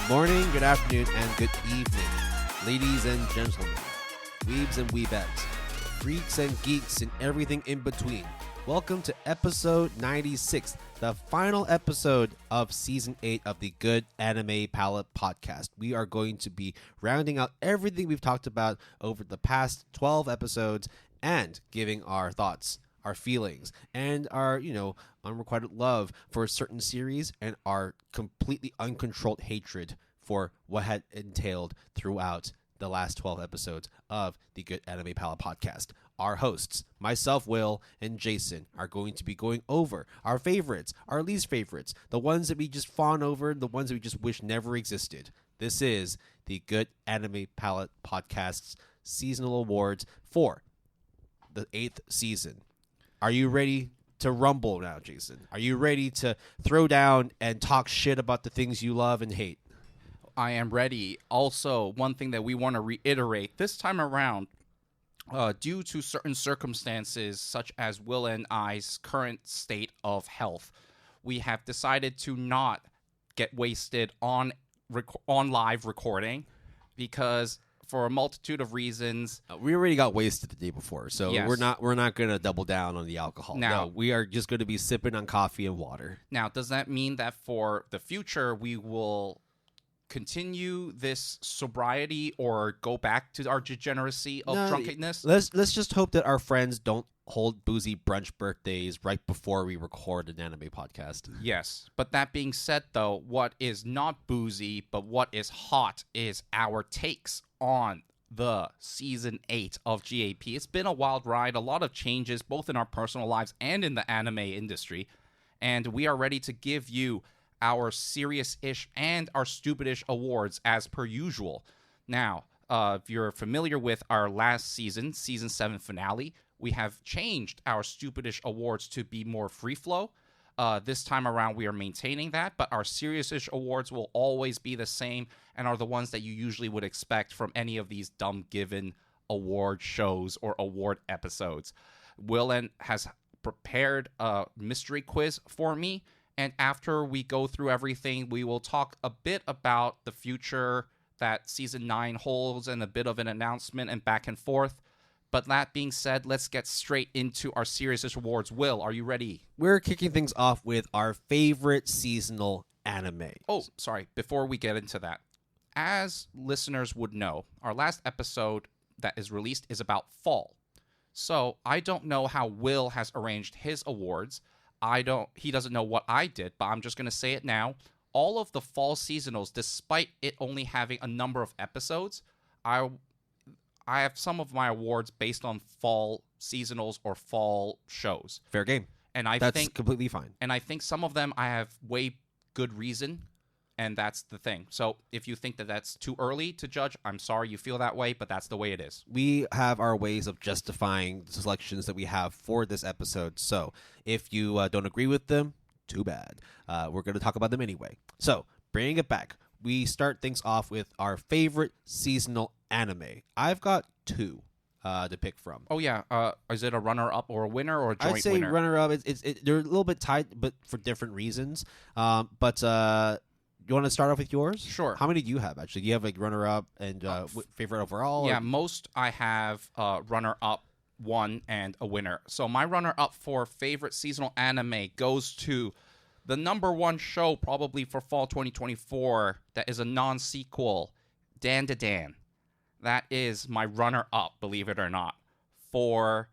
Good morning, good afternoon, and good evening, ladies and gentlemen, weebs and weebettes, freaks and geeks, and everything in between. Welcome to episode 96, the final episode of season 8 of the Good Anime Palette podcast. We are going to be rounding out everything we've talked about over the past 12 episodes and giving our thoughts, our feelings, and our, unrequited love for a certain series and our completely uncontrolled hatred for what had entailed throughout the last 12 episodes of the Good Anime Palette podcast. Our hosts, myself, Will, and Jason, are going to be going over our favorites, our least favorites, the ones that we just fawn over, the ones that we just wish never existed. This is the Good Anime Palette podcast's seasonal awards for the 8th season. Are you ready to rumble now, Jason? Are you ready to throw down and talk shit about the things you love and hate? I am ready. Also, one thing that we want to reiterate this time around, due to certain circumstances, such as Will and I's current state of health, we have decided to not get wasted on live recording because for a multitude of reasons. We already got wasted the day before, so yes. we're not going to double down on the alcohol. Now, no, we are just going to be sipping on coffee and water. Now, does that mean that for the future we will continue this sobriety or go back to our degeneracy of drunkenness? Let's just hope that our friends don't hold boozy brunch birthdays right before we record an anime podcast. Yes, but that being said, though, what is not boozy but what is hot is our takes on the season 8 of GAP. It's been a wild ride, a lot of changes both in our personal lives and in the anime industry, and we are ready to give you our serious-ish and our stupid-ish awards as per usual. Now, if you're familiar with our last season 7 finale, we have changed our stupid-ish awards to be more free-flow. This time around, we are maintaining that, but our serious-ish awards will always be the same and are the ones that you usually would expect from any of these dumb given award shows or award episodes. Willen has prepared a mystery quiz for me, and after we go through everything, we will talk a bit about the future that Season 9 holds and a bit of an announcement and back and forth. But that being said, let's get straight into our serious awards. Will, are you ready? We're kicking things off with our favorite seasonal anime. Oh, sorry. Before we get into that, as listeners would know, our last episode that is released is about fall. So I don't know how Will has arranged his awards. He doesn't know what I did, but I'm just going to say it now. All of the fall seasonals, despite it only having a number of episodes, I have some of my awards based on fall seasonals or fall shows. Fair game. And that's completely fine. And I think some of them I have way good reason, and that's the thing. So if you think that that's too early to judge, I'm sorry you feel that way, but that's the way it is. We have our ways of justifying the selections that we have for this episode. So if you don't agree with them, too bad. We're going to talk about them anyway. So bringing it back, we start things off with our favorite seasonal anime. I've got 2 to pick from. Oh, yeah. Is it a runner-up or a winner or a joint winner? I'd say runner-up. They're a little bit tied, but for different reasons. But you want to start off with yours? Sure. How many do you have, actually? Do you have, runner-up and favorite overall? Yeah, most I have runner-up, 1, and a winner. So my runner-up for favorite seasonal anime goes to the number 1 show probably for fall 2024 that is a non-sequel, Dan to Dan. That is my runner-up, believe it or not, for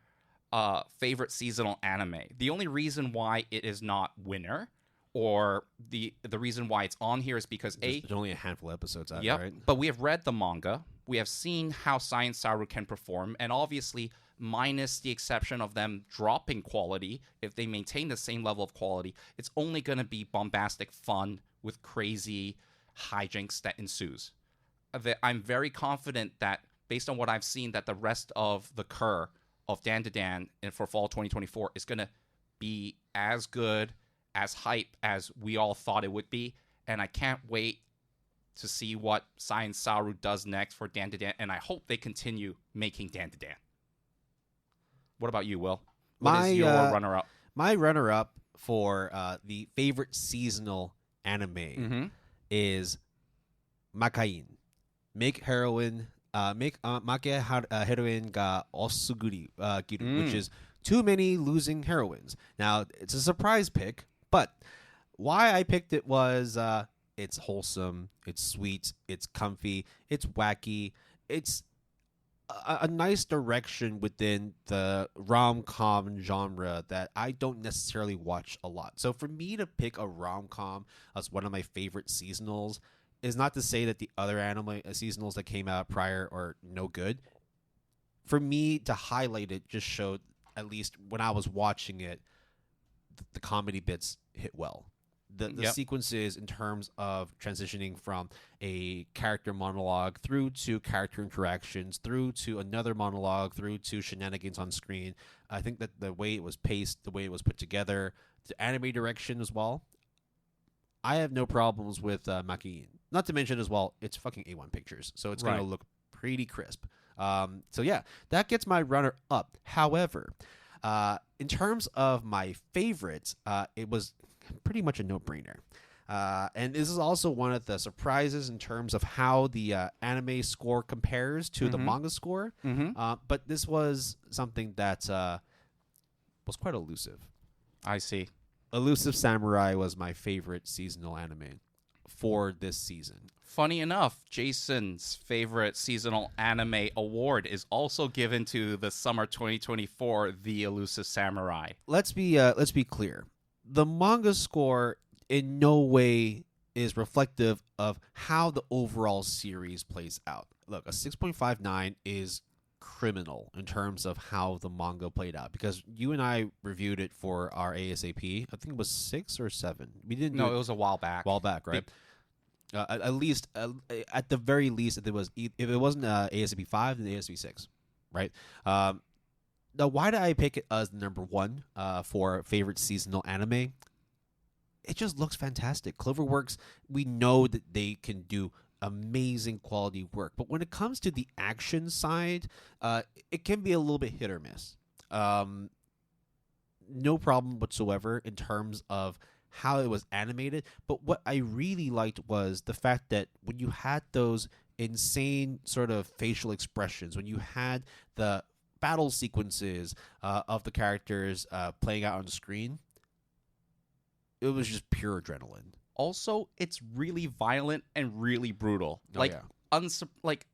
favorite seasonal anime. The only reason why it is not winner, or the reason why it's on here, is because there's only a handful of episodes out, yep, right? But we have read the manga. We have seen how Science Saru can perform, and obviously, minus the exception of them dropping quality, if they maintain the same level of quality, it's only going to be bombastic fun with crazy hijinks that ensues. I'm very confident that, based on what I've seen, that the rest of the cur of Dan to Dan for fall 2024 is going to be as good, as hype as we all thought it would be. And I can't wait to see what Science Saru does next for Dan to Dan, and I hope they continue making Dan to Dan. What about you, Will? What is your runner-up? My runner-up for the favorite seasonal anime is makain. Make heroin. Make heroin ga osuguri giru, which is too many losing heroines. Now it's a surprise pick, but why I picked it was it's wholesome, it's sweet, it's comfy, it's wacky, it's a nice direction within the rom-com genre that I don't necessarily watch a lot. So for me to pick a rom-com as one of my favorite seasonals is not to say that the other anime seasonals that came out prior are no good. For me to highlight it just showed, at least when I was watching it, the comedy bits hit well. The sequences in terms of transitioning from a character monologue through to character interactions, through to another monologue, through to shenanigans on screen. I think that the way it was paced, the way it was put together, the anime direction as well, I have no problems with Makiin. Not to mention as well, it's fucking A1 Pictures, so it's going to look pretty crisp. So yeah, that gets my runner up. However, in terms of my favorites, it was pretty much a no-brainer. And this is also one of the surprises in terms of how the anime score compares to the manga score. But this was something that was quite elusive. I see. Elusive Samurai was my favorite seasonal anime for this season. Funny enough, Jason's favorite seasonal anime award is also given to the summer 2024, The Elusive Samurai. Let's be clear. The manga score in no way is reflective of how the overall series plays out. Look, a 6.59 is criminal in terms of how the manga played out, because you and I reviewed it for our ASAP. I think it was 6 or 7. We didn't. No, it was a while back. Right? At least, at the very least, if it wasn't ASAP 5, then ASAP 6, right? Now, why did I pick it as number 1 for favorite seasonal anime? It just looks fantastic. Cloverworks, we know that they can do amazing quality work, but when it comes to the action side, it can be a little bit hit or miss. No problem whatsoever in terms of how it was animated, but what I really liked was the fact that when you had those insane sort of facial expressions, when you had the battle sequences of the characters playing out on the screen, it was just pure adrenaline. Also, it's really violent and really brutal.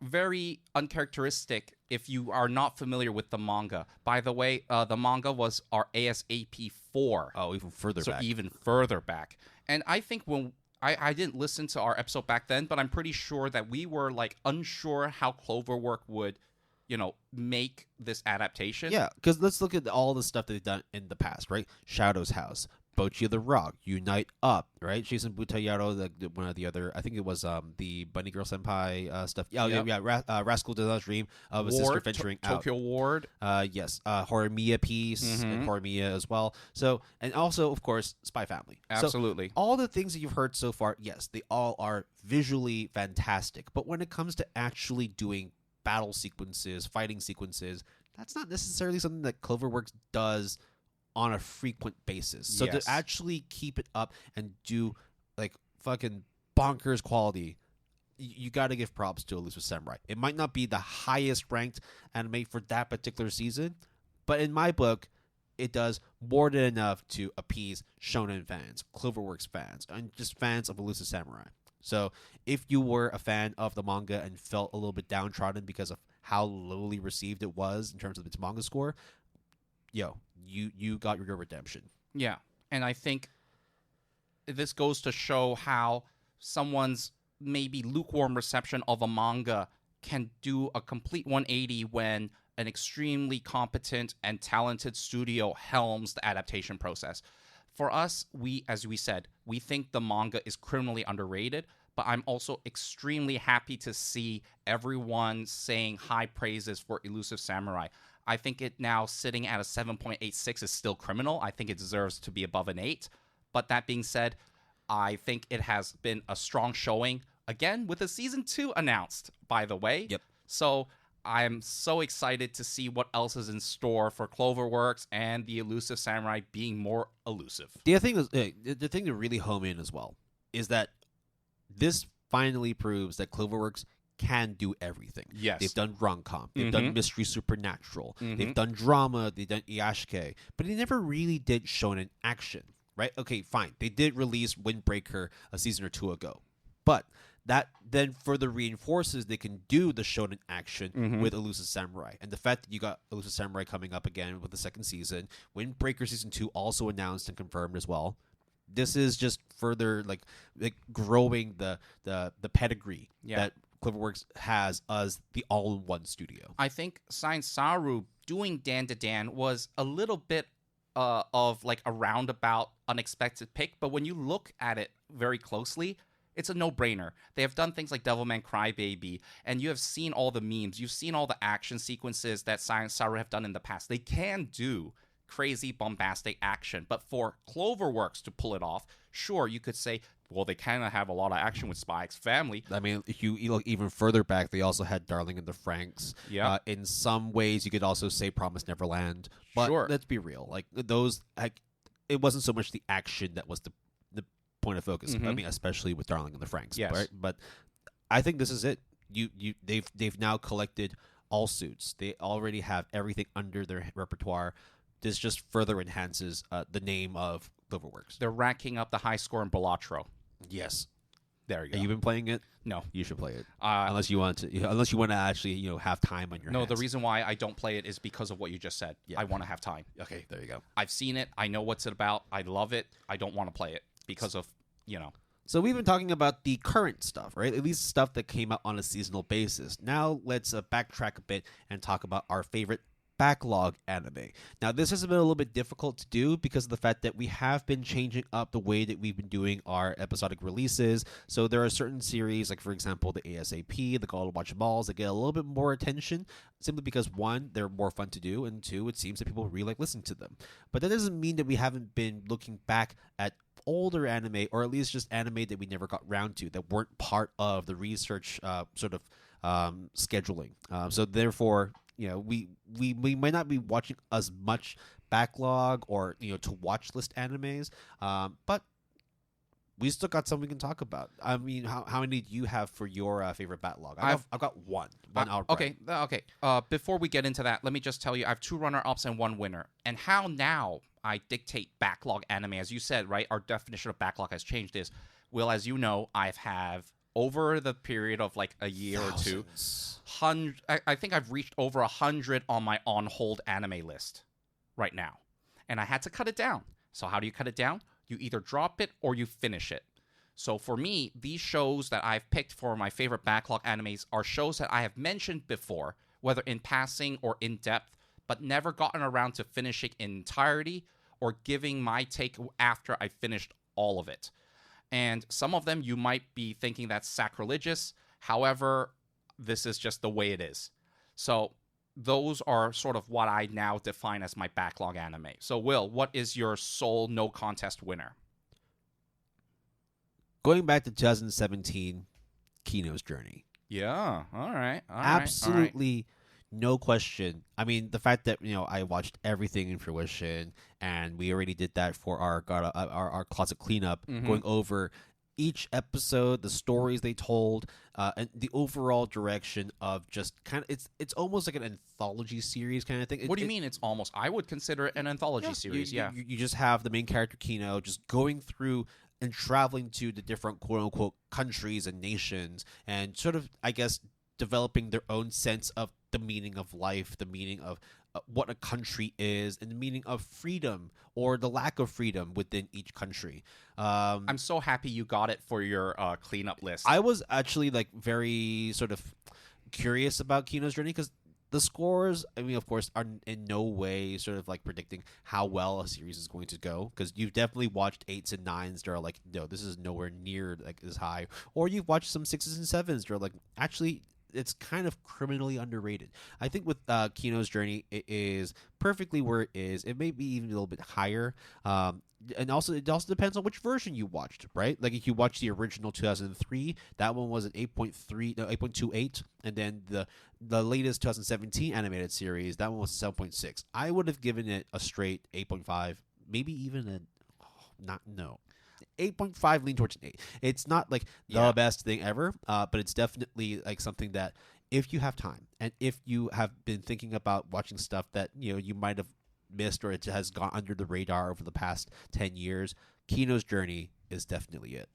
Very uncharacteristic if you are not familiar with the manga. By the way, the manga was our ASAP 4. Oh, even further back. So even further back. And I think when I didn't listen to our episode back then, but I'm pretty sure that we were unsure how Cloverwork would, make this adaptation. Yeah, because let's look at all the stuff they've done in the past, right? Shadow's House, Bocchi the Rock, Unite Up, right? Jason Butayaro, one of the other, I think it was the Bunny Girl Senpai stuff. Rascal Does Not Dream of a sister venturing out. Tokyo Ward. Yes, Horimiya piece and Horimiya as well. So, and also, of course, Spy Family. Absolutely. So, all the things that you've heard so far, yes, they all are visually fantastic. But when it comes to actually doing battle sequences, fighting sequences, that's not necessarily something that Cloverworks does on a frequent basis. So to actually keep it up and do fucking bonkers quality, you got to give props to Elusive Samurai. It might not be the highest ranked anime for that particular season, but in my book, it does more than enough to appease shonen fans, Cloverworks fans, and just fans of Elusive Samurai. So if you were a fan of the manga and felt a little bit downtrodden because of how lowly received it was in terms of its manga score, you got your redemption. Yeah, and I think this goes to show how someone's maybe lukewarm reception of a manga can do a complete 180 when an extremely competent and talented studio helms the adaptation process. For us, as we said, we think the manga is criminally underrated, but I'm also extremely happy to see everyone saying high praises for Elusive Samurai. I think it now sitting at a 7.86 is still criminal. I think it deserves to be above an 8. But that being said, I think it has been a strong showing, again, with a Season 2 announced, by the way. Yep. So I'm so excited to see what else is in store for Cloverworks and the Elusive Samurai being more elusive. The thing to really home in as well is that this finally proves that Cloverworks can do everything. Yes. They've done rom-com. They've done mystery supernatural. They've done drama. They've done Iyashike. But they never really did shonen action, right? Okay, fine. They did release Windbreaker a season or two ago. But that then further reinforces they can do the shonen action with Elusive Samurai. And the fact that you got Elusive Samurai coming up again with the second season, Windbreaker Season 2 also announced and confirmed as well. This is just further like growing the pedigree that Cloverworks has as the all-in-one studio. I think Science Saru doing Dan to Dan was a little bit of like a roundabout, unexpected pick, but when you look at it very closely, it's a no-brainer. They have done things like Devilman Crybaby, and you have seen all the memes. You've seen all the action sequences that Science Saru have done in the past. They can do crazy, bombastic action, but for Cloverworks to pull it off, sure, you could say, well, they kind of have a lot of action with Spy X Family. I mean, if you look even further back, they also had Darling in the Franxx. Yeah. In some ways, you could also say Promise Neverland. But Sure. let's be real. Like, those, it wasn't so much the action that was the point of focus. I mean, especially with Darling in the Franxx. Yes. Right? But I think this is it. They've now collected all suits. They already have everything under their repertoire. This just further enhances the name of Cloverworks. They're racking up the high score in Balatro. Yes. There you go. Have you been playing it? No. You should play it. Unless you want to actually, have time on your hands. The reason why I don't play it is because of what you just said. Yeah. I want to have time. Okay, there you go. I've seen it. I know what's it about. I love it. I don't want to play it because of, So we've been talking about the current stuff, right? At least stuff that came out on a seasonal basis. Now let's backtrack a bit and talk about our favorite backlog anime. Now, this has been a little bit difficult to do because of the fact that we have been changing up the way that we've been doing our episodic releases. So there are certain series, like for example, the ASAP, the Call to Watch Balls, that get a little bit more attention simply because one, they're more fun to do, and two, it seems that people really like listening to them. But that doesn't mean that we haven't been looking back at older anime, or at least just anime that we never got round to, that weren't part of the research scheduling. So therefore, we might not be watching as much backlog or to watch list animes, but we still got something we can talk about. I mean, how many do you have for your favorite backlog? I've got one. Okay. Before we get into that, let me just tell you, I have 2 runner-ups and 1 winner. And how now I dictate backlog anime, as you said, right? Our definition of backlog has changed. Will, as you know, have over the period of like a year or two, I think I've reached over 100 on my on hold anime list right now, and I had to cut it down. So how do you cut it down? You either drop it or you finish it. So for me, these shows that I've picked for my favorite backlog animes are shows that I have mentioned before, whether in passing or in depth, but never gotten around to finishing in entirety or giving my take after I finished all of it. And some of them you might be thinking that's sacrilegious. However, this is just the way it is. So those are sort of what I now define as my backlog anime. So Will, what is your sole no contest winner? Going back to 2017, Qeeo's Journey. Yeah, all right. Absolutely no question. I mean, the fact that I watched everything in fruition, and we already did that for our closet cleanup, going over each episode, the stories they told, and the overall direction of just kind of it's almost like an anthology series kind of thing. What do you mean it's almost? I would consider it an anthology series. You just have the main character Qeeo just going through and traveling to the different quote unquote countries and nations, and sort of, I guess, developing their own sense of the meaning of life, the meaning of what a country is, and the meaning of freedom or the lack of freedom within each country. I'm so happy you got it for your cleanup list. I was actually very sort of curious about Qeeo's Journey because the scores, I mean, of course, are in no way sort of predicting how well a series is going to go, because you've definitely watched 8s and 9s that are no, this is nowhere near as high, or you've watched some 6s and 7s that are actually, it's kind of criminally underrated. I think with Qeeo's Journey, it is perfectly where it is. It may be even a little bit higher. And also, it also depends on which version you watched, right? Like if you watched the original 2003, that one was an 8.28, and then the latest 2017 animated series, that one was a 7.6. I would have given it a straight 8.5, maybe even no. 8.5 lean towards an 8. It's not like the Yeah. best thing ever, but it's definitely like something that if you have time and if you have been thinking about watching stuff that you might have missed or it has gone under the radar over the past 10 years, Qeeo's Journey is definitely it.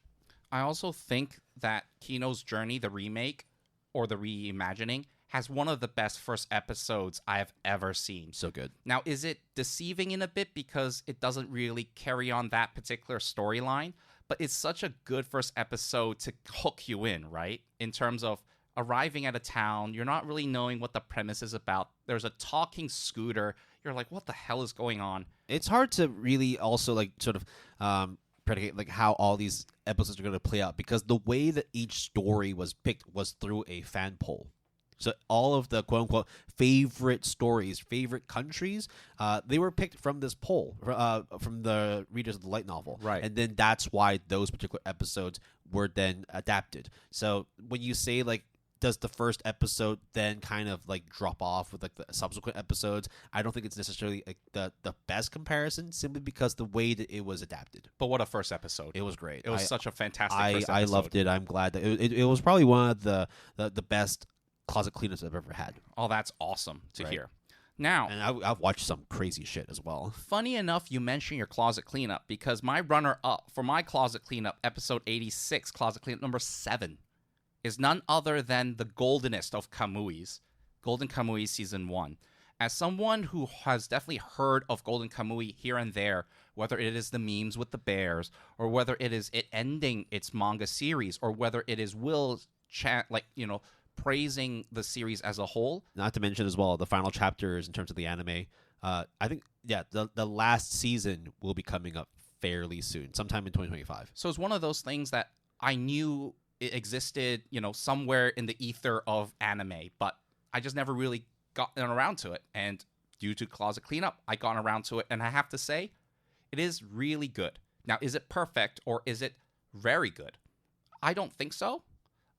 I also think that Kino's Journey, the remake or the reimagining, has one of the best first episodes I have ever seen. So good. Now, is it deceiving in a bit because it doesn't really carry on that particular storyline? But it's such a good first episode to hook you in, right? In terms of arriving at a town, you're not really knowing what the premise is about. There's a talking scooter. You're like, what the hell is going on? It's hard to really also like sort of predicate like how all these episodes are going to play out because the way that each story was picked was through a fan poll. So all of the quote unquote favorite stories, favorite countries, they were picked from this poll from the readers of the light novel, Right. And then that's why those particular episodes were then adapted. So when you say like, does the first episode then kind of like drop off with like the subsequent episodes? I don't think it's necessarily like the best comparison, simply because the way that it was adapted. But what a first episode. It was great. It was such a fantastic I first episode. loved it. I'm glad that it was probably one of the best closet cleanups I've ever had. Oh, that's awesome to Right. hear. Now, And I've watched some crazy shit as well. funny enough, you mentioned your closet cleanup because my runner-up for my closet cleanup, episode 86, closet cleanup number 7, is none other than the goldenest of Kamuis, Golden Kamui Season 1. As someone who has definitely heard of Golden Kamui here and there, whether it is the memes with the bears, or whether it is it ending its manga series, or whether it is Will's praising the series as a whole. Not to mention as well the final chapters in terms of the anime. I think the last season will be coming up fairly soon, sometime in 2025. So it's one of those things that I knew it existed, somewhere in the ether of anime, but I just never really gotten around to it. And due to closet cleanup, I got around to it, and I have to say, it is really good. Now, is it perfect or is it very good? I don't think so.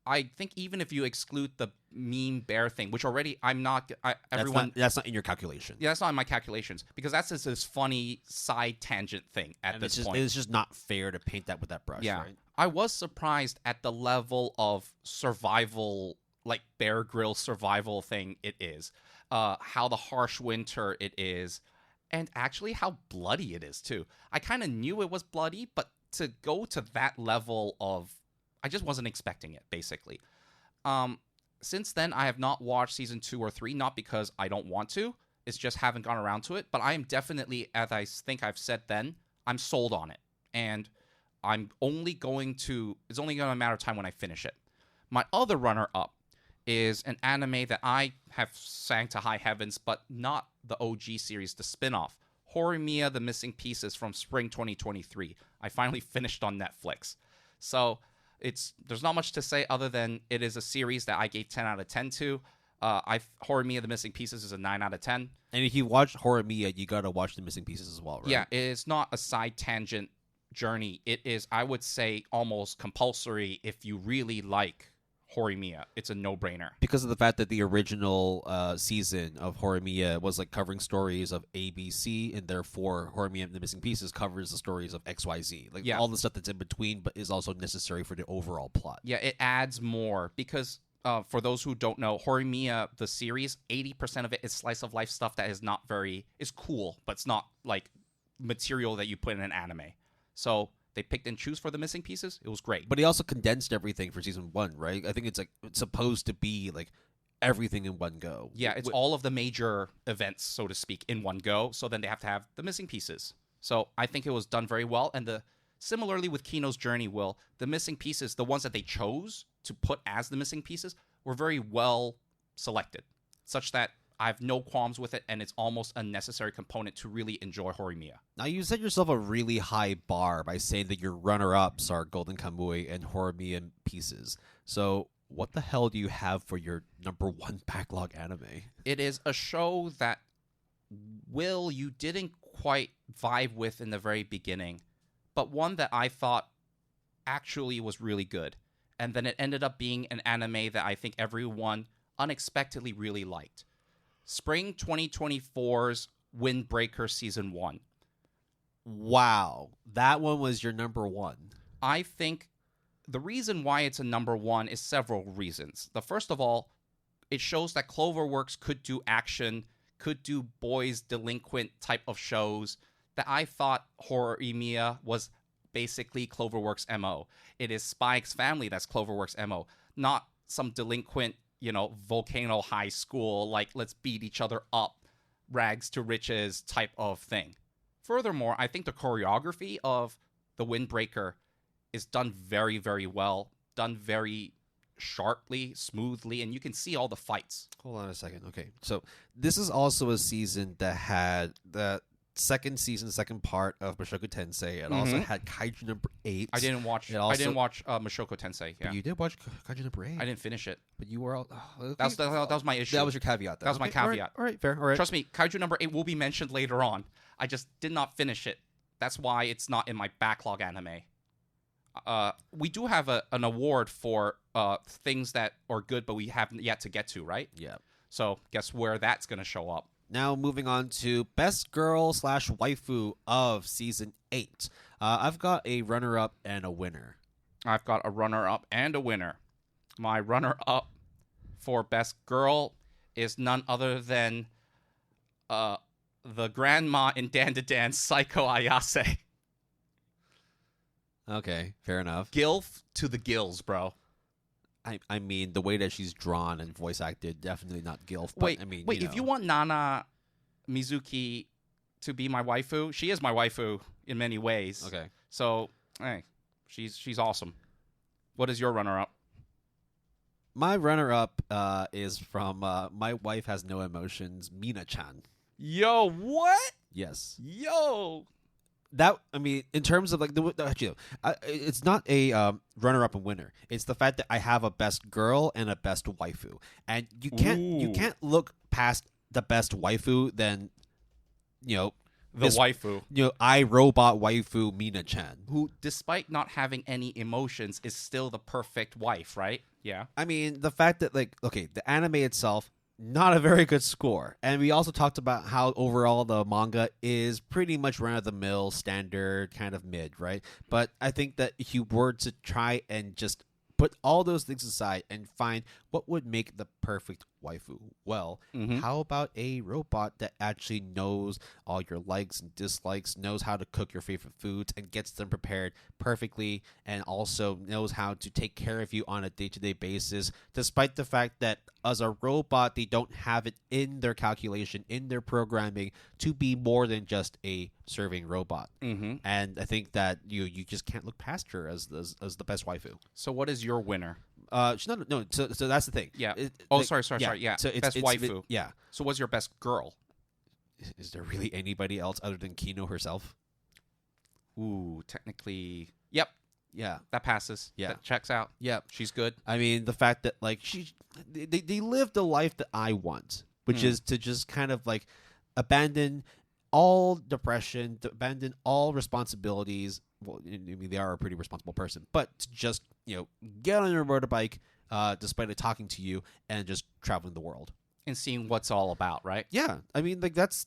I think even if you exclude the meme bear thing, which already I'm not, everyone. That's not in your calculation. Yeah, that's not in my calculations because that's just this funny side tangent thing at this point. It's just not fair to paint that with that brush. Yeah. Right? I was surprised at the level of survival, like Bear Grylls survival thing it is, how the harsh winter it is, and actually how bloody it is too. I kind of knew it was bloody, but to go to that level of, I just wasn't expecting it, basically. Since then, I have not watched season 2 or 3, not because I don't want to, it's just haven't gone around to it, but I am definitely, as I think I've said then, I'm sold on it. And it's only going to matter of time when I finish it. My other runner-up is an anime that I have sang to high heavens, but not the OG series, the spin-off, Horimiya: The Missing Pieces from spring 2023. I finally finished on Netflix. So there's not much to say other than it is a series that I gave 10 out of 10 to. Horimiya: The Missing Pieces is a 9 out of 10. And if you watch Horimiya, you gotta watch The Missing Pieces as well, right? Yeah, it's not a side tangent journey. It is, I would say, almost compulsory if you really like Horimiya. It's a no-brainer. Because of the fact that the original season of Horimiya was like covering stories of ABC, and therefore Horimiya: The Missing Pieces covers the stories of XYZ. Like all the stuff that's in between, but is also necessary for the overall plot. Yeah, it adds more because for those who don't know, Horimiya, the series, 80% of it is slice of life stuff that is cool, but it's not like material that you put in an anime. So they picked and choose for The Missing Pieces. It was great. But he also condensed everything for season 1, right? I think it's supposed to be like everything in one go. Yeah, it's all of the major events, so to speak, in one go. So then they have to have The Missing Pieces. So I think it was done very well. And similarly with Kino's Journey, The Missing Pieces, the ones that they chose to put as the missing pieces, were very well selected, such that I have no qualms with it, and it's almost a necessary component to really enjoy Horimiya. Now, you set yourself a really high bar by saying that your runner-ups are Golden Kamui and Horimiya Pieces. So what the hell do you have for your number 1 backlog anime? It is a show that, Will, you didn't quite vibe with in the very beginning, but one that I thought actually was really good. And then it ended up being an anime that I think everyone unexpectedly really liked. Spring 2024's Windbreaker Season 1. Wow. That one was your number one. I think the reason why it's a number one is several reasons. The first of all, it shows that Cloverworks could do action, could do boys delinquent type of shows that I thought Horror oomiee was basically Cloverworks MO. It is Spy X Family that's Cloverworks MO, not some delinquent, volcano high school, like let's beat each other up, rags to riches type of thing. Furthermore, I think the choreography of The Windbreaker is done very, very well, done very sharply, smoothly, and you can see all the fights. Hold on a second. Okay, so this is also a season that had the second season, second part of Mushoku Tensei. It also had Kaiju number 8. I didn't watch Mushoku Tensei. Yeah. But you did watch Kaiju number 8. I didn't finish it. But you were all... okay. That was my issue. That was your caveat. That was my caveat. All right, fair. All right. Trust me, Kaiju number 8 will be mentioned later on. I just did not finish it. That's why it's not in my backlog anime. We do have an award for things that are good, but we haven't yet to get to, right? Yeah. So guess where that's going to show up. Now moving on to Best Girl / Waifu of Season 8. I've got a runner-up and a winner. I've got a runner-up and a winner. My runner-up for Best Girl is none other than the grandma in Dan to Dan's Psycho Ayase. Okay, fair enough. Gilf to the gills, bro. I mean, the way that she's drawn and voice acted, definitely not gilf. But, Wait, if you want Nana Mizuki to be my waifu, she is my waifu in many ways. Okay. So, hey, she's awesome. What is your runner-up? My runner-up is from My Wife Has No Emotions, Mina-chan. Yo, what? Yes. Yo. That, in terms of it's not a runner-up and winner. It's the fact that I have a best girl and a best waifu, and you can't look past the best waifu than, waifu, iRobot waifu Mina-chan, who, despite not having any emotions, is still the perfect wife, right? Yeah. The fact that the anime itself, not a very good score. And we also talked about how overall the manga is pretty much run-of-the-mill, standard, kind of mid, right? But I think that if you were to try and just put all those things aside and find what would make the perfect waifu, well, how about a robot that actually knows all your likes and dislikes, knows how to cook your favorite foods, and gets them prepared perfectly, and also knows how to take care of you on a day-to-day basis, despite the fact that as a robot, they don't have it in their calculation, in their programming, to be more than just a serving robot. And I think that you just can't look past her as the best waifu. So what is your winner? She's not. No. So that's the thing. Yeah. Sorry. Yeah. So best waifu. Yeah. So what's your best girl? Is there really anybody else other than Qeeo herself? Ooh, technically, yep. Yeah. That passes. Yeah. That checks out. Yeah. She's good. The fact that they live the life that I want, which is to just kind of abandon all depression, to abandon all responsibilities. Well, they are a pretty responsible person, but to just, get on your motorbike, despite it talking to you, and just traveling the world. And seeing what's all about, right? Yeah. That's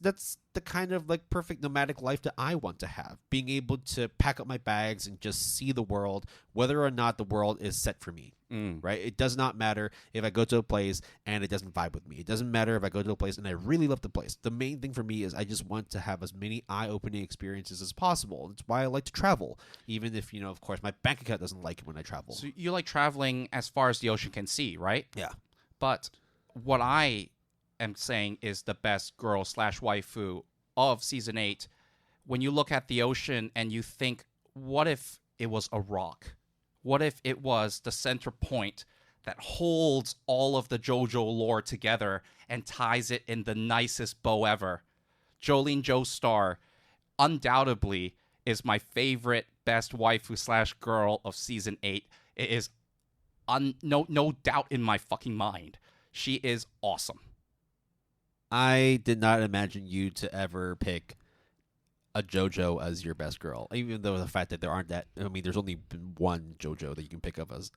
the kind of perfect nomadic life that I want to have. Being able to pack up my bags and just see the world, whether or not the world is set for me. Right? It does not matter if I go to a place and it doesn't vibe with me. It doesn't matter if I go to a place and I really love the place. The main thing for me is I just want to have as many eye-opening experiences as possible. That's why I like to travel, even if, of course, my bank account doesn't like it when I travel. So you like traveling as far as the ocean can see, right? Yeah. But what I am saying is the best girl / waifu of Season 8, when you look at the ocean and you think, what if it was a rock? What if it was the center point that holds all of the JoJo lore together and ties it in the nicest bow ever? Jolene Joestar undoubtedly is my favorite best waifu / girl of Season 8. It is no doubt in my fucking mind. She is awesome. I did not imagine you to ever pick a JoJo as your best girl, even though the fact that there aren't that. There's only been one JoJo that you can pick up as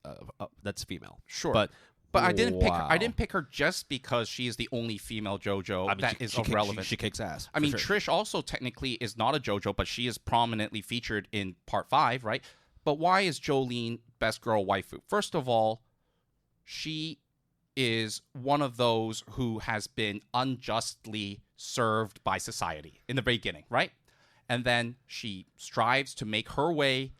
that's female. Sure, but But I didn't pick her. I Wow. didn't pick her just because she is the only female JoJo that is relevant. She kicks ass. I mean, for sure. Trish also technically is not a JoJo, but she is prominently featured in Part 5, right? But why is Jolene best girl waifu? First of all, she is one of those who has been unjustly served by society in the beginning, right? And then she strives to make her way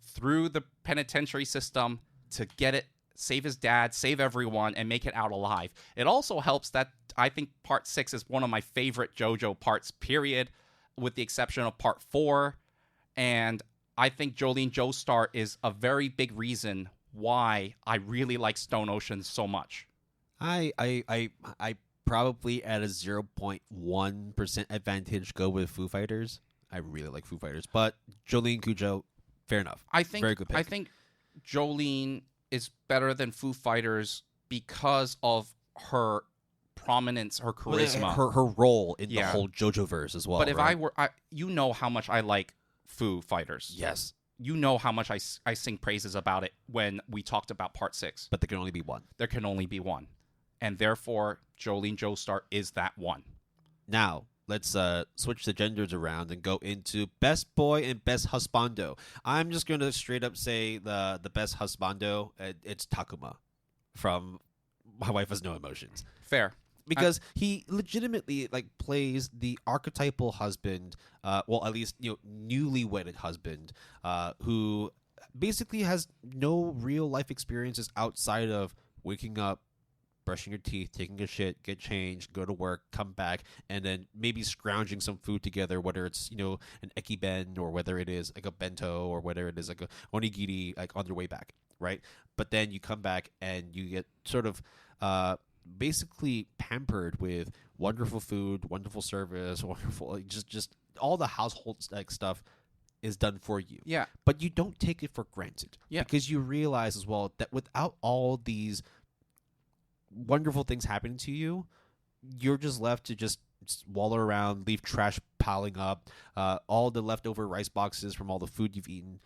through the penitentiary system to get it, save his dad, save everyone, and make it out alive. It also helps that I think Part 6 is one of my favorite JoJo parts, period, with the exception of Part 4. And I think Jolene Joestar is a very big reason why I really like Stone Ocean so much. I probably at a 0.1% advantage go with Foo Fighters. I really like Foo Fighters, but Jolene Cujo, fair enough. Very good pick. I think Jolene is better than Foo Fighters because of her prominence, her charisma, her role in the Yeah. whole JoJo verse as well. But if right? you know how much I like Foo Fighters. Yes, You know how much I sing praises about it when we talked about Part 6. but there can only be one. There can only be one. And therefore, Jolene Joestar is that one. Now, let's switch the genders around and go into best boy and best husbando. I'm just going to straight up say the best husbando, it's Takuma from My Wife Has No Emotions. Fair. Because he legitimately plays the archetypal husband, well, at least newly wedded husband, who basically has no real life experiences outside of waking up, brushing your teeth, taking a shit, get changed, go to work, come back, and then maybe scrounging some food together, whether it's an ekiben or whether it is like a bento or whether it is like a onigiri, like on their way back, right? But then you come back and you get sort of basically pampered with wonderful food, wonderful service, wonderful just all the household stuff is done for you. Yeah. But you don't take it for granted. Yeah. Because you realize as well that without all these wonderful things happening to you, you're just left to just wallow around, leave trash piling up, all the leftover rice boxes from all the food you've eaten.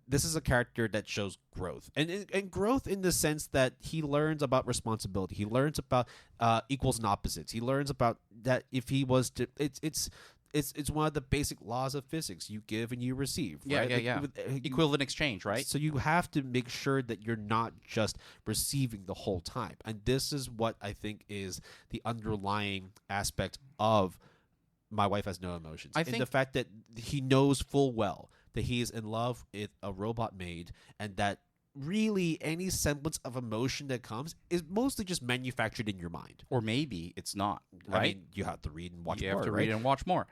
This is a character that shows growth, and growth in the sense that he learns about responsibility. He learns about equals and opposites. He learns about that if he was to, it's one of the basic laws of physics. You give and you receive. Yeah, right? yeah. Equivalent exchange, right? So you have to make sure that you're not just receiving the whole time, and this is what I think is the underlying aspect of My Wife Has No Emotions. I think the fact that he knows full well that he is in love with a robot maid, and that really any semblance of emotion that comes is mostly just manufactured in your mind. Or maybe it's not, right? I mean, you have to read and watch you more, have to right? read and watch more.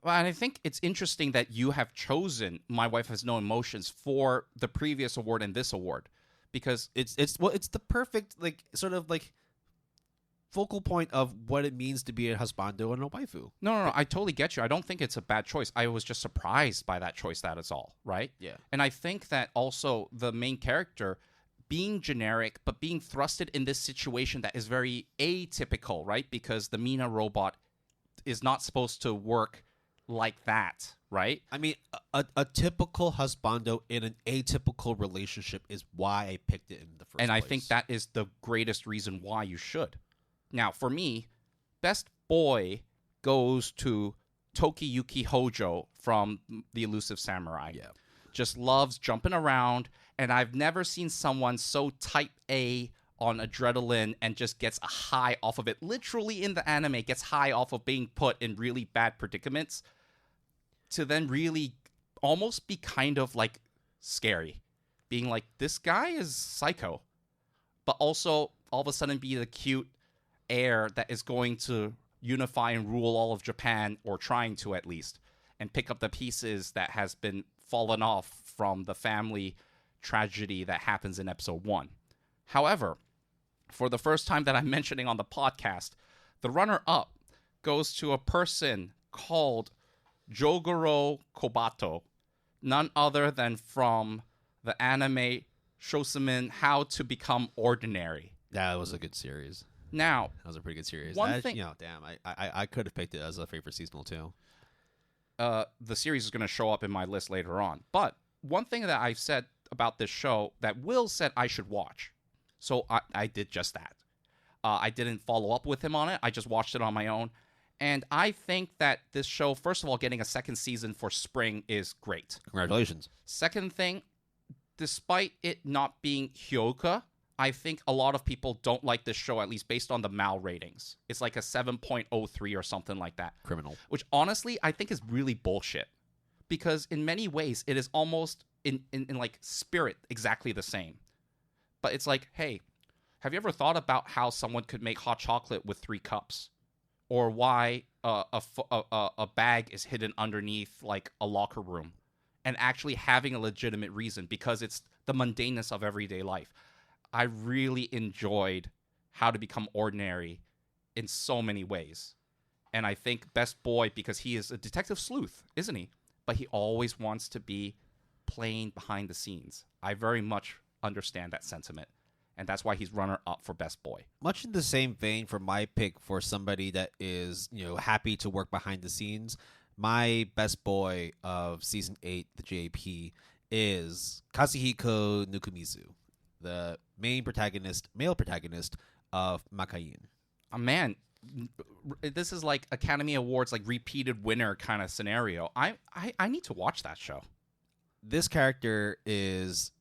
Well, and I think it's interesting that you have chosen My Wife Has No Emotions for the previous award and this award, because It's the perfect sort of focal point of what it means to be a husbando and a waifu. No, I totally get you. I don't think it's a bad choice. I was just surprised by that choice, that is all, right? Yeah. And I think that also the main character being generic, but being thrusted in this situation that is very atypical, right? Because the Mina robot is not supposed to work like that, right? I mean, a typical husbando in an atypical relationship is why I picked it in the first place. And I think that is the greatest reason why you should. Now, for me, best boy goes to Tokiyuki Hojo from The Elusive Samurai. Yeah. Just loves jumping around, and I've never seen someone so type A on adrenaline and just gets a high off of it. Literally in the anime, gets high off of being put in really bad predicaments to then really almost be kind of scary. Being like, this guy is psycho. But also all of a sudden be the cute heir that is going to unify and rule all of Japan, or trying to at least, and pick up the pieces that has been fallen off from the family tragedy that happens in episode 1. However, for the first time that I'm mentioning on the podcast, the runner-up goes to a person called Jogoro Kobato, none other than from the anime Shosumin How to Become Ordinary. That was a good series. Now, That was a pretty good series. One thing- damn, I could have picked it as a favorite seasonal too. the series is going to show up in my list later on. But one thing that I've said about this show that Will said I should watch. So I did just that. I didn't follow up with him on it. I just watched it on my own. And I think that this show, first of all, getting a second season for spring is great. Congratulations. Second thing, despite it not being Hyoka, I think a lot of people don't like this show, at least based on the Mal ratings. It's like a 7.03 or something like that. Criminal. Which honestly, I think is really bullshit. Because in many ways, it is almost in like spirit exactly the same. But it's like, hey, have you ever thought about how someone could make hot chocolate with 3 cups? Or why a bag is hidden underneath like a locker room? And actually having a legitimate reason, because it's the mundaneness of everyday life. I really enjoyed How to Become Ordinary in so many ways. And I think Best Boy, because he is a detective sleuth, isn't he? But he always wants to be playing behind the scenes. I very much understand that sentiment. And that's why he's runner-up for Best Boy. Much in the same vein for my pick for somebody that is, happy to work behind the scenes, my Best Boy of Season 8, the JP, is Kazuhiko Nukumizu, the male protagonist of Makain. Oh, man, this is like Academy Awards, like repeated winner kind of scenario. I need to watch that show. This character is,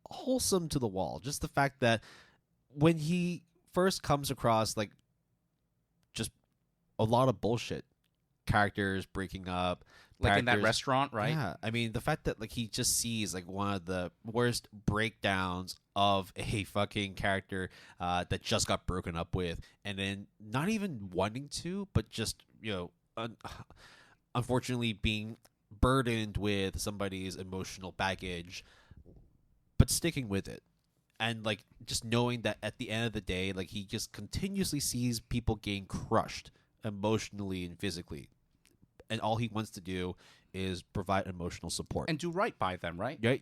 wholesome to the wall. Just the fact that when he first comes across, like, just a lot of bullshit, characters breaking up, like in that restaurant, right? Yeah, the fact that like he just sees like one of the worst breakdowns of a fucking character that just got broken up with, and then not even wanting to, but just unfortunately being burdened with somebody's emotional baggage, but sticking with it. And like just knowing that at the end of the day, like he just continuously sees people getting crushed emotionally and physically, and all he wants to do is provide emotional support and do right by them, right? Yeah,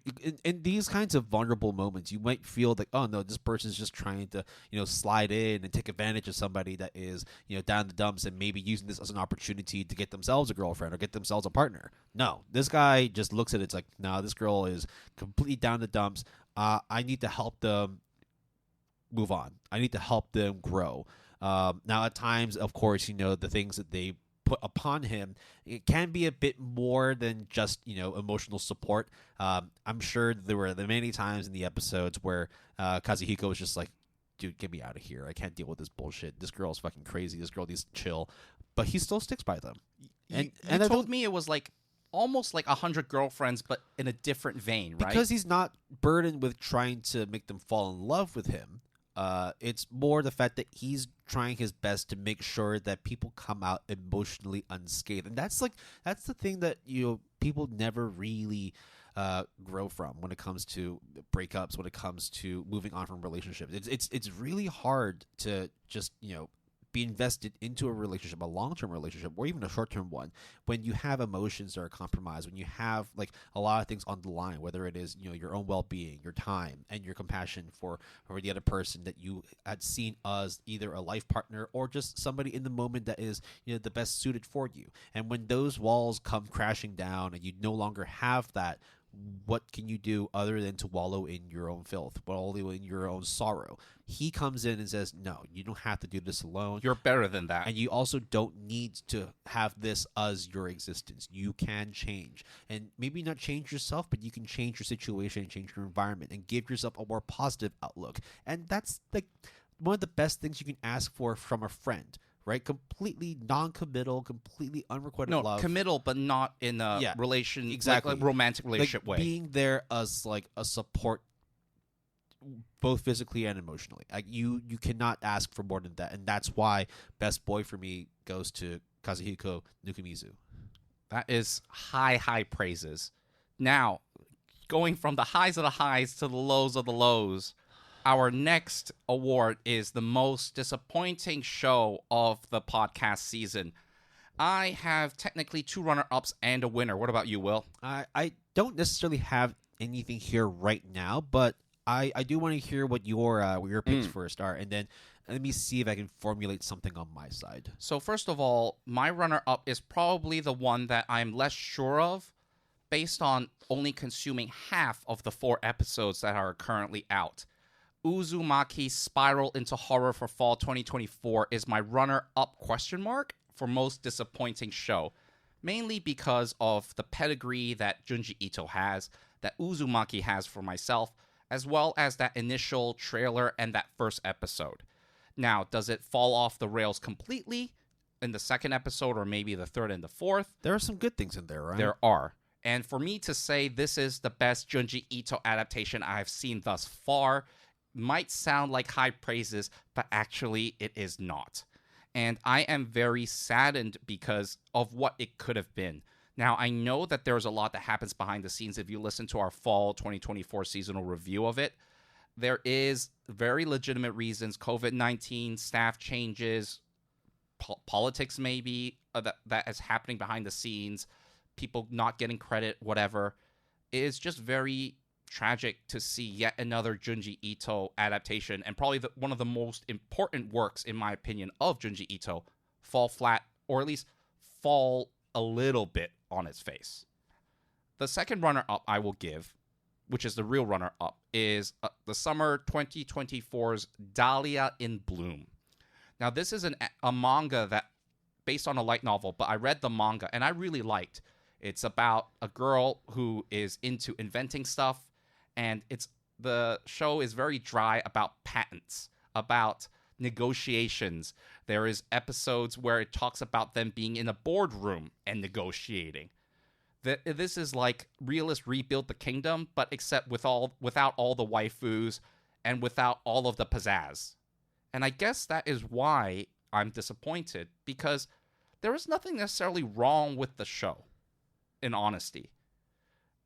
in these kinds of vulnerable moments, you might feel like, oh no, this person's just trying to slide in and take advantage of somebody that is down in the dumps and maybe using this as an opportunity to get themselves a girlfriend or get themselves a partner. No, this guy just looks at it, it's like, no, this girl is completely down in the dumps. I need to help them move on. I need to help them grow. Now, at times, of course, the things that they put upon him, it can be a bit more than just emotional support. I'm sure there were many times in the episodes where Kazuhiko was just like, dude, get me out of here. I can't deal with this bullshit. This girl is fucking crazy. This girl needs to chill. But he still sticks by them. And you told me it was like almost like 100 girlfriends, but in a different vein, right? Because he's not burdened with trying to make them fall in love with him. It's more the fact that he's trying his best to make sure that people come out emotionally unscathed, and that's the thing that people never really grow from when it comes to breakups, when it comes to moving on from relationships. It's really hard to just be invested into a relationship, a long-term relationship, or even a short-term one, when you have emotions that are compromised, when you have like a lot of things on the line, whether it is your own well-being, your time, and your compassion for the other person that you had seen as either a life partner or just somebody in the moment that is the best suited for you. And when those walls come crashing down and you no longer have that, what can you do other than to wallow in your own filth, wallow in your own sorrow? He comes in and says, no, you don't have to do this alone. You're better than that. And you also don't need to have this as your existence. You can change. And maybe not change yourself, but you can change your situation and change your environment and give yourself a more positive outlook. And that's like one of the best things you can ask for from a friend. Right, completely non-committal, completely unrequited love. No, committal, but not in a relation, exactly, like romantic relationship way. Being there as like a support, both physically and emotionally. Like you cannot ask for more than that, and that's why Best Boy for me goes to Kazuhiko Nukumizu. That is high praises. Now, going from the highs of the highs to the lows of the lows. Our next award is the most disappointing show of the podcast season. I have technically 2 runner-ups and a winner. What about you, Will? I don't necessarily have anything here right now, but I do want to hear what your picks first are, and then let me see if I can formulate something on my side. So first of all, my runner-up is probably the one that I'm less sure of, based on only consuming half of the 4 episodes that are currently out. Uzumaki Spiral into Horror for Fall 2024 is my runner-up question mark for most disappointing show, mainly because of the pedigree that Junji Ito has, that Uzumaki has for myself, as well as that initial trailer and that first episode. Now, does it fall off the rails completely in the second episode or maybe the third and the fourth? There are some good things in there, right? There are. And for me to say this is the best Junji Ito adaptation I've seen thus far might sound like high praises, but actually it is not. And I am very saddened because of what it could have been. Now, I know that there's a lot that happens behind the scenes. If you listen to our fall 2024 seasonal review of it, there is very legitimate reasons, COVID-19, staff changes, politics maybe, that is happening behind the scenes, people not getting credit, whatever. It is just very tragic to see yet another Junji Ito adaptation, and probably one of the most important works, in my opinion, of Junji Ito, fall flat, or at least fall a little bit on its face. The second runner-up I will give, which is the real runner-up, is the summer 2024's Dahlia in Bloom. Now, this is a manga that, based on a light novel, but I read the manga, and I really liked. It's about a girl who is into inventing stuff, and the show is very dry about patents, about negotiations. There is episodes where it talks about them being in a boardroom and negotiating. This is like Realist Rebuild the Kingdom, but except without all the waifus and without all of the pizzazz. And I guess that is why I'm disappointed, because there is nothing necessarily wrong with the show, in honesty.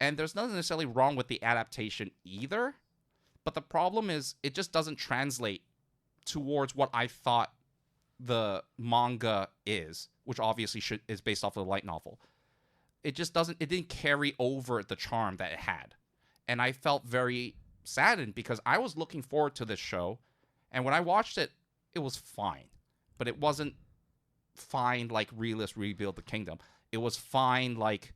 And there's nothing necessarily wrong with the adaptation either, but the problem is it just doesn't translate towards what I thought the manga is, which obviously is based off of the light novel. It didn't carry over the charm that it had. And I felt very saddened because I was looking forward to this show, and when I watched it, it was fine. But it wasn't fine like Realist Rebuild the Kingdom. It was fine like,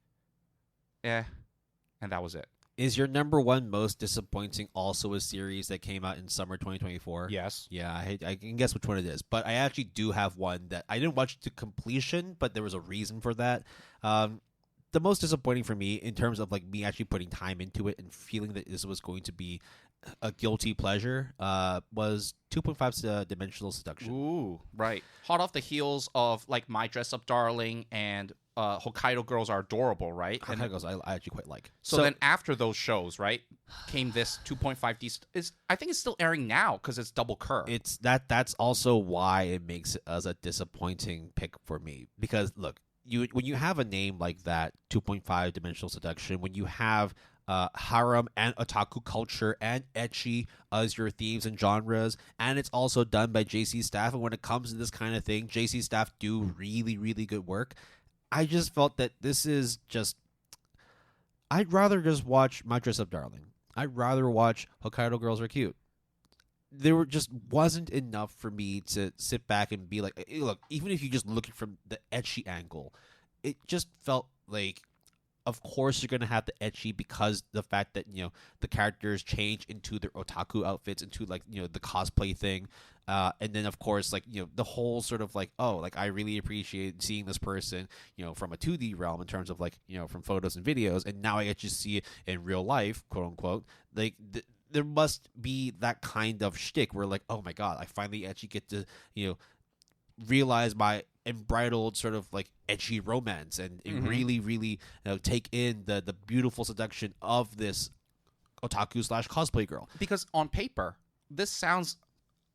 and that was it. Is your number one most disappointing also a series that came out in summer 2024? Yes. Yeah, I can guess which one it is. But I actually do have one that I didn't watch to completion, but there was a reason for that. The most disappointing for me, in terms of like me actually putting time into it and feeling that this was going to be a guilty pleasure, was 2.5 Dimensional Seduction. Ooh, right. Hot off the heels of like My Dress Up Darling and Hokkaido Girls Are Adorable, right? Hokkaido Girls I actually quite like. So then after those shows, right, came this 2.5D. I think it's still airing now because it's double curve. That's also why it makes it as a disappointing pick for me. Because look, when you have a name like that, 2.5 Dimensional Seduction, when you have harem and otaku culture and ecchi as your themes and genres, and it's also done by JC Staff, and when it comes to this kind of thing, JC Staff do really, really good work. I just felt that this is just... I'd rather just watch My Dress Up Darling. I'd rather watch Hokkaido Girls Are Cute. There just wasn't enough for me to sit back and be like, hey, look, even if you just look from the ecchi angle, it just felt like, of course you're going to have the ecchi because the fact that, you know, the characters change into their otaku outfits, into like, you know, the cosplay thing. And then, of course, like, you know, the whole sort of like, oh, like, I really appreciate seeing this person, you know, from a 2D realm in terms of like, you know, from photos and videos. And now I get to see it in real life, quote unquote. Like, there must be that kind of shtick where like, oh my God, I finally actually get to, you know, realize my embridled sort of like edgy romance and really, really, you know, take in the beautiful seduction of this otaku / cosplay girl. Because on paper, this sounds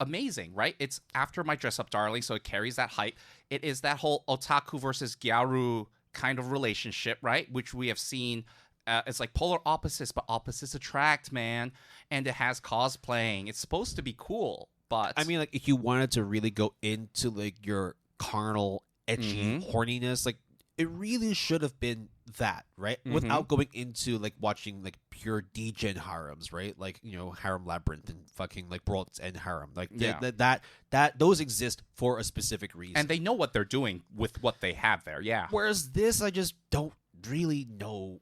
amazing, right? It's after My Dress Up Darling, so it carries that hype. It is that whole otaku versus gyaru kind of relationship, right? Which we have seen. It's like polar opposites, but opposites attract, man. And it has cosplaying. It's supposed to be cool, but I mean, like, if you wanted to really go into like your carnal, edgy horniness, like, it really should have been that, right? Without going into like watching like pure degen harems, right? Like, you know, Harem Labyrinth and fucking like World's End Harem. Like, that those exist for a specific reason, and they know what they're doing with what they have there. Yeah. Whereas this, I just don't really know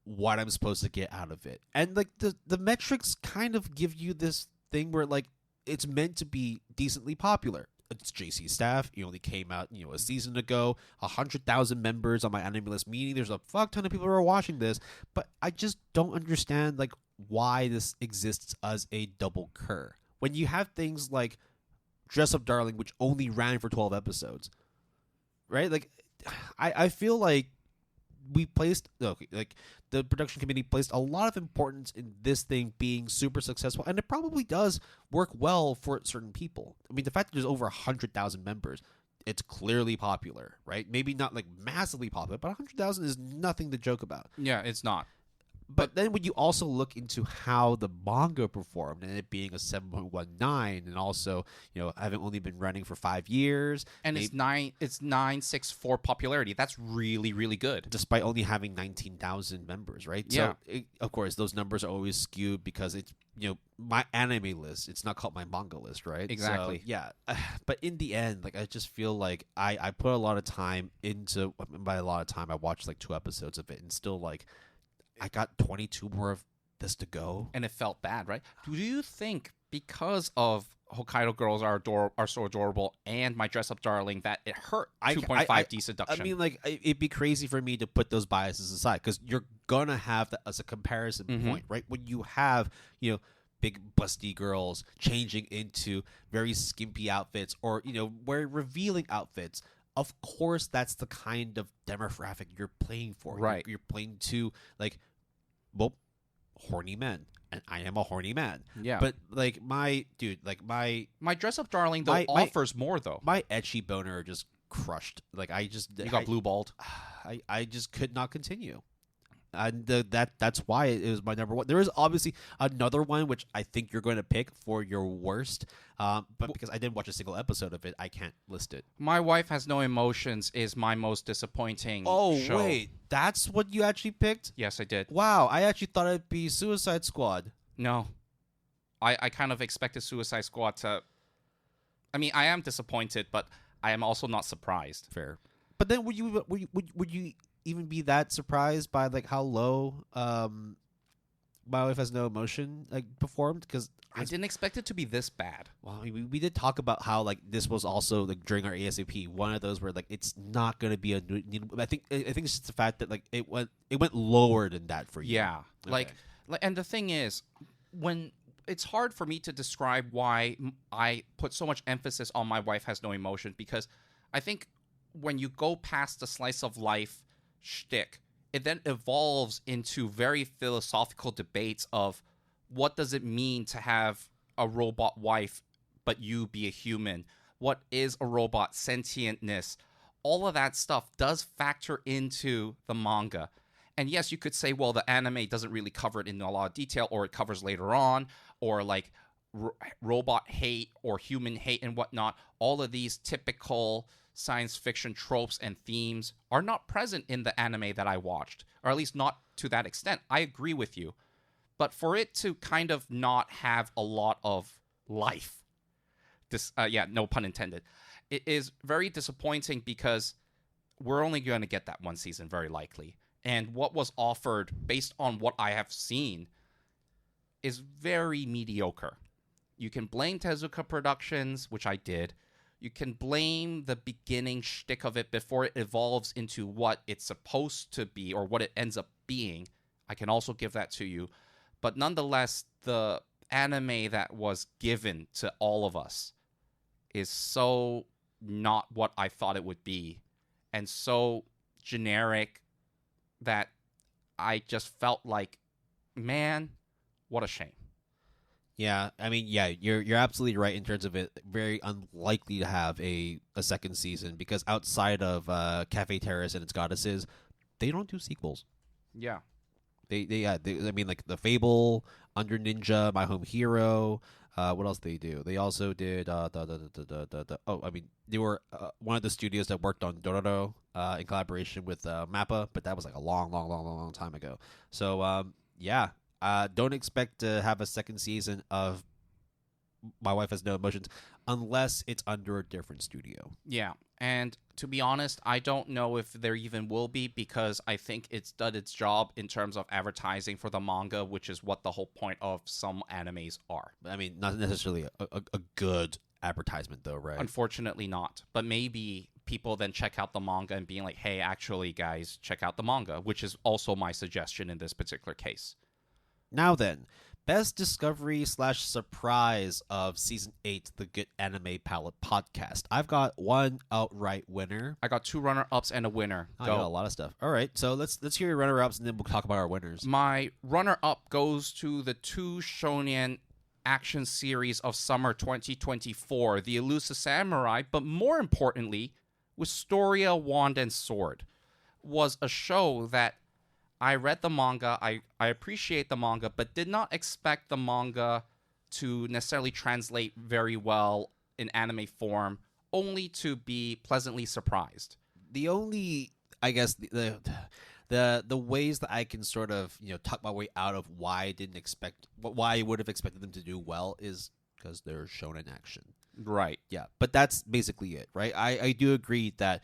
what I'm supposed to get out of it. And like the metrics kind of give you this thing where like it's meant to be decently popular. It's JC Staff. It only came out, a season ago. 100,000 members on my anime list, meaning there's a fuck ton of people who are watching this. But I just don't understand like why this exists as a double cur when you have things like Dress Up Darling, which only ran for 12 episodes, right? Like, I feel like we placed like the production committee placed a lot of importance in this thing being super successful, and it probably does work well for certain people. I mean, the fact that there's over 100,000 members, it's clearly popular, right? Maybe not like massively popular, but 100,000 is nothing to joke about. Yeah, it's not. But then when you also look into how the manga performed, and it being a 7.19, and also having only been running for 5 years, and it's 964 popularity. That's really, really good, despite only having 19,000 members, right? Yeah. So of course those numbers are always skewed because it's my anime list. It's not called my manga list, right? Exactly. So, yeah. But in the end, like I just feel like I put a lot of time into. By a lot of time, I watched like 2 episodes of it, and still like. I got 22 more of this to go. And it felt bad, right? Do you think because of Hokkaido Girls are so adorable and My Dress Up Darling that it hurt 2.5 D seduction? I mean, like, it'd be crazy for me to put those biases aside because you're going to have that as a comparison point, right? When you have, big busty girls changing into very skimpy outfits or, wearing revealing outfits. Of course, that's the kind of demographic you're playing for. Right. You're playing to, like, horny men, and I am a horny man. Yeah. But like my Dress Up Darling though offers more though. My etchy boner just crushed. Like you got blue balled. I just could not continue. And that's why it was my number one. There is obviously another one which I think you're going to pick for your worst, but because I didn't watch a single episode of it, I can't list it. My Wife Has No Emotions is my most disappointing show. Wait, that's what you actually picked? Yes, I did. Wow, I actually thought it'd be Suicide Squad. No, I kind of expected Suicide Squad to. I mean, I am disappointed, but I am also not surprised. Fair, but then would you even be that surprised by like how low My Wife Has No Emotion like performed? Because I didn't expect it to be this bad. Well, I mean, we did talk about how like this was also like during our ASAP one of those where like it's not going to be a. I think it's just the fact that like it went lower than that for you. Yeah, Okay. like, and the thing is, when it's hard for me to describe why I put so much emphasis on My Wife Has No Emotion, because I think when you go past the slice of life shtick, it then evolves into very philosophical debates of what does it mean to have a robot wife but you be a human? What is a robot sentientness? All of that stuff does factor into the manga. And yes, you could say, well, the anime doesn't really cover it in a lot of detail, or it covers later on, or like robot hate or human hate and whatnot. All of these typical science fiction tropes and themes are not present in the anime that I watched, or at least not to that extent. I agree with you. But for it to kind of not have a lot of life, no pun intended, it is very disappointing because we're only going to get that one season very likely. And what was offered based on what I have seen is very mediocre. You can blame Tezuka Productions, which I did. You can blame the beginning shtick of it before it evolves into what it's supposed to be or what it ends up being. I can also give that to you. But nonetheless, the anime that was given to all of us is so not what I thought it would be, and so generic that I just felt like, man, what a shame. Yeah, I mean, yeah, you're absolutely right in terms of it. Very unlikely to have a second season because outside of Cafe Terrace and its goddesses, they don't do sequels. Yeah. I mean, like the Fable, Under Ninja, My Home Hero. What else they do? They also did they were one of the studios that worked on Dororo in collaboration with Mappa, but that was like a long time ago. So don't expect to have a second season of My Wife Has No Emotions unless it's under a different studio. Yeah, and to be honest, I don't know if there even will be, because I think it's done its job in terms of advertising for the manga, which is what the whole point of some animes are. I mean, not necessarily a good advertisement, though, right? Unfortunately not. But maybe people then check out the manga and being like, hey, actually, guys, check out the manga, which is also my suggestion in this particular case. Now then, best discovery / surprise of Season 8, the Good Anime Palette podcast. I've got one outright winner. I got 2 runner-ups and a winner. I got a lot of stuff. All right, so let's hear your runner-ups, and then we'll talk about our winners. My runner-up goes to the 2 shonen action series of summer 2024, The Elusive Samurai, but more importantly, Wisteria Wand and Sword, was a show that I read the manga, I appreciate the manga, but did not expect the manga to necessarily translate very well in anime form, only to be pleasantly surprised. The only, I guess, the ways that I can sort of, talk my way out of why I would have expected them to do well is because they're shonen action. Right. Yeah, but that's basically it, right? I do agree that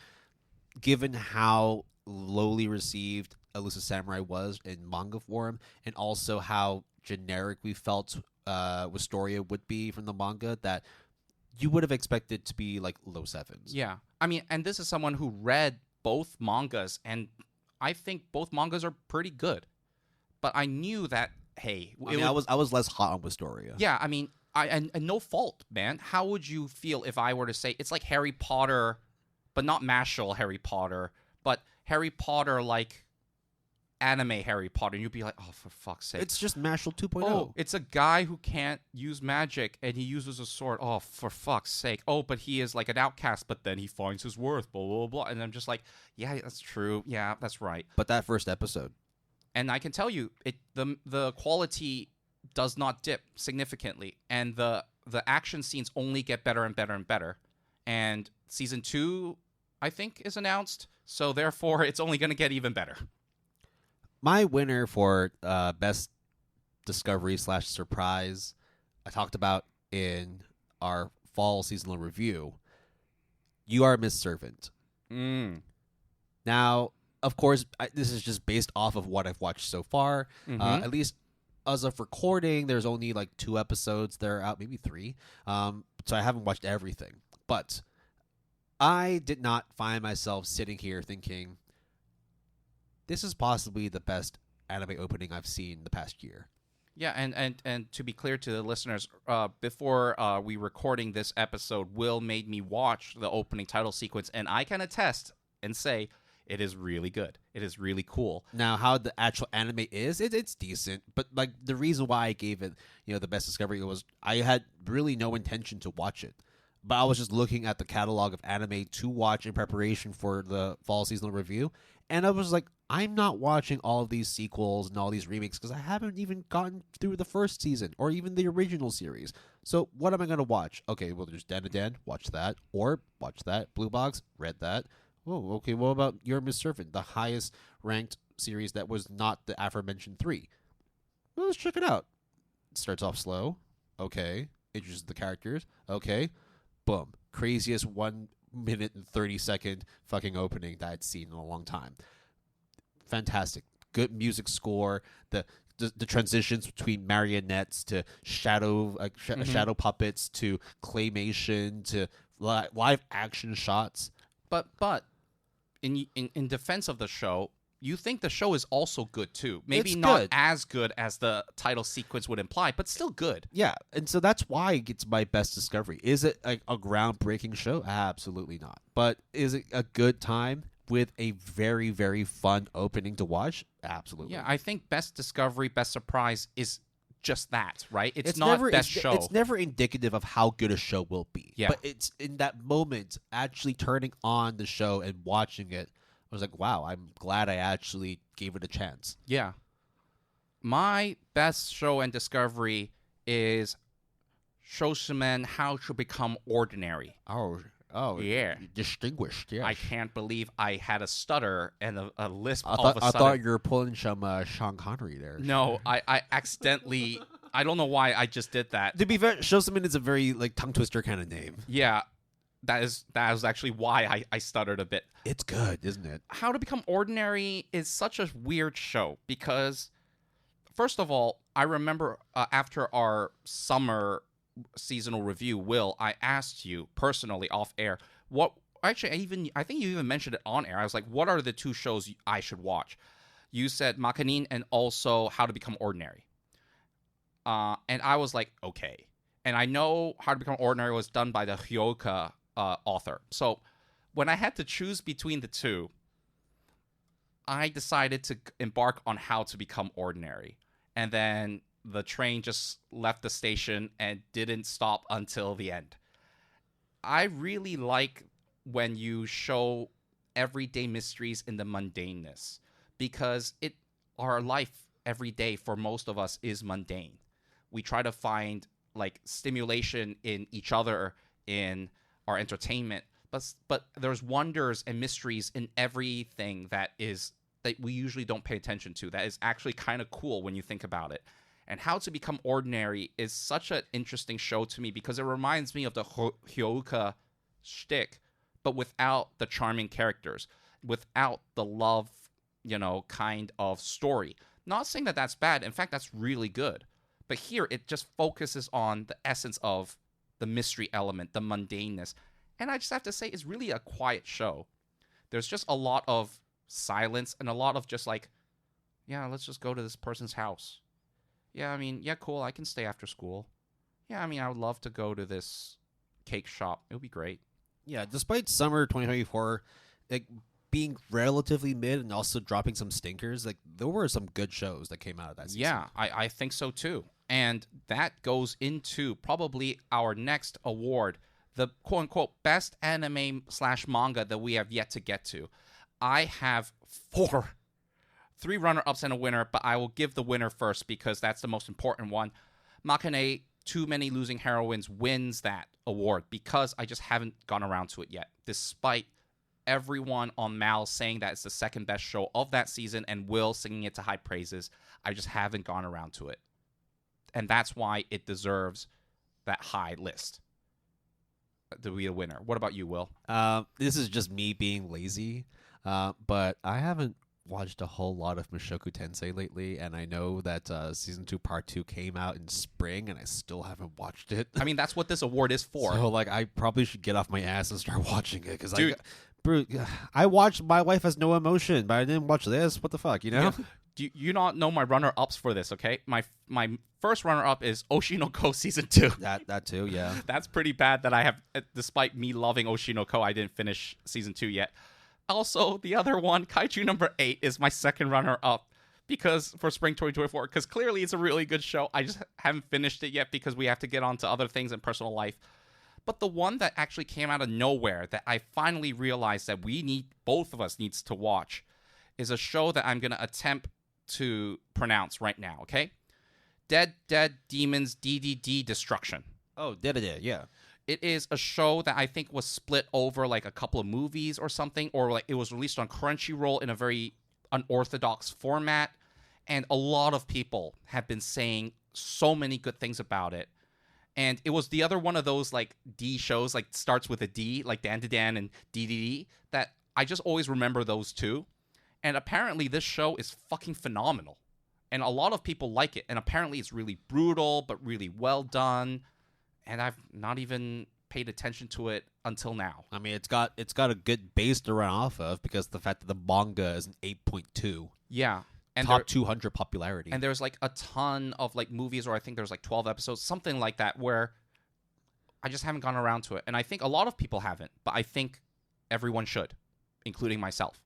given how lowly received Elusive Samurai was in manga form, and also how generic we felt Wisteria would be from the manga, that you would have expected to be like low 7s. Yeah. I mean, and this is someone who read both mangas, and I think both mangas are pretty good. But I knew that, hey... I was less hot on Wisteria. Yeah, I mean, and no fault, man. How would you feel if I were to say, it's like Harry Potter, but not Mashal Harry Potter, but Harry Potter like anime Harry Potter, and you'd be like, oh, for fuck's sake. It's just Mashal 2.0. Oh, it's a guy who can't use magic, and he uses a sword. Oh, for fuck's sake. Oh, but he is like an outcast, but then he finds his worth, blah, blah, blah. And I'm just like, yeah, that's true. Yeah, that's right. But that first episode. And I can tell you, the quality does not dip significantly, and the action scenes only get better and better and better. And season 2, I think, is announced, so therefore it's only going to get even better. My winner for best discovery / surprise, I talked about in our fall seasonal review. You Are Miss Servant. Now, of course, this is just based off of what I've watched so far. At least as of recording, there's only like 2 episodes that are out, maybe 3. So I haven't watched everything. But I did not find myself sitting here thinking, this is possibly the best anime opening I've seen the past year. Yeah, and to be clear to the listeners, before we recording this episode, Will made me watch the opening title sequence, and I can attest and say it is really good. It is really cool. Now, how the actual anime is, it's decent, but like the reason why I gave it, the best discovery was I had really no intention to watch it. But I was just looking at the catalog of anime to watch in preparation for the fall seasonal review, and I was like, I'm not watching all of these sequels and all these remakes because I haven't even gotten through the first season or even the original series. So what am I going to watch? Okay, well, there's Dan to Dan, watch that. Or watch that. Blue Box, read that. Oh, okay, what about Your Miss Servant, the highest ranked series that was not the aforementioned 3? Well, let's check it out. It starts off slow. Okay. Introduces the characters. Okay. Boom. Craziest 1 minute and 30-second fucking opening that I'd seen in a long time. Fantastic. Good music score. The transitions between marionettes to shadow puppets to claymation to live action shots. But in defense of the show, you think the show is also good too. Maybe it's not good. as good as the title sequence would imply, but still good. Yeah, and so that's why it gets my best discovery. Is it a groundbreaking show? Absolutely not. But is it a good time with a very, very fun opening to watch? Absolutely. Yeah, I think best discovery, best surprise is just that, right? It's not never, best show. It's never indicative of how good a show will be. Yeah. But it's in that moment, actually turning on the show and watching it, I was like, wow, I'm glad I actually gave it a chance. Yeah. My best show and discovery is Shoshimen How to Become Ordinary. Oh, yeah. Distinguished, yeah. I can't believe I had a stutter and a lisp I all of a sudden. thought you were pulling some Sean Connery there. No, I accidentally I don't know why I just did that. To be fair, Shosumin is a very like tongue twister kind of name. Yeah, that is actually why I stuttered a bit. It's good, isn't it? How to Become Ordinary is such a weird show because, first of all, I remember after our summer seasonal review, Will, I asked you personally off air what. Actually, I think you even mentioned it on air. I was like, "What are the two shows I should watch?" You said Makanin and also How to Become Ordinary. And I was like, okay. And I know How to Become Ordinary was done by the Qeeo author. So when I had to choose between the two, I decided to embark on How to Become Ordinary. And then the train just left the station and didn't stop until the end. I really like when you show everyday mysteries in the mundaneness, because our life every day for most of us is mundane. We try to find like stimulation in each other, in our entertainment, but there's wonders and mysteries in everything that we usually don't pay attention to, that is actually kind of cool when you think about it. And How to Become Ordinary is such an interesting show to me because it reminds me of the Qeeo shtick, but without the charming characters, without the love, kind of story. Not saying that that's bad. In fact, that's really good. But here, it just focuses on the essence of the mystery element, the mundaneness. And I just have to say, it's really a quiet show. There's just a lot of silence and a lot of just like, yeah, let's just go to this person's house. Yeah, I mean, yeah, cool, I can stay after school. Yeah, I mean, I would love to go to this cake shop. It would be great. Yeah, despite summer 2024 like being relatively mid and also dropping some stinkers, like there were some good shows that came out of that season. Yeah, I think so too. And that goes into probably our next award, the quote-unquote best anime/manga that we have yet to get to. I have 3 runner-ups and a winner, but I will give the winner first because that's the most important one. Makane, Too Many Losing Heroines, wins that award because I just haven't gone around to it yet, despite everyone on Mal saying that it's the second best show of that season and Will singing it to high praises. I just haven't gone around to it. And that's why it deserves that high list to be a winner. What about you, Will? This is just me being lazy, but I haven't watched a whole lot of Mushoku Tensei lately, and I know that season 2 part 2 came out in spring and I still haven't watched it. I mean, that's what this award is for. So like I probably should get off my ass and start watching it because I watched My Wife Has No Emotion, but I didn't watch this. What the fuck, Yeah. Do you not know my runner-ups for this, okay? My first runner-up is Oshinoko Season 2. That too, yeah. That's pretty bad that I have, despite me loving Oshinoko, I didn't finish Season 2 yet. Also, the other one, Kaiju number 8, is my second runner-up for Spring 2024, because clearly it's a really good show. I just haven't finished it yet because we have to get on to other things in personal life. But the one that actually came out of nowhere that I finally realized that both of us needs to watch is a show that I'm going to attempt to pronounce right now, okay? Dead Demons DDD Destruction. Oh, Dead, yeah. It is a show that I think was split over like a couple of movies or something, or like it was released on Crunchyroll in a very unorthodox format, and a lot of people have been saying so many good things about it. And it was the other one of those like D shows, like starts with a D, like Dan to Dan and DDD, that I just always remember those two. And apparently this show is fucking phenomenal. And a lot of people like it. And apparently it's really brutal, but really well done. And I've not even paid attention to it until now. I mean, it's got a good base to run off of because the fact that the manga is an 8.2. Yeah. And top 200 popularity. And there's like a ton of like movies, or I think there's like 12 episodes, something like that, where I just haven't gone around to it. And I think a lot of people haven't, but I think everyone should, including myself.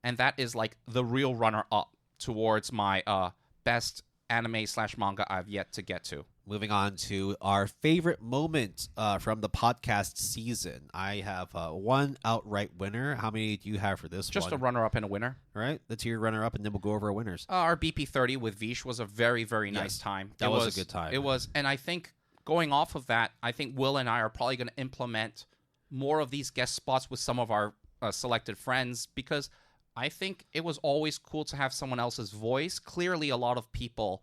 And that is like the real runner-up towards my best anime/manga I've yet to get to. Moving on to our favorite moment from the podcast season. I have one outright winner. How many do you have for this one? Just a runner-up and a winner. All right, let's hear your runner-up, and then we'll go over our winners. Our BP30 with Vish was a very, very nice time. That was a good time. It was, and I think going off of that, I think Will and I are probably going to implement more of these guest spots with some of our selected friends, because I think it was always cool to have someone else's voice. Clearly, a lot of people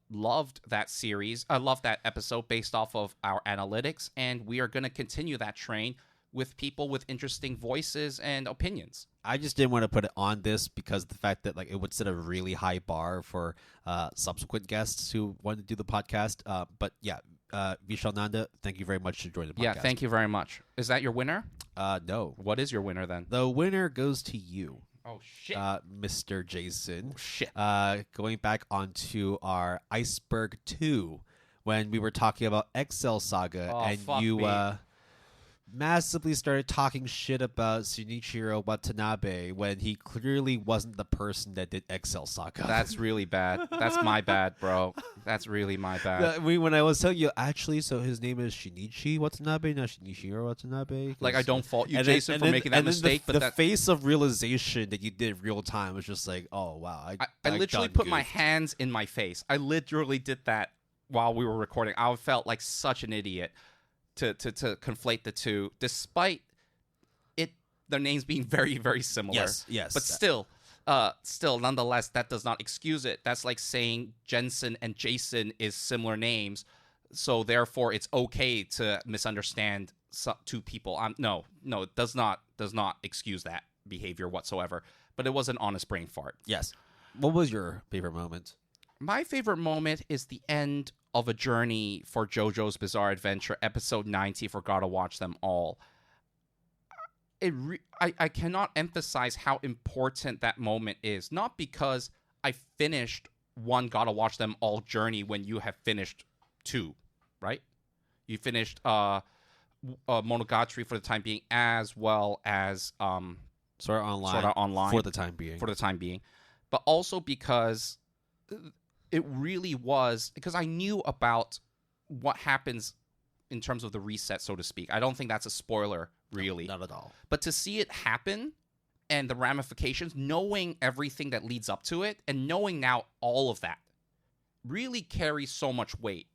loved that series. I loved that episode based off of our analytics, and we are going to continue that train with people with interesting voices and opinions. I just didn't want to put it on this because of the fact that like it would set a really high bar for subsequent guests who wanted to do the podcast. But yeah, Vishal Nanda, thank you very much for joining the podcast. Yeah, thank you very much. Is that your winner? No. What is your winner then? The winner goes to you. Oh, shit. Mr. Jason. Oh, shit. Going back onto our Iceberg 2 when we were talking about Excel Saga and you massively started talking shit about Shinichiro Watanabe when he clearly wasn't the person that did Excel Saga. That's really bad. That's my bad, bro. That's really my bad. When I was telling you, actually, so his name is Shinichi Watanabe, not Shinichiro Watanabe. Like, I don't fault you, Jason, for making that mistake. But the face of realization that you did real time was just like, oh, wow. I literally put my hands in my face. I literally did that while we were recording. I felt like such an idiot to conflate the two, despite their names being very, very similar. Yes. But still, nonetheless, that does not excuse it. That's like saying Jensen and Jason is similar names, so therefore it's okay to misunderstand two people. No, it does not excuse that behavior whatsoever. But it was an honest brain fart. Yes. What was your favorite moment? My favorite moment is the end of a journey for JoJo's Bizarre Adventure, episode 90. For Gotta Watch Them All. I cannot emphasize how important that moment is. Not because I finished one Gotta Watch Them All journey when you have finished two, right? You finished Monogatari for the time being, as well as Sword Art Online for the time being. But also because it really was, because I knew about what happens in terms of the reset, so to speak. I don't think that's a spoiler, really. No, not at all. But to see it happen and the ramifications, knowing everything that leads up to it, and knowing now all of that, really carries so much weight.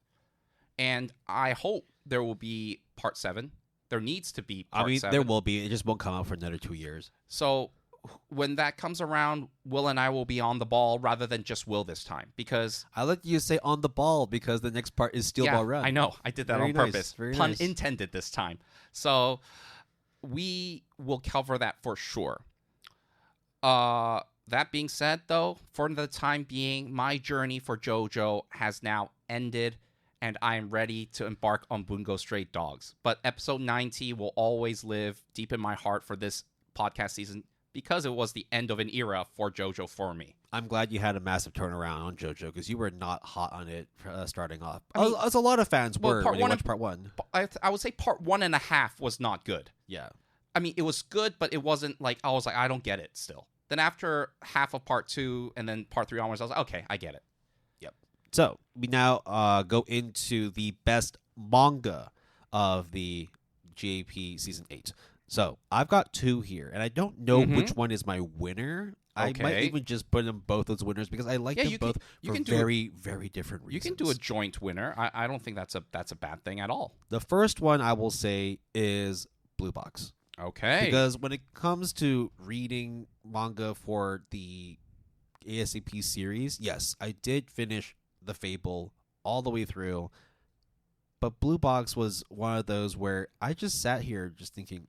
And I hope there will be part 7. There needs to be part 7. There will be. It just won't come out for another 2 years. So when that comes around, Will and I will be on the ball rather than just Will this time, because I let you say on the ball because the next part is Steel Ball Run. I know. I did that Very on nice. purpose. Very Pun nice. intended this time. So we will cover that for sure. That being said, though, for the time being, my journey for JoJo has now ended, and I am ready to embark on Bungo Stray Dogs. But episode 90 will always live deep in my heart for this podcast season, because it was the end of an era for JoJo for me. I'm glad you had a massive turnaround on JoJo because you were not hot on it starting off. I mean, as a lot of fans were when they watched part 1. I would say part 1.5 was not good. Yeah. I mean, it was good, but it wasn't like, I was like, I don't get it still. Then after half of part 2 and then part 3 onwards, I was like, okay, I get it. Yep. So we now go into the best manga of the GAP Season 8. So I've got 2 here, and I don't know which one is my winner. I might even just put them both as winners because I like them both for very, very different reasons. You can do a joint winner. I don't think that's a bad thing at all. The first one I will say is Blue Box. Okay. Because when it comes to reading manga for the ASAP series, yes, I did finish The Fable all the way through. But Blue Box was one of those where I just sat here just thinking,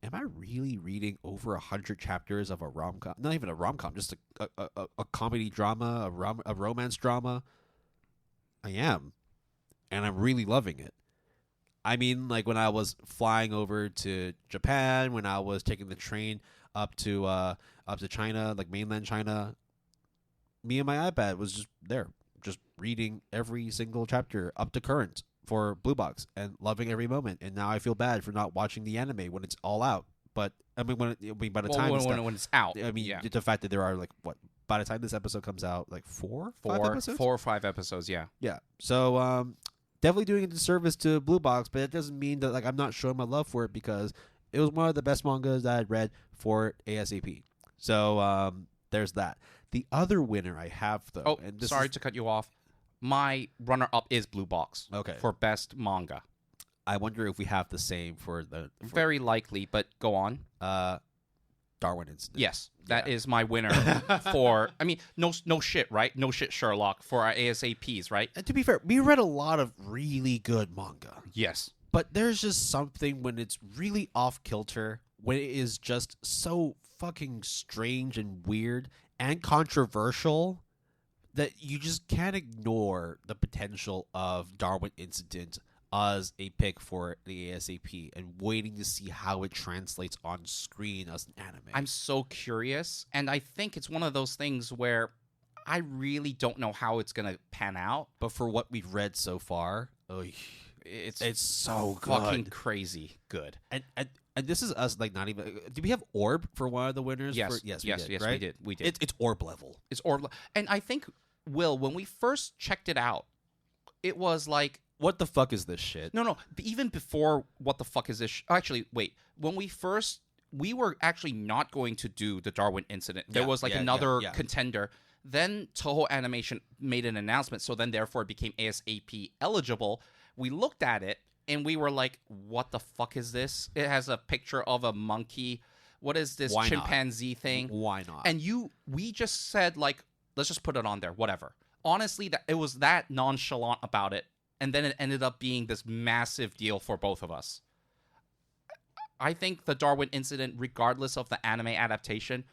am I really reading over 100 chapters of a rom-com? Not even a rom-com, just a comedy drama, a romance drama. I am. And I'm really loving it. I mean, like when I was flying over to Japan, when I was taking the train up to China, like mainland China, me and my iPad was just there, just reading every single chapter up to current for Blue Box and loving every moment. And now I feel bad for not watching the anime when it's all out. But I mean, by the time when it's out, I mean, the fact that there are like by the time this episode comes out, like 4 or 5 episodes, yeah. Yeah. So definitely doing a disservice to Blue Box, but it doesn't mean that like I'm not showing my love for it because it was one of the best mangas that I'd read for ASAP. So there's that. The other winner I have though, and sorry to cut you off. My runner-up is Blue Box. Okay. For best manga. I wonder if we have the same for the... Very likely, but go on. Darwin Incident. Yes, that is my winner for. I mean, no shit, right? No shit, Sherlock, for our ASAPs, right? And to be fair, we read a lot of really good manga. Yes. But there's just something when it's really off kilter, when it is just so fucking strange and weird and controversial that you just can't ignore the potential of Darwin Incident as a pick for the ASAP and waiting to see how it translates on screen as an anime. I'm so curious, and I think it's one of those things where I really don't know how it's going to pan out. But for what we've read so far, it's so fucking good. crazy good. And this is us, like, not even. Did we have Orb for one of the winners? Yes, yes, right? we did. It's Orb level. It's Orb, and I think Will, when we first checked it out, it was like, what the fuck is this shit? No. Even before, what the fuck is this? Actually, wait. When we were actually not going to do the Darwin Incident. There was another contender. Then Toho Animation made an announcement, so then therefore it became ASAP eligible. We looked at it and we were like, "What the fuck is this?" It has a picture of a monkey. What is this chimpanzee thing? Why not? And we just said, like, let's just put it on there. Whatever. Honestly, that it was that nonchalant about it. And then it ended up being this massive deal for both of us. I think the Darwin Incident, regardless of the anime adaptation,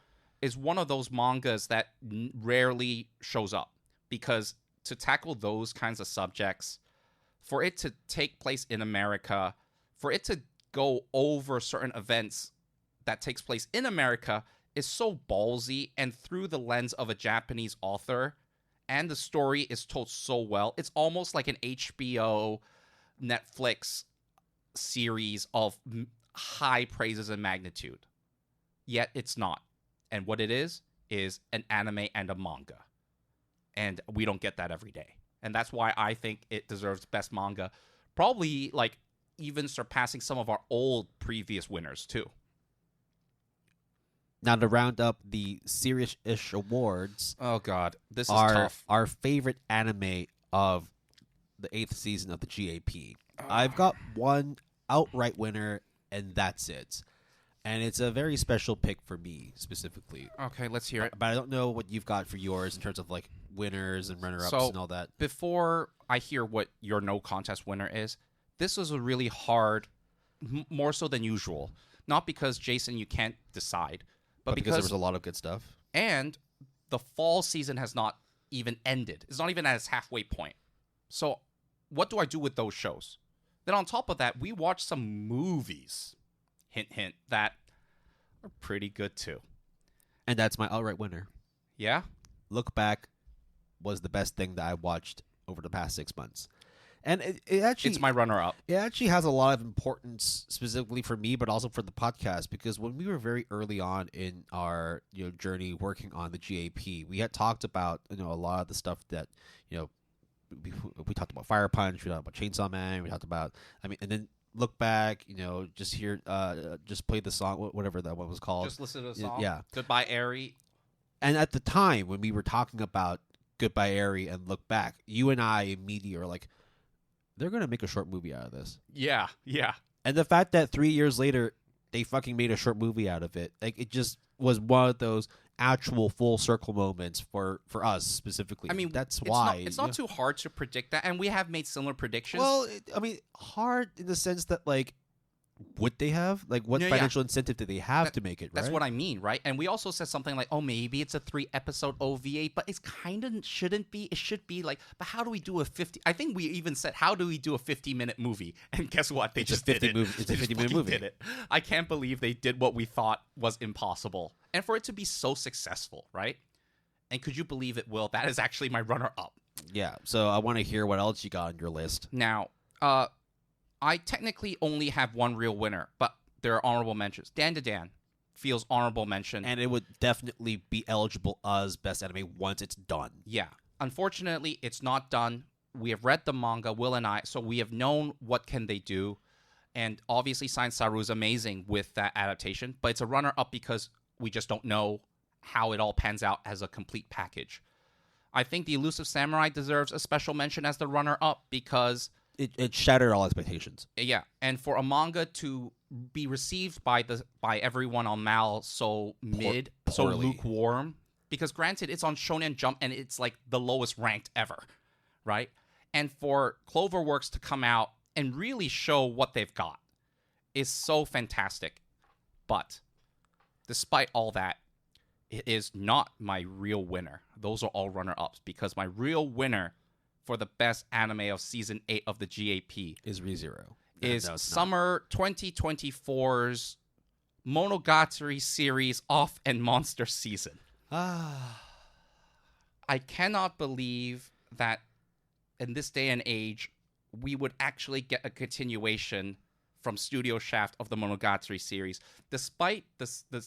is one of those mangas that rarely shows up. Because to tackle those kinds of subjects, for it to take place in America, for it to go over certain events that takes place in America is so ballsy, and through the lens of a Japanese author. And the story is told so well. It's almost like an HBO, Netflix series of high praises and magnitude. Yet it's not. And what it is an anime and a manga. And we don't get that every day. And that's why I think it deserves best manga. Probably, like, even surpassing some of our old previous winners, too. Now, to round up the serious-ish awards... Oh, God. This is tough. Our favorite anime of the 8th season of the GAP. I've got one outright winner, and that's it. And it's a very special pick for me, specifically. Okay, let's hear it. But I don't know what you've got for yours in terms of, like, winners and runner-ups and all that. Before I hear what your no contest winner is, this was a really hard, more so than usual. Not because, Jason, you can't decide... But because there was a lot of good stuff. And the fall season has not even ended. It's not even at its halfway point. So what do I do with those shows? Then on top of that, we watched some movies, hint, hint, that are pretty good too. And that's my outright winner. Yeah? Look Back was the best thing that I watched over the past 6 months. And it actually... It's my runner-up. It actually has a lot of importance specifically for me, but also for the podcast, because when we were very early on in our journey working on the GAP, we had talked about a lot of the stuff that we talked about Fire Punch, we talked about Chainsaw Man, we talked about and then Look Back, just hear just play the song, whatever that one was called. Just listen to the song. Yeah. Goodbye, Aerie. And at the time when we were talking about Goodbye, Aerie and Look Back, you and I immediately were like, they're going to make a short movie out of this. Yeah. And the fact that 3 years later, they fucking made a short movie out of it, like, it just was one of those actual full circle moments for us specifically. I mean, that's why. It's not too hard to predict that, and we have made similar predictions. Well, hard in the sense that, like, would they have? Like, what financial incentive did they have to make it, right? That's what I mean, right? And we also said something like, oh, maybe it's a 3-episode OVA, but it's kind of shouldn't be. It should be like, but how do we do a 50? I think we even said, how do we do a 50-minute movie? And guess what? They just did it. It's a 50-minute movie. Did it. I can't believe they did what we thought was impossible. And for it to be so successful, right? And could you believe it, Will? That is actually my runner-up. Yeah, so I want to hear what else you got on your list. Now, I technically only have one real winner, but there are honorable mentions. Dan to Dan feels honorable mention. And it would definitely be eligible as best anime once it's done. Yeah. Unfortunately, it's not done. We have read the manga, Will and I, so we have known what can they do. And obviously, Science Saru is amazing with that adaptation, but it's a runner-up because we just don't know how it all pans out as a complete package. I think The Elusive Samurai deserves a special mention as the runner-up because... It shattered all expectations. Yeah, and for a manga to be received by everyone on Mal so so poorly. lukewarm? Because granted, it's on Shonen Jump and it's like the lowest ranked ever, right? And for Cloverworks to come out and really show what they've got is so fantastic. But despite all that, it is not my real winner. Those are all runner-ups, because my real winner for the best anime of Season 8 of the GAP Is ReZero. is No, it's not. Summer 2024's Monogatari series Off and Monster Season. Ah. I cannot believe that in this day and age, we would actually get a continuation from Studio Shaft of the Monogatari series, despite the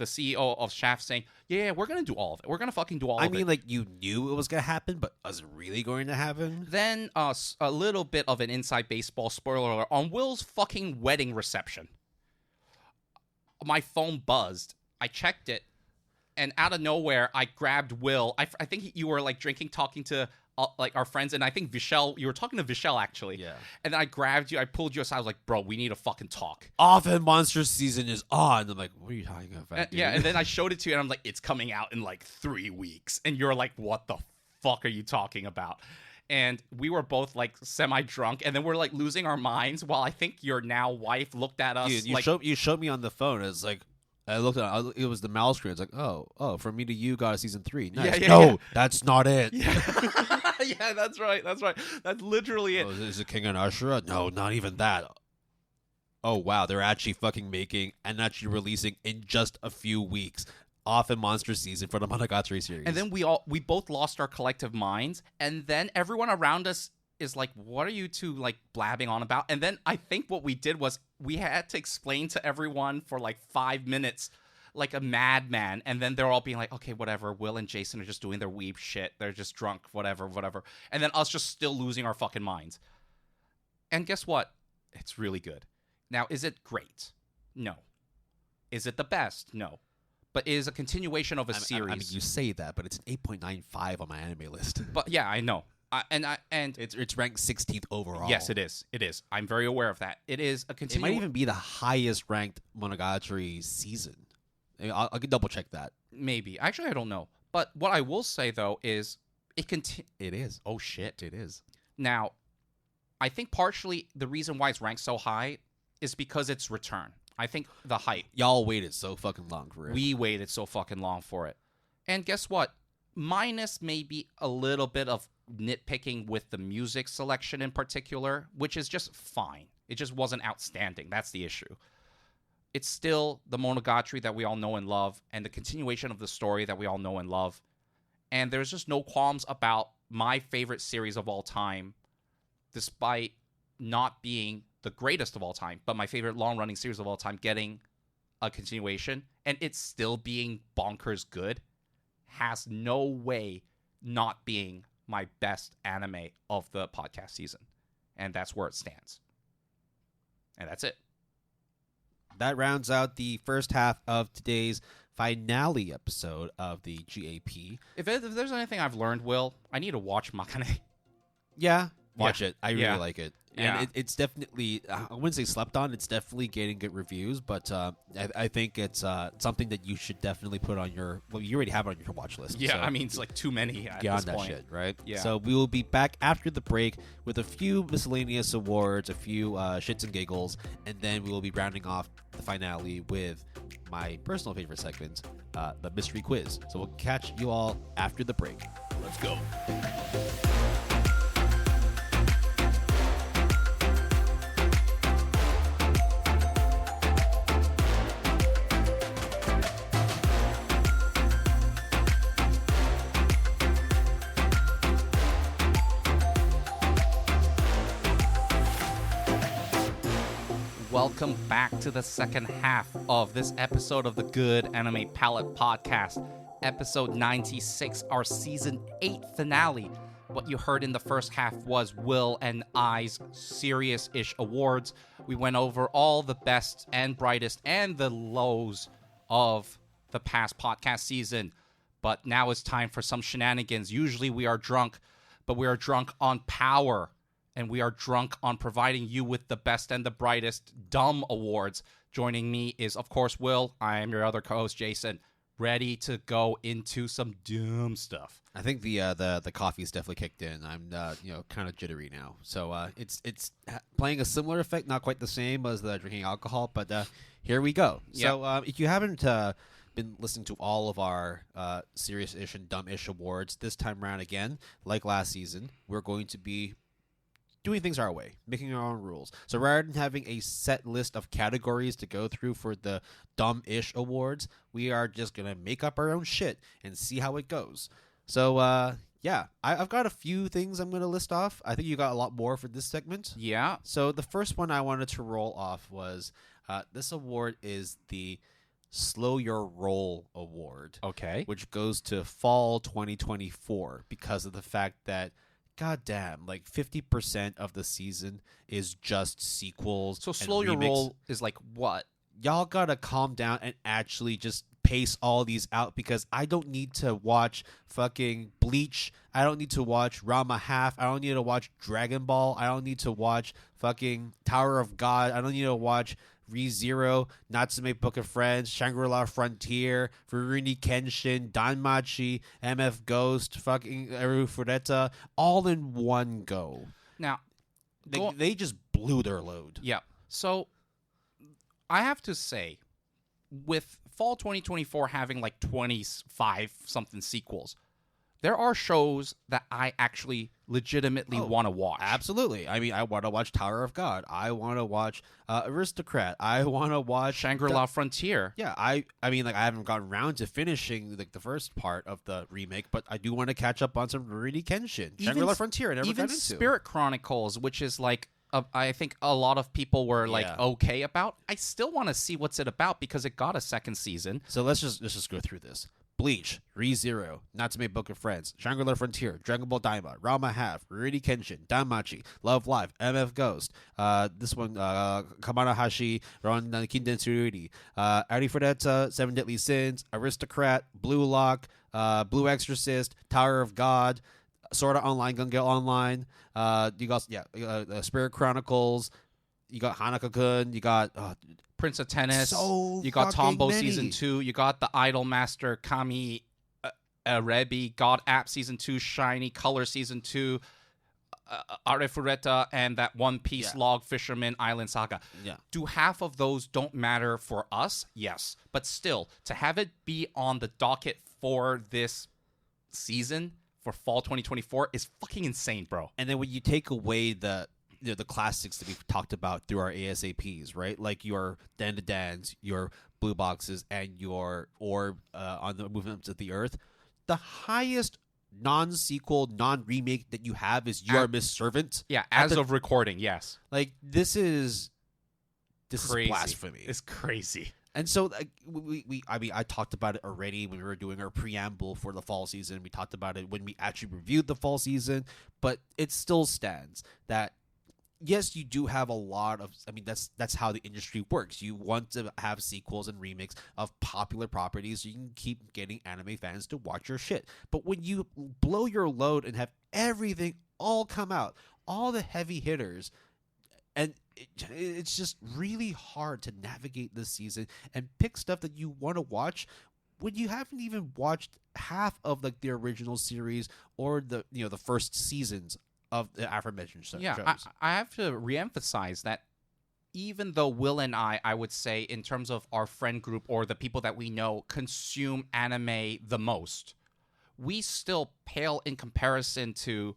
CEO of Shaft saying, yeah, we're going to do all of it. We're going to fucking do all of it. I mean, like, you knew it was going to happen, but was it really going to happen? Then a little bit of an inside baseball spoiler alert on Will's fucking wedding reception. My phone buzzed. I checked it, and out of nowhere, I grabbed Will. I think you were like drinking, talking to like our friends, and I think Vishal, you were talking to Vishal actually. Yeah. And then I grabbed you, I pulled you aside. I was like, bro, we need to fucking talk. Off and Monster Season is on. I'm like, what are you talking about? Yeah, dude? and then I showed it to you, and I'm like, it's coming out in like 3 weeks. And you're like, what the fuck are you talking about? And we were both like semi-drunk, and then we're like losing our minds while I think your now wife looked at us. Dude, like, you showed me on the phone. It's like, I looked at it, it was the mouse screen. It's like, oh, from me to you got a season 3. Nice. Yeah, no, yeah. that's not it. Yeah. Yeah, that's right. That's literally it. Oh, is it King and Ashura? No, not even that. Oh, wow. They're actually fucking making and actually releasing in just a few weeks Off and Monster Season for the Monogatari series. And then we both lost our collective minds, and then everyone around us is like, what are you two like blabbing on about? And then I think what we did was we had to explain to everyone for like 5 minutes like a madman, and then they're all being like, okay, whatever, Will and Jason are just doing their weeb shit, they're just drunk, whatever, and then us just still losing our fucking minds. And guess what? It's really good. Now, is it great? No. Is it the best? No. But it is a continuation of a series. I mean, you say that, but it's an 8.95 on my anime list. But yeah, I know. And it's ranked 16th overall. yes, it is. It is. I'm very aware of that. It is a It continuation. might even be the highest ranked Monogatari season. I can double check that. Maybe. Actually, I don't know. But what I will say though is it It is. Oh shit. It is. Now, I think partially the reason why it's ranked so high is because it's return. I think the hype. Y'all waited so fucking long for it. We waited so fucking long for it. And guess what? Minus maybe a little bit of nitpicking with the music selection in particular, which is just fine. It just wasn't outstanding. That's the issue. It's still the Monogatari that we all know and love, and the continuation of the story that we all know and love. And there's just no qualms about my favorite series of all time, despite not being the greatest of all time, but my favorite long-running series of all time getting a continuation, and it's still being bonkers good, has no way not being my best anime of the podcast season. And that's where it stands. And that's it. That rounds out the first half of today's finale episode of the GAP. If there's anything I've learned, Will, I need to watch Makane. Yeah, watch Yeah. it. I really Yeah. like it. Yeah. And it's definitely, I wouldn't say slept on, it's definitely getting good reviews, but I think it's something that you should definitely put on your, well, you already have it on your watch list. Yeah, so I mean, it's like too many at get on this that point. shit, right? Yeah. So we will be back after the break with a few miscellaneous awards, a few shits and giggles, and then we will be rounding off the finale with my personal favorite segment, the mystery quiz. So we'll catch you all after the break. Let's go. Welcome back to the second half of this episode of the Good Anime Palette Podcast, episode 96, our season 8 finale. What you heard in the first half was Will and I's serious-ish awards. We went over all the best and brightest and the lows of the past podcast season. But now it's time for some shenanigans. Usually we are drunk, but we are drunk on power. and we are drunk on providing you with the best and the brightest dumb awards. Joining me is, of course, Will. I am your other co-host, Jason, ready to go into some dumb stuff. I think the coffee's definitely kicked in. I'm kind of jittery now, so it's playing a similar effect, not quite the same as the drinking alcohol, but here we go. Yep. So if you haven't been listening to all of our serious-ish and dumb-ish awards, this time around again, like last season, we're going to be doing things our way, making our own rules. So rather than having a set list of categories to go through for the dumb-ish awards, we are just going to make up our own shit and see how it goes. So, I've got a few things I'm going to list off. I think you got a lot more for this segment. Yeah. So the first one I wanted to roll off was this award is the Slow Your Roll Award. Okay. Which goes to fall 2024 because of the fact that, goddamn, like 50% of the season is just sequels. So and slow your remakes. roll is like what? Y'all gotta calm down and actually just pace all these out because I don't need to watch fucking Bleach. I don't need to watch Rama Half. I don't need to watch Dragon Ball. I don't need to watch fucking Tower of God. I don't need to watch ReZero, Natsume Book of Friends, Shangri-La Frontier, Rurouni Kenshin, Danmachi, MF Ghost, fucking Eru Fureta, all in one go. Now, They just blew their load. yeah. So I have to say, with fall 2024 having like 25 something sequels, there are shows that I actually legitimately want to watch. Absolutely. I mean, I want to watch Tower of God. I want to watch Aristocrat. I want to watch Shangri-La Frontier. Yeah, I mean, like I haven't gotten around to finishing like the first part of the remake, but I do want to catch up on some Rurouni Kenshin. Shangri-La Frontier. I never got into. Spirit Chronicles, which is like I think a lot of people were like okay about. I still want to see what's it about because it got a second season. So let's just go through this. Bleach, ReZero, Natsume Book of Friends, Shangri-La Frontier, Dragon Ball Daima, Rama Half, Rurouni Kenshin, Danmachi, Love Live, MF Ghost, this one, Kamana Hashi, Ron Kinden Tsururi, Arifureta, Seven Deadly Sins, Aristocrat, Blue Lock, Blue Exorcist, Tower of God, Sword Art Online, Gun Gale Online, you got Spirit Chronicles, you got Hanaka-kun, you got Prince of Tennis. So you got Tombow many. Season 2. You got the Idol Master Kami Rebi, God App Season 2, Shiny Color Season 2, Arifureta, and that One Piece Log Fisherman Island Saga. Yeah. Do half of those don't matter for us? Yes. But still, to have it be on the docket for this season, for fall 2024, is fucking insane, bro. And then when you take away the classics that we've talked about through our ASAPs, right? Like your Dan to Dans, your Blue Boxes, and your Orb on the Movements of the Earth, the highest non-sequel, non-remake that you have is You Are Miss Servant. Yeah, as of recording, yes. Like, this is crazy. Blasphemy. It's crazy. And so I talked about it already when we were doing our preamble for the fall season. We talked about it when we actually reviewed the fall season, but it still stands that yes, you do have a lot of. I mean, that's how the industry works. You want to have sequels and remakes of popular properties. So you can keep getting anime fans to watch your shit. But when you blow your load and have everything all come out, all the heavy hitters, and it's just really hard to navigate this season and pick stuff that you want to watch when you haven't even watched half of like the original series or the first seasons of the aforementioned shows. Yeah, I have to reemphasize that even though Will and I would say in terms of our friend group or the people that we know consume anime the most, we still pale in comparison to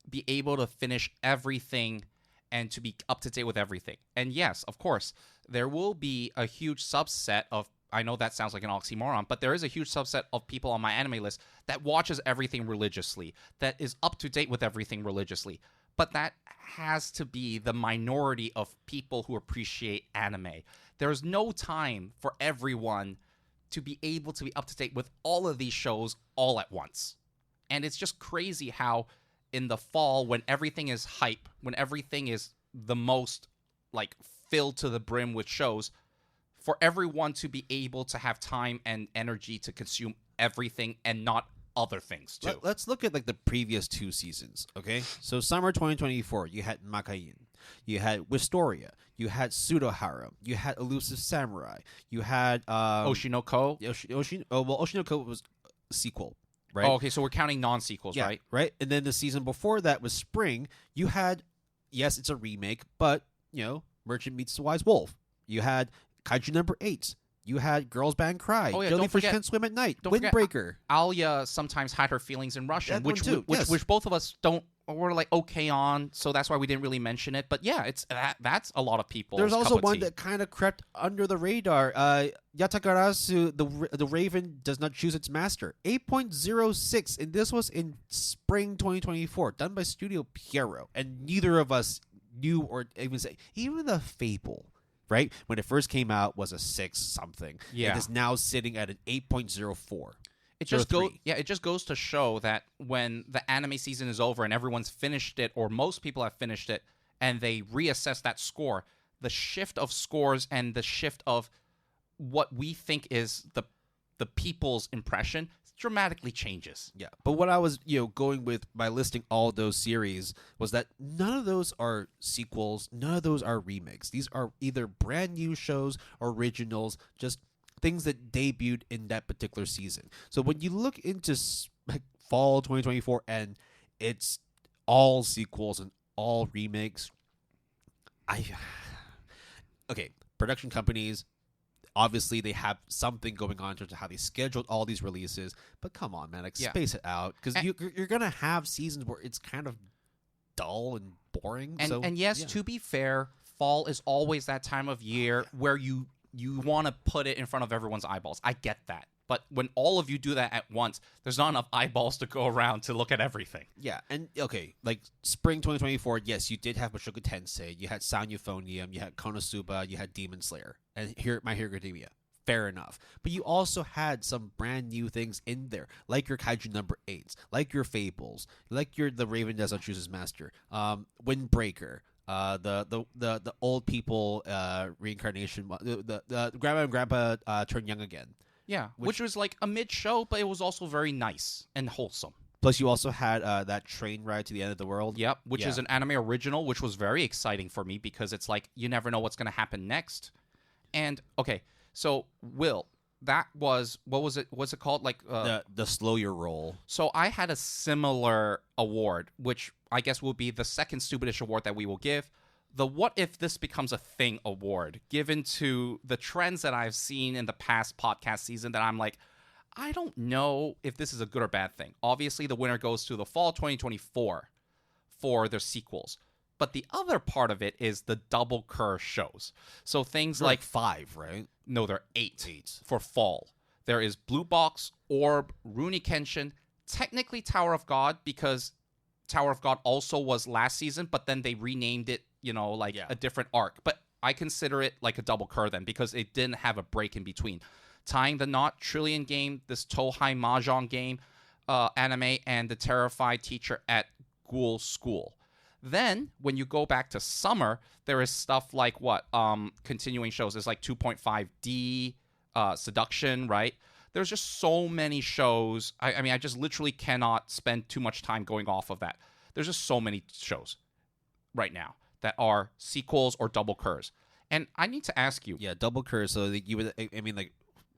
be able to finish everything and to be up to date with everything. And yes, of course, there will be a huge subset of, I know that sounds like an oxymoron, but there is a huge subset of people on my anime list that watches everything religiously, that is up to date with everything religiously. But that has to be the minority of people who appreciate anime. There's no time for everyone to be able to be up to date with all of these shows all at once. And it's just crazy how in the fall, when everything is hype, when everything is the most like filled to the brim with shows, for everyone to be able to have time and energy to consume everything and not other things too. Let's look at like the previous 2 seasons, okay? So summer 2024, you had Makain, you had Wistoria, you had Pseudo Harem, you had Elusive Samurai, you had Oshinoko. Oshinoko was a sequel, right? Oh, okay, so we're counting non-sequels, Yeah, right? right. And then the season before that was spring. You had, yes, it's a remake, but Merchant Meets the Wise Wolf. You had Kaiju number 8. You had Girls Band Cry. Oh, yeah, Jellyfish Can't Swim at Night. Windbreaker. Alia sometimes hide her feelings in Russian, That one too, yes. which both of us don't. We're like okay on, so that's why we didn't really mention it. But yeah, it's that's a lot of people. There's also one that kind of crept under the radar. Yatagarasu, the Raven does not choose its master. 8.06, and this was in spring 2024, done by Studio Pierrot, and neither of us knew or even say even the Fable. Right? When it first came out was a 6 something. Yeah. It is now sitting at an 8.04. It just goes to show that when the anime season is over and everyone's finished it, or most people have finished it, and they reassess that score, the shift of scores and the shift of what we think is the people's impression dramatically changes. Yeah. But what I was, going with by listing all those series was that none of those are sequels, none of those are remakes. These are either brand new shows, originals, just things that debuted in that particular season. So when you look into fall 2024 and it's all sequels and all remakes, okay, production companies, obviously, they have something going on in terms of how they scheduled all these releases. But come on, man, space it out. Because you're going to have seasons where it's kind of dull and boring. And yes, to be fair, fall is always that time of year where you want to put it in front of everyone's eyeballs. I get that. But when all of you do that at once, there's not enough eyeballs to go around to look at everything. Yeah, and okay, like spring 2024, yes, you did have Mushoku Tensei, you had Sound Euphonium, you had Konosuba, you had Demon Slayer, and My Hero Academia. Fair enough. But you also had some brand new things in there, like your Kaiju number 8s, like your Fables, like the Raven Does Not Choose His Master, Windbreaker, the old people reincarnation, the grandma and grandpa turn young again. Yeah, which was like a mid-show, but it was also very nice and wholesome. Plus, you also had that train ride to the end of the world. Yep, which is an anime original, which was very exciting for me because it's like you never know what's going to happen next. And, okay, so, Will, that was, what was it called? Like the Slow Your Roll. So I had a similar award, which I guess will be the second stupidest award that we will give. The What If This Becomes a Thing award, given to the trends that I've seen in the past podcast season that I'm like, I don't know if this is a good or bad thing. Obviously, the winner goes to the fall 2024 for their sequels. But the other part of it is the double curve shows. So things like 5, right? No, they're 8 for fall. There is Blue Box, Orb, Rurouni Kenshin, technically Tower of God, because Tower of God also was last season, but then they renamed it, a different arc. But I consider it like a double curve then, because it didn't have a break in between. Tying the Knot, Trillion Game, this Tohai Mahjong game, anime, and the Terrified Teacher at Ghoul School. Then, when you go back to summer, there is stuff like continuing shows. There's like 2.5D, Seduction, right? There's just so many shows. I mean, I just literally cannot spend too much time going off of that. There's just so many shows right now that are sequels or double curves. And I need to ask you. Yeah, double curves. So you would,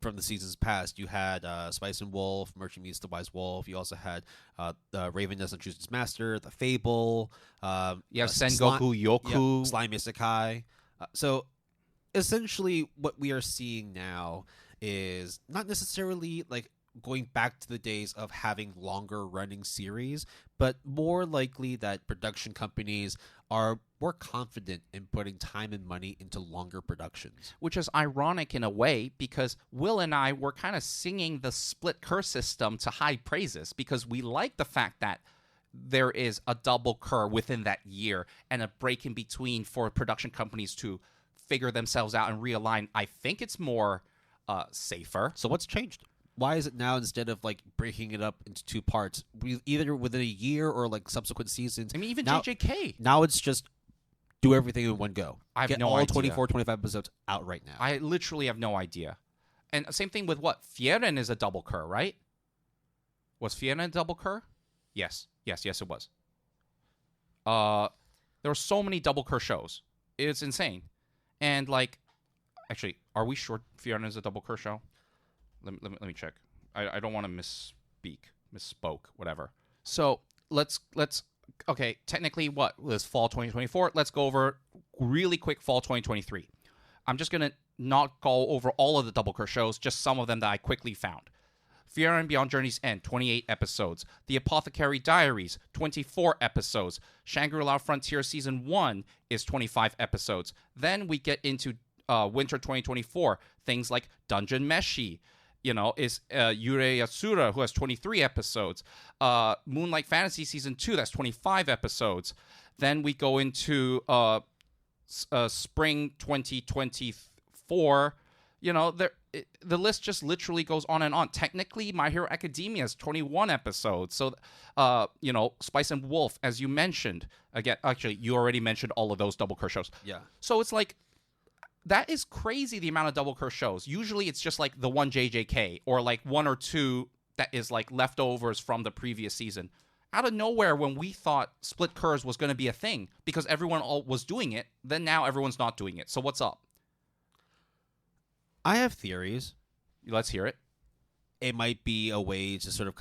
from the seasons past, you had Spice and Wolf, Merchant Meets the Wise Wolf. You also had the Raven Doesn't Choose Its Master, The Fable. You have Sengoku Yoku. Slime Isekai. So essentially what we are seeing now is not necessarily like going back to the days of having longer running series, but more likely that production companies are more confident in putting time and money into longer productions. Which is ironic in a way, because Will and I were kind of singing the split curse system to high praises, because we like the fact that there is a double curve within that year and a break in between for production companies to figure themselves out and realign. I think it's more safer. So what's changed? Why is it now, instead of like breaking it up into 2 parts, either within a year or like subsequent seasons? I mean, even JJK. Now it's just do everything in one go. I have Get no all idea. 24, 25 episodes out right now. I literally have no idea. And same thing with what? Fieren is a double curve, right? Was Fiona a double cur? Yes, it was. There were so many double cur shows. It's insane. And like, actually, are we sure Fiona is a double cur show? Let me check. I don't want to misspoke, whatever. So let's okay. Technically, what was fall 2024? Let's go over really quick fall 2023. I'm just gonna not go over all of the double cur shows, just some of them that I quickly found. Fiona and Beyond Journey's End, 28 episodes. The Apothecary Diaries, 24 episodes. Shangri-La Frontier Season 1 is 25 episodes. Then we get into winter 2024. Things like Dungeon Meshi, is Yurei Yatsura, who has 23 episodes. Moonlight Fantasy Season 2, that's 25 episodes. Then we go into spring 2024. The list just literally goes on and on. Technically, My Hero Academia is 21 episodes. So, Spice and Wolf, as you mentioned, again, actually, you already mentioned all of those double cur shows. Yeah. So it's like, that is crazy, the amount of double cur shows. Usually it's just like the one JJK or like one or two that is like leftovers from the previous season. Out of nowhere, when we thought split curs was going to be a thing because everyone was doing it, then now everyone's not doing it. So what's up? I have theories. Let's hear it. It might be a way to sort of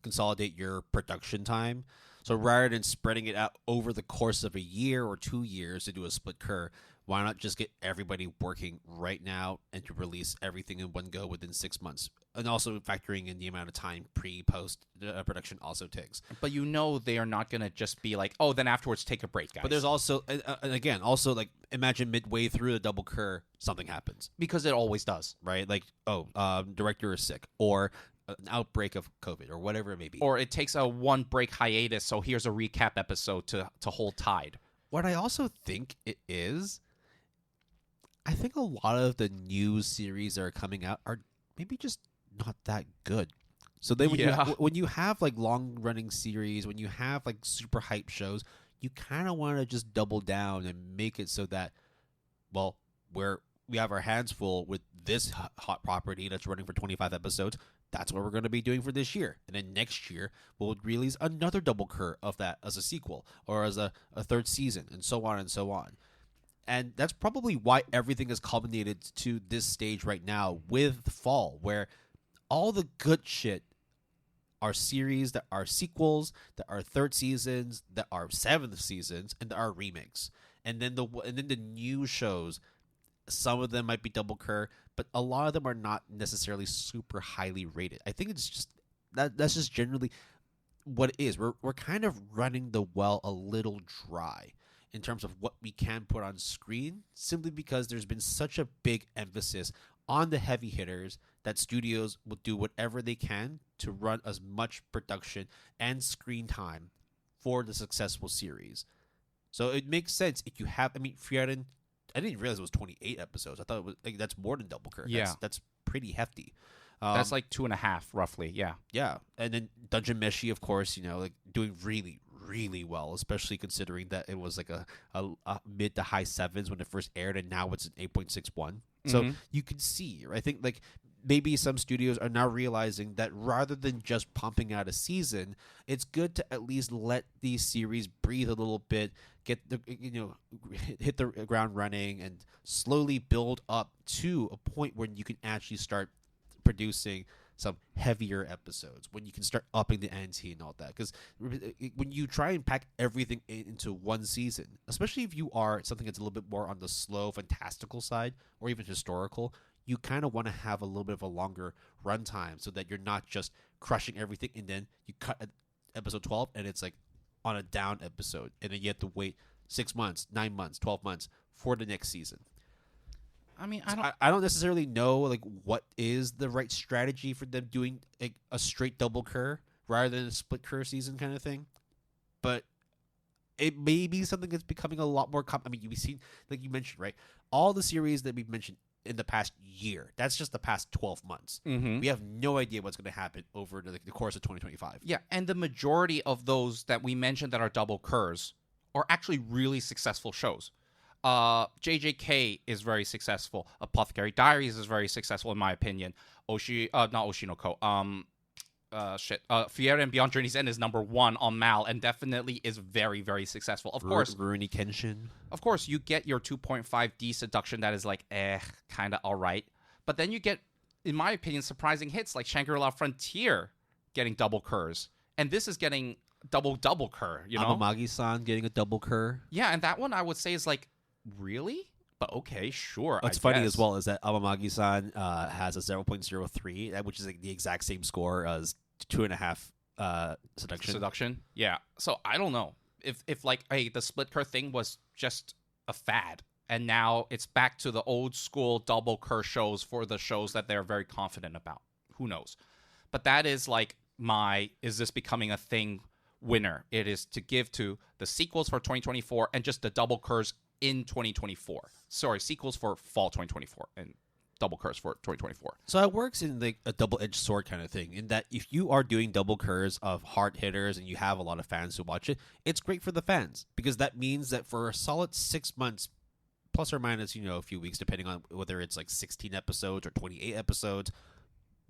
consolidate your production time. So rather than spreading it out over the course of a year or 2 years to do a split cur, why not just get everybody working right now and to release everything in one go within 6 months? And also factoring in the amount of time pre-post production also takes. But they are not going to just be like, oh, then afterwards take a break, guys. But there's also, and again, also like imagine midway through the double cur, something happens. Because it always does. Right? Like, director is sick or an outbreak of COVID or whatever it may be. Or it takes a one break hiatus, so here's a recap episode to hold tide. What I also think it is, I think a lot of the new series that are coming out are maybe just not that good. So then when you have like long running series, when you have like super hype shows, you kind of want to just double down and make it so that, well, we have our hands full with this hot property that's running for 25 episodes. That's what we're going to be doing for this year. And then next year, we'll release another double cur of that as a sequel or as a third season and so on and so on. And that's probably why everything has culminated to this stage right now with fall, where all the good shit are series that are sequels, that are third seasons, that are seventh seasons, and that are remakes. And then the new shows, some of them might be double cur, but a lot of them are not necessarily super highly rated. I think it's just that's just generally what it is. We're kind of running the well a little dry in terms of what we can put on screen, simply because there's been such a big emphasis on the heavy hitters that studios will do whatever they can to run as much production and screen time for the successful series. So it makes sense if you have, Frieren, I didn't realize it was 28 episodes. I thought it was that's more than double cur. Yeah. That's pretty hefty. That's like 2.5 roughly. Yeah. Yeah. And then Dungeon Meshi, of course, like doing really, really well, especially considering that it was like a mid to high sevens when it first aired, and now it's an 8.61. So you can see, I think like maybe some studios are now realizing that rather than just pumping out a season, it's good to at least let these series breathe a little bit, get the hit the ground running, and slowly build up to a point where you can actually start producing some heavier episodes, when you can start upping the ante and all that. Because when you try and pack everything into one season, especially if you are something that's a little bit more on the slow, fantastical side, or even historical, you kind of want to have a little bit of a longer runtime so that you're not just crushing everything and then you cut at episode 12 and it's like on a down episode, and then you have to wait 6 months, 9 months, 12 months for the next season. I don't necessarily know like what is the right strategy for them doing like a straight double cur rather than a split cur season kind of thing, but it may be something that's becoming a lot more you've seen, like you mentioned, right, all the series that we've mentioned in the past year, that's just the past 12 months. We have no idea what's going to happen over the course of 2025. Yeah, and the majority of those that we mentioned that are double curs are actually really successful shows. JJK is very successful. Apothecary Diaries is very successful in my opinion. Not Oshinoko. Fiera and Beyond Journey's End is #1 on Mal and definitely is very, very successful. Of course, Rurouni Kenshin. Of course, you get your 2.5D seduction that is like, kind of all right. But then you get, in my opinion, surprising hits like Shangri-La Frontier getting double curs. And this is getting double cur, you know? Amamagi-san getting a double cur. Yeah, and that one I would say is like, really? But okay, sure. What's funny as well is that Amamagi-san has a 0.03, which is like the exact same score as 2.5 seduction. Yeah. So I don't know if like, hey, the split cur thing was just a fad, and now it's back to the old school double cur shows for the shows that they're very confident about. Who knows? But that is like is this becoming a thing winner? It is to give to the sequels for 2024 and just the double curs in 2024. Sorry, sequels for fall 2024 and double curs for 2024. So it works in like a double-edged sword kind of thing, in that if you are doing double curs of hard hitters and you have a lot of fans who watch it, it's great for the fans, because that means that for a solid 6 months, plus or minus, a few weeks, depending on whether it's like 16 episodes or 28 episodes,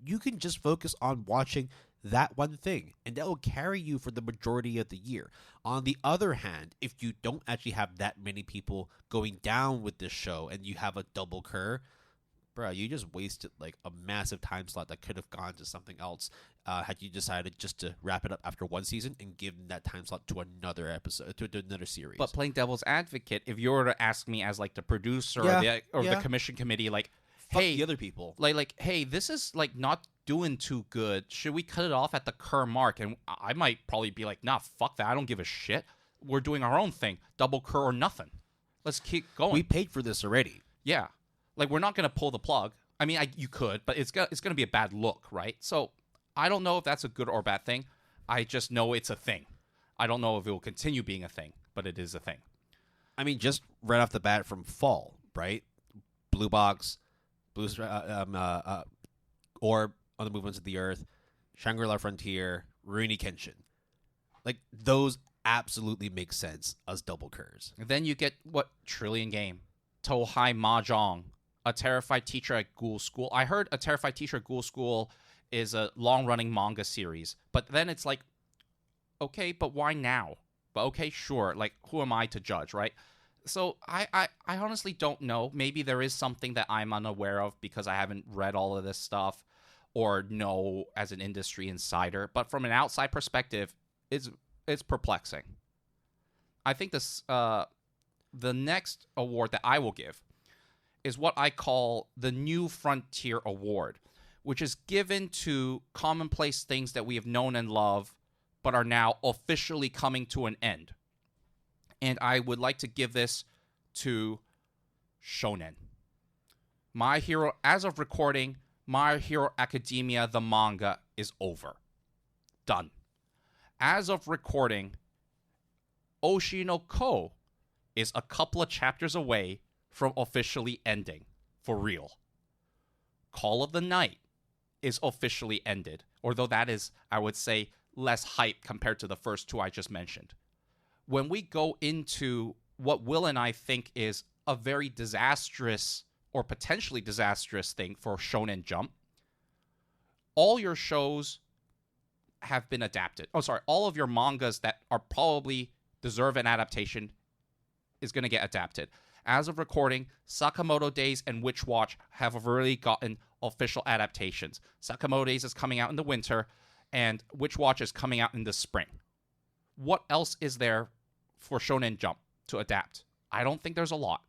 you can just focus on watching that one thing, and that will carry you for the majority of the year. On the other hand, if you don't actually have that many people going down with this show and you have a double cur, bro, you just wasted like a massive time slot that could have gone to something else had you decided just to wrap it up after one season and give that time slot to another episode, to another series. But playing devil's advocate, if you were to ask me as like the producer or the commission committee, like, hey, the other people, like, hey, this is like not doing too good. Should we cut it off at the cur mark? And I might probably be like, nah, fuck that. I don't give a shit. We're doing our own thing. Double cur or nothing. Let's keep going. We paid for this already. Yeah. Like, we're not going to pull the plug. I mean, you could, but it's going to be a bad look, right? So I don't know if that's a good or bad thing. I just know it's a thing. I don't know if it will continue being a thing, but it is a thing. I mean, just right off the bat from fall, right? Blue Box, Orb on the Movements of the Earth, Shangri-La Frontier, Rurouni Kenshin. Like, those absolutely make sense as double curs. And then you get what Trillion Game, Tohai Mahjong, A Terrified Teacher at Ghoul School. I heard A Terrified Teacher at Ghoul School is a long-running manga series, but then it's like, okay, but why now? But okay, sure. Like, who am I to judge, right? So I honestly don't know. Maybe there is something that I'm unaware of because I haven't read all of this stuff or know as an industry insider. But from an outside perspective, it's perplexing. I think this the next award that I will give is what I call the New Frontier Award, which is given to commonplace things that we have known and loved but are now officially coming to an end. And I would like to give this to Shonen. My Hero, as of recording, My Hero Academia, the manga, is over. Done. As of recording, Oshi no Ko is a couple of chapters away from officially ending. For real. Call of the Night is officially ended. Although that is, I would say, less hype compared to the first two I just mentioned. When we go into what Will and I think is a very disastrous or potentially disastrous thing for Shonen Jump, all your shows have been adapted. Oh, sorry. All of your mangas that are probably deserve an adaptation is going to get adapted. As of recording, Sakamoto Days and Witch Watch have already gotten official adaptations. Sakamoto Days is coming out in the winter, and Witch Watch is coming out in the spring. What else is there for Shonen Jump to adapt? I don't think there's a lot.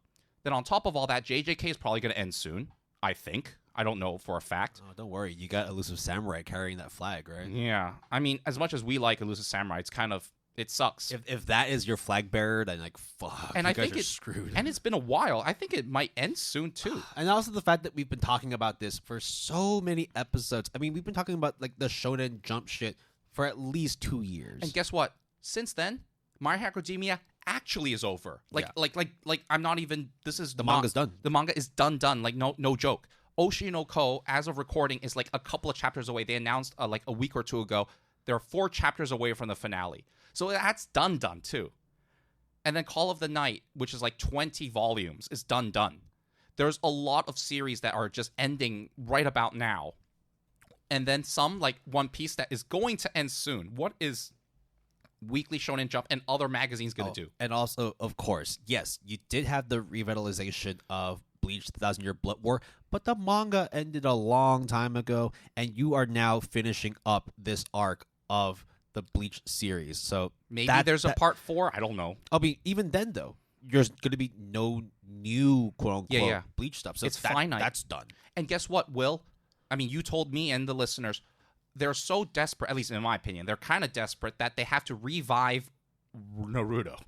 Then on top of all that, JJK is probably going to end soon, I think. I don't know for a fact. Oh, don't worry. You got Elusive Samurai carrying that flag, right? Yeah. I mean, as much as we like Elusive Samurai, it's kind of, it sucks. If that is your flag bearer, then like, fuck, and you I guys think are screwed. And it's been a while. I think it might end soon, too. And also the fact that we've been talking about this for so many episodes. I mean, we've been talking about like the Shonen Jump shit for at least 2 years. And guess what? Since then, My Hero Academia actually is over. Like I'm not even. This is the manga's done. The manga is done. Like no joke. Oshi no Ko, as of recording, is like a couple of chapters away. They announced like a week or two ago. They're 4 chapters away from the finale. So that's done too. And then Call of the Night, which is like 20 volumes, is done. There's a lot of series that are just ending right about now. and then some like One Piece that is going to end soon. What is Weekly Shonen Jump and other magazines going to do? And also, of course, yes, you did have the revitalization of Bleach 1000 Year Blood War, but the manga ended a long time ago, and you are now finishing up this arc of the Bleach series. So maybe there's a part 4. I don't know. I mean, even then, though, there's going to be no new quote-unquote Bleach stuff. So it's finite. That's done. And guess what, Will? I mean, you told me and the listeners, they're so desperate, at least in my opinion, they're kind of desperate that they have to revive Naruto.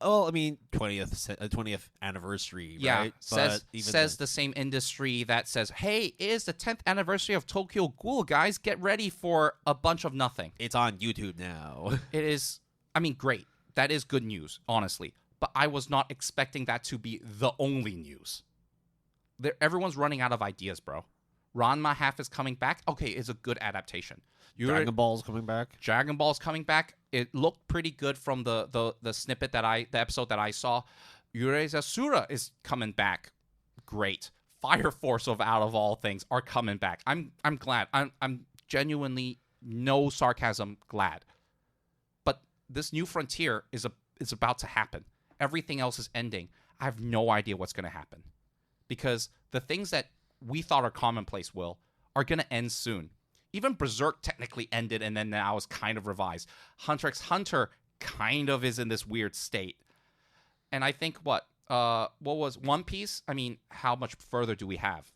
Oh, I mean, 20th anniversary, yeah, right? Says the same industry that says, hey, it is the 10th anniversary of Tokyo Ghoul, guys. Get ready for a bunch of nothing. It's on YouTube now. It is, I mean, great. That is good news, honestly. But I was not expecting that to be the only news. Everyone's running out of ideas, bro. Ranma half is coming back. Okay, it's a good adaptation. Dragon Ball's coming back. Dragon Ball's coming back. It looked pretty good from the snippet the episode that I saw. Yurei Asura is coming back. Great. Fire Force out of all things are coming back. I'm glad. I'm genuinely, no sarcasm, glad. But this new frontier is about to happen. Everything else is ending. I have no idea what's going to happen. Because the things that we thought are commonplace, Will, are going to end soon. Even Berserk technically ended and then now is kind of revised. Hunter x Hunter kind of is in this weird state. And I think what was One Piece? I mean, how much further do we have,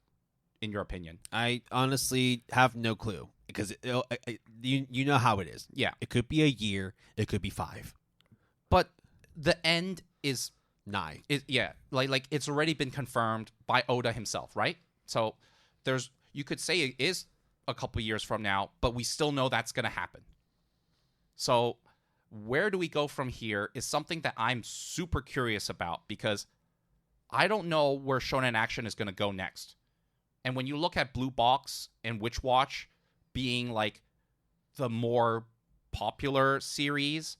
in your opinion? I honestly have no clue because you know how it is. Yeah. It could be a year. It could be 5. But the end is nigh. Like it's already been confirmed by Oda himself, right? So you could say it is a couple years from now, but we still know that's going to happen. So where do we go from here is something that I'm super curious about because I don't know where Shonen Action is going to go next. And when you look at Blue Box and Witch Watch being like the more popular series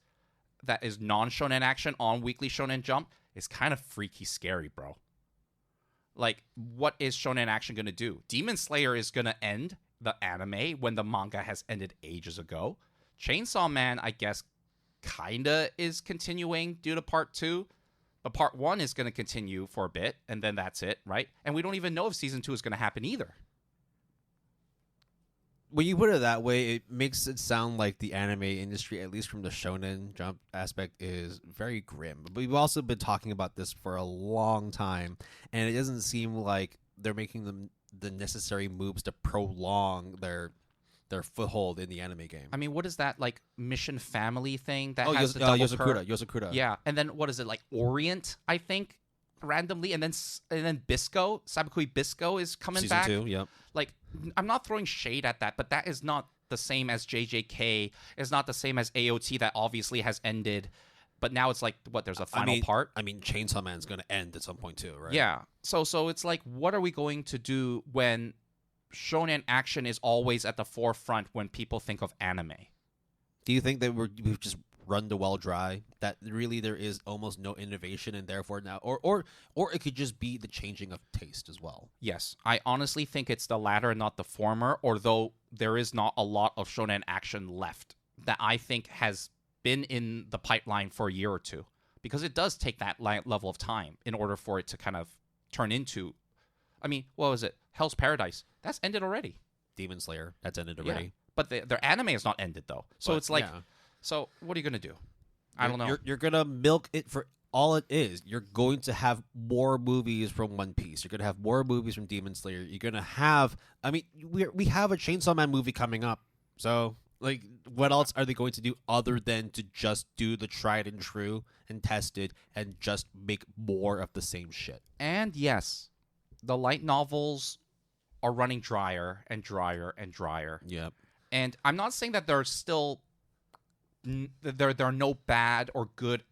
that is non-Shonen Action on Weekly Shonen Jump, it's kind of freaky scary, bro. Like, what is Shonen Action going to do? Demon Slayer is going to end the anime when the manga has ended ages ago. Chainsaw Man, I guess, kinda is continuing due to part 2. But part 1 is going to continue for a bit, and then that's it, right? And we don't even know if season 2 is going to happen either. When you put it that way, it makes it sound like the anime industry, at least from the Shonen Jump aspect, is very grim. But we've also been talking about this for a long time, and it doesn't seem like they're making the necessary moves to prolong their foothold in the anime game. I mean, what is that, like, Mission Family thing that has the double Yosakura. Yeah, and then what is it, like, Orient, I think, randomly, and then Bisco, Sabukui Bisco is coming Season back. 2, yep. Like, I'm not throwing shade at that, but that is not the same as JJK. It's not the same as AOT that obviously has ended. But now it's like, what, there's a final part? I mean, Chainsaw Man's going to end at some point too, right? Yeah. So it's like, what are we going to do when Shonen Action is always at the forefront when people think of anime? Do you think that we've just run the well dry? That really there is almost no innovation, and therefore now, or it could just be the changing of taste as well. Yes, I honestly think it's the latter and not the former. Although there is not a lot of Shonen Action left that I think has been in the pipeline for a year or two, because it does take that level of time in order for it to kind of turn into. I mean, what was it? Hell's Paradise. That's ended already. Demon Slayer. That's ended already. Yeah. But their anime is not ended, though. So it's like, yeah. So what are you going to do? I don't know. You're going to milk it for all it is. You're going to have more movies from One Piece. You're going to have more movies from Demon Slayer. You're going to have, I mean, we have a Chainsaw Man movie coming up. So, like, what else are they going to do other than to just do the tried and true and tested and just make more of the same shit? And yes, the light novels are running drier and drier and drier. Yep. And I'm not saying that there's still there are no bad or good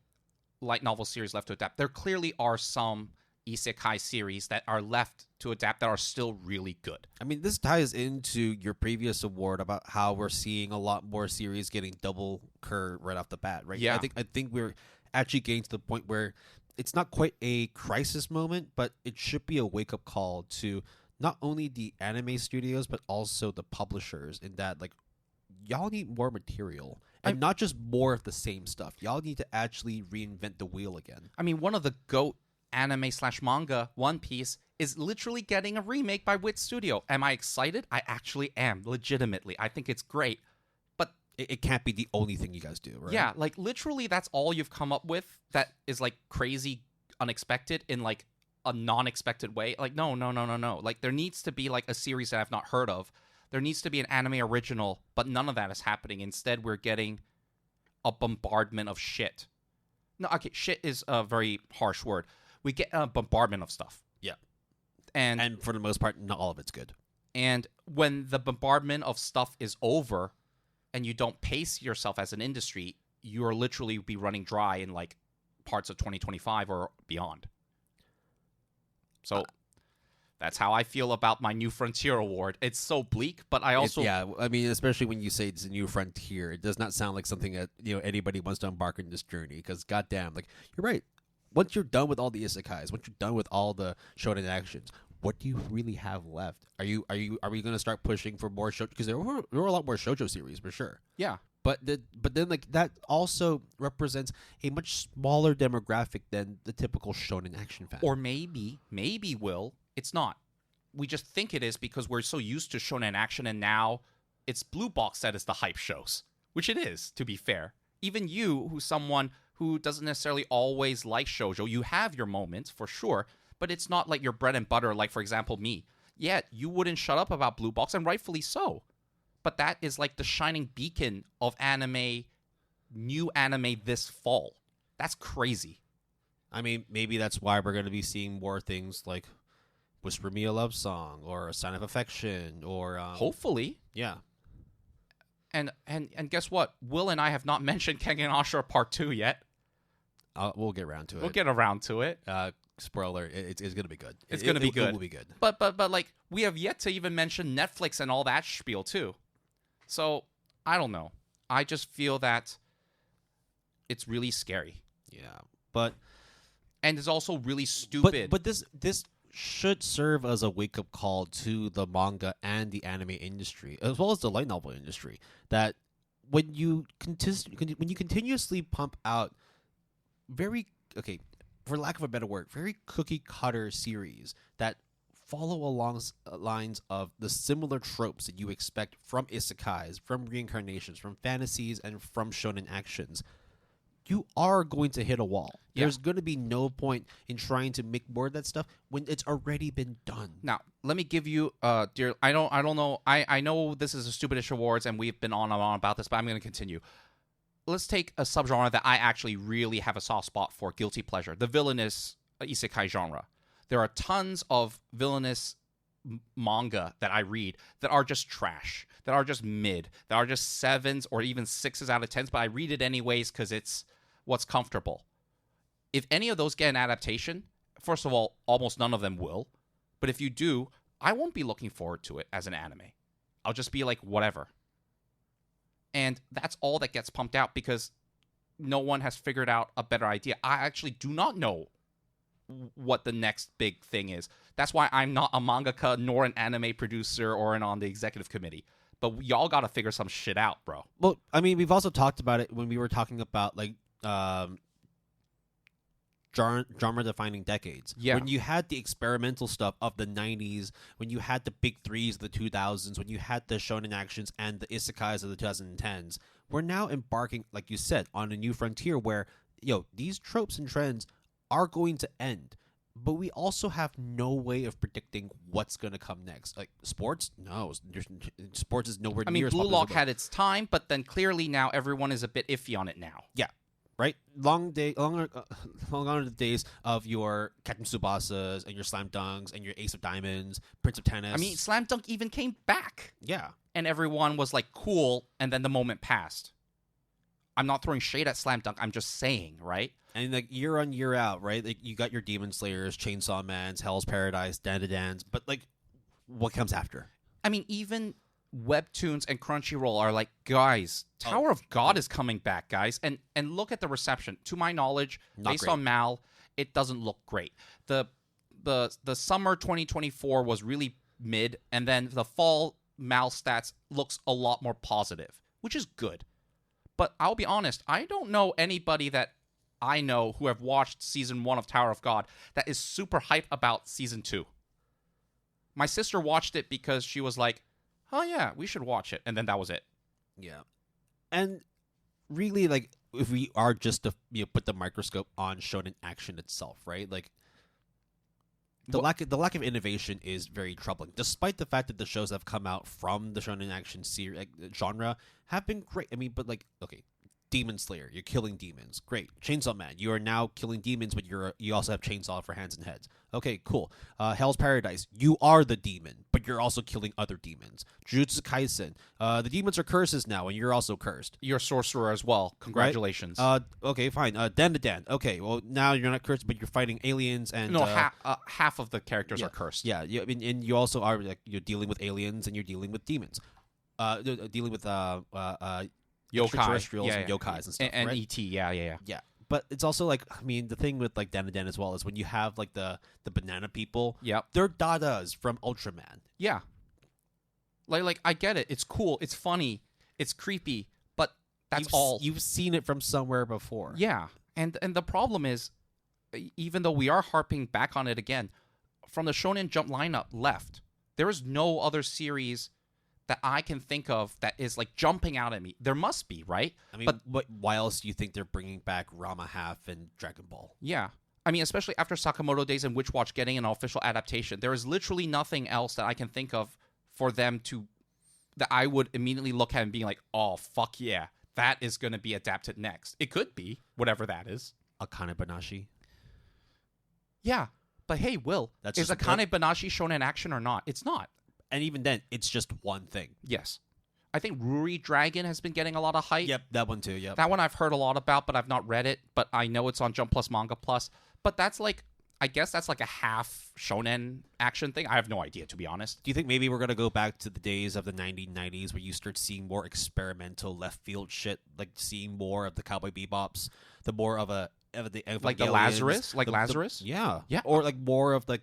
light novel series left to adapt. There clearly are some isekai series that are left to adapt that are still really good. I mean, this ties into your previous award about how we're seeing a lot more series getting double curve right off the bat, right? Yeah. I think we're actually getting to the point where it's not quite a crisis moment, but it should be a wake-up call to not only the anime studios but also the publishers in that like y'all need more material and not just more of the same stuff. Y'all need to actually reinvent the wheel again. I mean, one of the GOAT anime/manga, One Piece, is literally getting a remake by Wit Studio. Am I excited? I actually am, legitimately. I think it's great. But it can't be the only thing you guys do, right? yeah, like literally that's all you've come up with that is like crazy unexpected in like a non-expected way. Like no. Like there needs to be like a series that I've not heard of. There needs to be an anime original, but none of that is happening. Instead, we're getting a bombardment of shit. No, okay, shit is a very harsh word. We get a bombardment of stuff. Yeah. And for the most part, not all of it's good. And when the bombardment of stuff is over and you don't pace yourself as an industry, you're literally be running dry in like parts of 2025 or beyond. So that's how I feel about my New Frontier Award. It's so bleak, but I also... I mean, especially when you say it's a new frontier, it does not sound like something that, anybody wants to embark on this journey, because goddamn, like, you're right. Once you're done with all the isekais, once you're done with all the shonen actions, what do you really have left? Are we going to start pushing for more shoujo? Because there were a lot more shoujo series for sure. Yeah. But then like that also represents a much smaller demographic than the typical shonen action fan. Or maybe Will, it's not. We just think it is because we're so used to shonen action, and now it's Blue Box that is the hype shows, which it is, to be fair. Even you, who's someone who doesn't necessarily always like shoujo, you have your moments for sure, but it's not like your bread and butter. Like for example, me. Yeah, you wouldn't shut up about Blue Box, and rightfully so. But that is like the shining beacon of anime, new anime this fall. That's crazy. I mean, maybe that's why we're going to be seeing more things like Whisper Me a Love Song or A Sign of Affection or... hopefully. Yeah. And guess what? Will and I have not mentioned Kengan Ashura Part 2 yet. We'll get around to it. We'll get around to it. Spoiler, it's going to be good. It's going to be good. It will be good. But like, we have yet to even mention Netflix and all that spiel too. So, I don't know. I just feel that it's really scary. Yeah. But... And it's also really stupid. But this should serve as a wake-up call to the manga and the anime industry, as well as the light novel industry, that when you continuously pump out for lack of a better word, very cookie-cutter series that follow along lines of the similar tropes that you expect from isekais, from reincarnations, from fantasies, and from shonen actions, you are going to hit a wall. Yeah. There's going to be no point in trying to make more of that stuff when it's already been done. Now, let me give you, dear. I don't know. I know this is a stupidish awards, and we've been on and on about this, but I'm going to continue. Let's take a subgenre that I actually really have a soft spot for, guilty pleasure, the villainous isekai genre. There are tons of villainous manga that I read that are just trash, that are just mid, that are just 7s or even 6s out of 10s, but I read it anyways because it's what's comfortable. If any of those get an adaptation, first of all, almost none of them will. But if you do, I won't be looking forward to it as an anime. I'll just be like, whatever. And that's all that gets pumped out because no one has figured out a better idea. I actually do not know what the next big thing is. That's why I'm not a mangaka nor an anime producer or on the executive committee. But y'all got to figure some shit out, bro. Well, I mean, we've also talked about it when we were talking about like genre-defining decades. Yeah. When you had the experimental stuff of the 90s, when you had the big threes of the 2000s, when you had the shonen actions and the isekais of the 2010s, we're now embarking, like you said, on a new frontier where, these tropes and trends are going to end. But we also have no way of predicting what's going to come next. Like sports, no, sports is nowhere near. I mean, Blue Lock had its time, but then clearly now everyone is a bit iffy on it now. Yeah, right. Long gone are the days of your Captain Tsubasas and your Slam Dunks and your Ace of Diamonds, Prince of Tennis. I mean, Slam Dunk even came back. Yeah, and everyone was like, "Cool," and then the moment passed. I'm not throwing shade at Slam Dunk. I'm just saying, right? And like year on year out, right? Like you got your Demon Slayers, Chainsaw Mans, Hell's Paradise, Dan, but like, what comes after? I mean, even Webtoons and Crunchyroll are like, guys, Tower of God is coming back, guys, and look at the reception. To my knowledge, based on Mal, it doesn't look great. The summer 2024 was really mid, and then the fall Mal stats looks a lot more positive, which is good. But I'll be honest, I don't know anybody that I know who have watched season 1 of Tower of God that is super hyped about season 2. My sister watched it because she was like, oh yeah, we should watch it. And then that was it. Yeah. And really, like, if we are just to put the microscope on shonen action itself, right? Like, the lack of innovation is very troubling. Despite the fact that the shows that have come out from the shonen action genre have been great. I mean, but like, okay, Demon Slayer, you're killing demons. Great. Chainsaw Man, you are now killing demons, but you also have chainsaw for hands and heads. Okay, cool. Hell's Paradise, you are the demon, but you're also killing other demons. Jujutsu Kaisen, the demons are curses now, and you're also cursed. You're a sorcerer as well. Congratulations. Right? Okay, fine. Dan. Okay, well, now you're not cursed, but you're fighting aliens and... No, half of the characters are cursed. Yeah, and you also are, like, you're dealing with aliens and you're dealing with demons. Dealing with extraterrestrials and yokais and stuff, and right? ET, yeah. Yeah, but it's also like, I mean, the thing with like Dan as well is when you have like the banana people, they're Dadas from Ultraman. Yeah, like I get it. It's cool. It's funny. It's creepy. But that's all. You've seen it from somewhere before. Yeah, and the problem is, even though we are harping back on it again, from the Shonen Jump lineup left, there is no other series that I can think of that is like jumping out at me. There must be, right? I mean, but why else do you think they're bringing back Rama Half and Dragon Ball? Yeah. I mean, especially after Sakamoto Days and Witch Watch getting an official adaptation, there is literally nothing else that I can think of for them to, that I would immediately look at and be like, oh, fuck yeah, that is going to be adapted next. It could be, whatever that is. Akane Banashi? Yeah. But hey, Will, is Akane Banashi shonen action or not? It's not. And even then, it's just one thing. Yes. I think Ruri Dragon has been getting a lot of hype. Yep, that one too, yep. That one I've heard a lot about, but I've not read it. But I know it's on Jump Plus Manga Plus. But that's like, I guess that's like a half shonen action thing. I have no idea, to be honest. Do you think maybe we're going to go back to the days of the 1990s where you start seeing more experimental left field shit, like seeing more of the Cowboy Bebops, the more of the like the Lazarus, Lazarus, yeah, or like more of the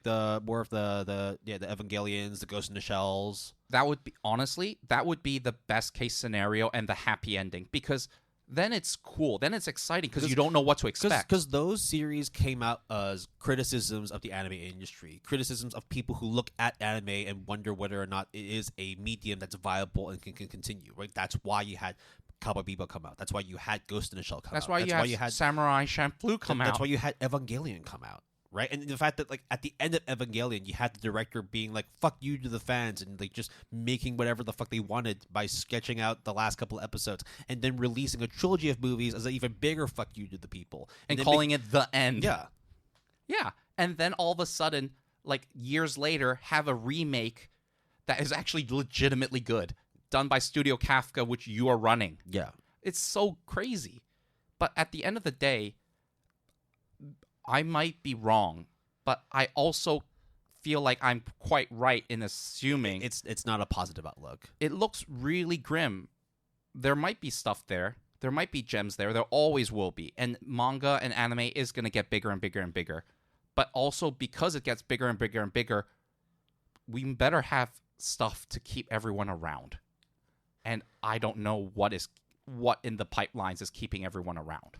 Evangelions, the Ghost in the Shells. That would be, honestly, that would be the best case scenario and the happy ending, because then it's cool, then it's exciting because you don't know what to expect. Because those series came out as criticisms of the anime industry, criticisms of people who look at anime and wonder whether or not it is a medium that's viable and can continue. Right, that's why you had Cowboy Bebop come out. That's why you had Ghost in the Shell come out. That's why you had Samurai Champloo come out. That's why you had Evangelion come out, right? And the fact that like at the end of Evangelion, you had the director being like, "Fuck you" to the fans, and like just making whatever the fuck they wanted by sketching out the last couple of episodes, and then releasing a trilogy of movies as an even bigger fuck you to the people, and calling it the end. Yeah. And then all of a sudden, like years later, have a remake that is actually legitimately good, done by Studio Kafka, which you are running. Yeah. It's so crazy. But at the end of the day, I might be wrong, but I also feel like I'm quite right in assuming it's not a positive outlook. It looks really grim. There might be stuff there. There might be gems there. There always will be. And manga and anime is going to get bigger and bigger and bigger. But also because it gets bigger and bigger and bigger, we better have stuff to keep everyone around. And I don't know what in the pipelines is keeping everyone around.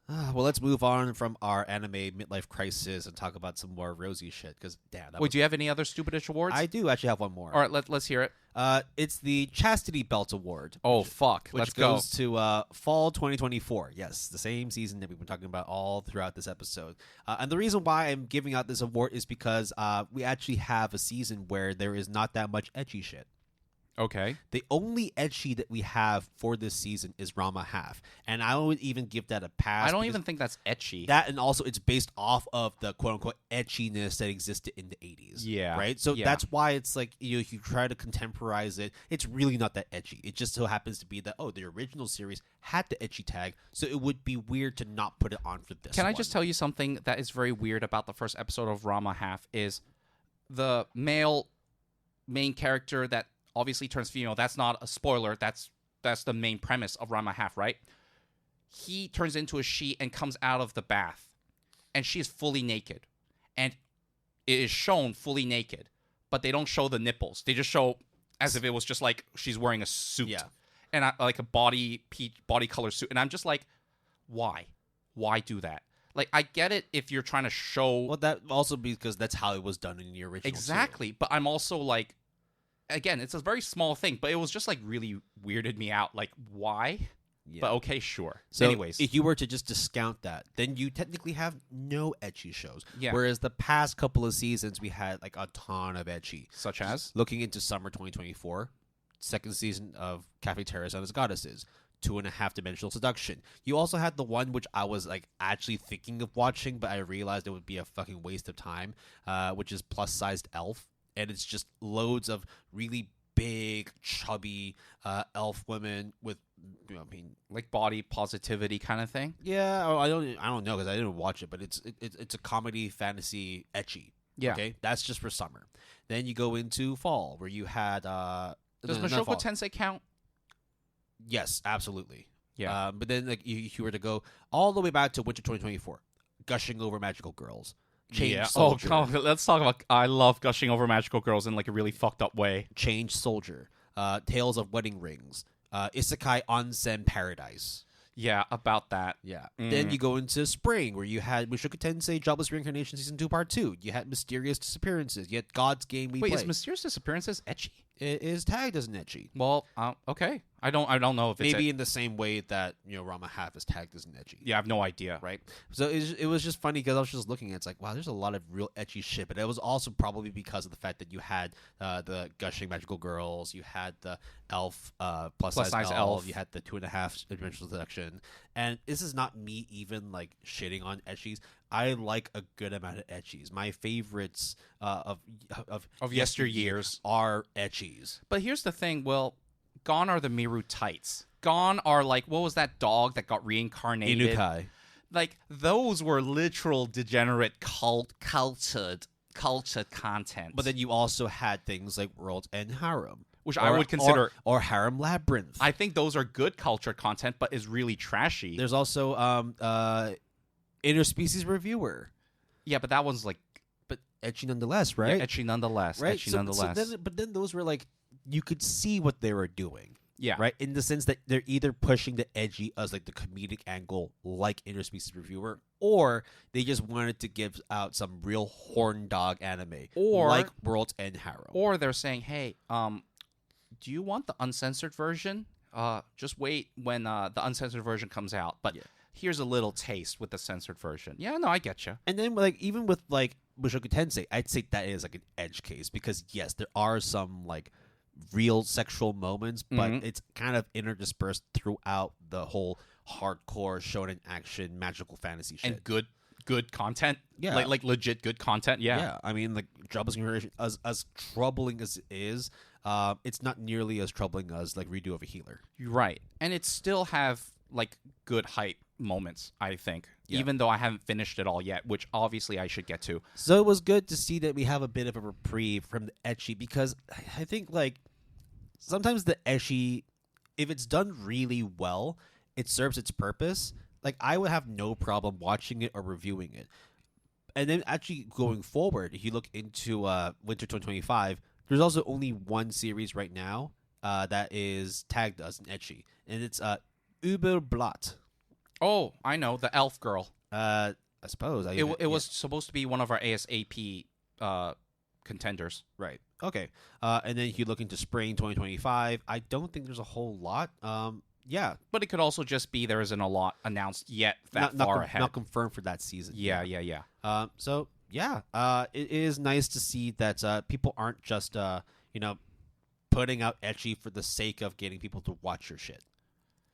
Well, let's move on from our anime midlife crisis and talk about some more rosy shit. Because damn, wait, do you have any other stupidish awards? I do actually have one more. All right, let's hear it. It's the Chastity Belt Award. Oh fuck! Which goes to fall 2024. Yes, the same season that we've been talking about all throughout this episode. And the reason why I'm giving out this award is because we actually have a season where there is not that much ecchi shit. Okay. The only ecchi that we have for this season is Rama Half, and I would even give that a pass. I don't even think that's ecchi. That, and also it's based off of the quote-unquote etchiness that existed in the 80s. Yeah. Right? So that's why it's like, if you try to contemporize it, it's really not that ecchi. It just so happens to be that, the original series had the ecchi tag, so it would be weird to not put it on for this Can I just tell you something that is very weird about the first episode of Rama Half is the male main character that obviously turns female. That's not a spoiler. That's the main premise of Rama Half, right? He turns into a she and comes out of the bath, and she is fully naked, and it is shown fully naked. but they don't show the nipples. They just show as if it was just like she's wearing a suit. Yeah. And like a body color suit. And I'm just like, why? Why do that? Like, I get it if you're trying to show... Well, that also because that's how it was done in the original Exactly. series. But I'm also like, again, it's a very small thing, but it was just like really weirded me out. Like, why? Yeah. But okay, sure. So Anyways. if you were to just discount that, then you technically have no ecchi shows. Yeah. Whereas the past couple of seasons, we had like a ton of ecchi. Such as? Looking into summer 2024, second season of Cafe Terrace and His Goddesses, 2.5 Dimensional Seduction. You also had the one which I was like actually thinking of watching, but I realized it would be a fucking waste of time, which is Plus Sized Elf. And it's just loads of really big, chubby elf women with, I mean, Like body positivity kind of thing? yeah, I don't know because I didn't watch it, but it's a comedy fantasy ecchi. Yeah. Okay, that's just for summer. Then you go into fall where you had Does not Mashoko fall. Tensei count? Yes, absolutely. Yeah. But then like you were to go all the way back to winter 2024, gushing over magical girls. Change Soldier. Oh, let's talk about... I love gushing over magical girls in like a really fucked up way. Change Soldier. Tales of Wedding Rings. Isekai Onsen Paradise. Yeah, about that. Yeah. Then you go into spring, where you had Mushoku Tensei Jobless Reincarnation Season 2 Part 2. You had Mysterious Disappearances. You had God's Game We Wait, Play. is Mysterious Disappearances ecchi? It is tagged as an ecchi. Well, okay. I don't know if it's... Maybe in the same way that, Rama Half is tagged as an ecchi. Yeah, I have no idea. Right? So it was just funny because I was just looking at it. It's like, wow, there's a lot of real ecchi shit. But it was also probably because of the fact that you had the gushing magical girls. You had the elf, plus size elf. You had the 2.5 dimensional seduction. And this is not me even, like, shitting on ecchis. I like a good amount of ecchis. My favorites of yesteryears are ecchis. But here's the thing, Will. Gone are the Miru tights. Gone are like, what was that dog that got reincarnated? Inukai. Like, those were literal degenerate cultured content. But then you also had things like World's End Harem. Which I would consider... Or Harem Labyrinth. I think those are good culture content, but is really trashy. There's also Interspecies Reviewer. Yeah, but that one's like... But ecchi nonetheless, right? Yeah, ecchi nonetheless. Right? Ecchi nonetheless. But then those were like, you could see what they were doing. Yeah. Right? In the sense that they're either pushing the edgy as like the comedic angle like Interspecies Reviewer, or they just wanted to give out some real horn dog anime. Or like World's End Harem. Or they're saying, hey, do you want the uncensored version? Just wait when the uncensored version comes out. But here's a little taste with the censored version. Yeah, no, I get you. And then like even with like Mushoku Tensei, I'd say that is like an edge case because yes, there are some like real sexual moments, but it's kind of interdispersed throughout the whole hardcore shonen action magical fantasy shit. And good content. Yeah. Like legit good content. Yeah. Yeah. I mean, like Jobless Reincarnation, as troubling as it is, it's not nearly as troubling as like Redo of a Healer. You're right. And it still have like good hype moments, I think. Yeah. Even though I haven't finished it all yet, which obviously I should get to. So it was good to see that we have a bit of a reprieve from the ecchi because I think like sometimes the ecchi, if it's done really well, it serves its purpose. Like I would have no problem watching it or reviewing it. And then actually going forward, if you look into winter 2025, there's also only one series right now that is tagged as an ecchi, and it's Überblatt. Oh, I know, the elf girl. I suppose It was supposed to be one of our ASAP contenders. Right. Okay. And then if you look into spring 2025, I don't think there's a whole lot. Yeah. But it could also just be there isn't a lot announced yet far ahead. Not confirmed for that season. Yeah. So, yeah. It is nice to see that people aren't just, putting out ecchi for the sake of getting people to watch your shit.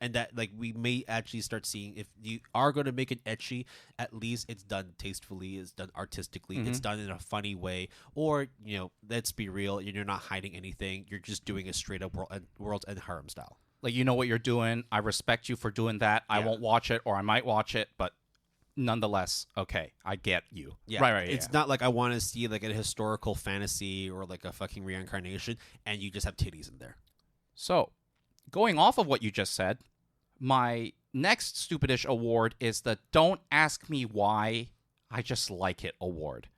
And that, like, we may actually start seeing if you are going to make an ecchi, at least it's done tastefully, it's done artistically, it's done in a funny way. Or, let's be real, you're not hiding anything. You're just doing a straight-up World's End Harem style. Like, you know what you're doing. I respect you for doing that. I won't watch it, or I might watch it, but nonetheless, okay, I get you. Yeah. Right. It's not like I want to see, like, a historical fantasy or, like, a fucking reincarnation, and you just have titties in there. So, going off of what you just said, my next stupidish award is the Don't Ask Me Why, I Just Like It award.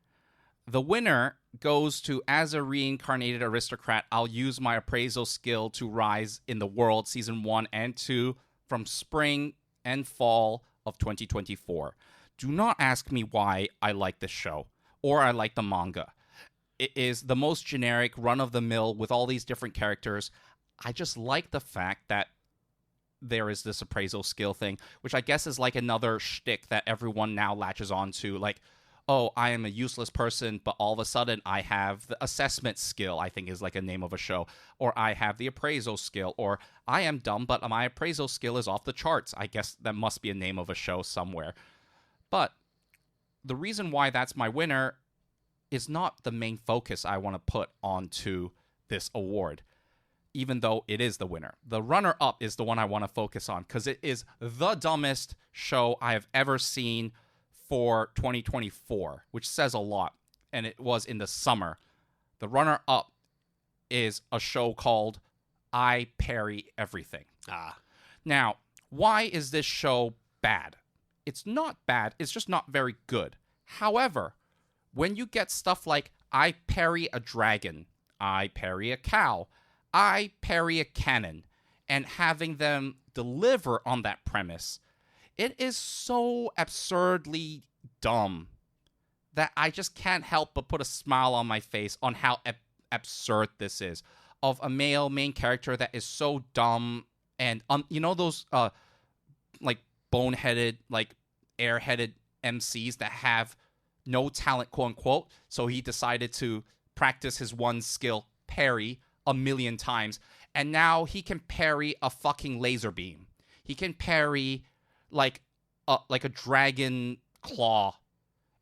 The winner goes to, as a reincarnated aristocrat, I'll use my appraisal skill to rise in the world, season 1 and 2, from spring and fall of 2024. Do not ask me why I like this show or I like the manga. It is the most generic, run-of-the-mill with all these different characters. I just like the fact that there is this appraisal skill thing, which I guess is like another shtick that everyone now latches onto. Like, oh, I am a useless person, but all of a sudden I have the assessment skill, I think is like a name of a show. Or I have the appraisal skill. Or I am dumb, but my appraisal skill is off the charts. I guess that must be a name of a show somewhere. But the reason why that's my winner is not the main focus I want to put onto this award, even though it is the winner. The runner-up is the one I want to focus on because it is the dumbest show I have ever seen for 2024, which says a lot, and it was in the summer. The runner-up is a show called I Parry Everything. Now, why is this show bad? It's not bad, it's just not very good. However, when you get stuff like I parry a dragon, I parry a cow, I parry a cannon, and having them deliver on that premise, it is so absurdly dumb that I just can't help but put a smile on my face on how absurd this is. Of a male main character that is so dumb and, you know those, like, boneheaded, like, airheaded MCs that have no talent, quote unquote, so he decided to practice his one skill, parry, 1,000,000 times, and now he can parry a fucking laser beam. He can parry like a dragon claw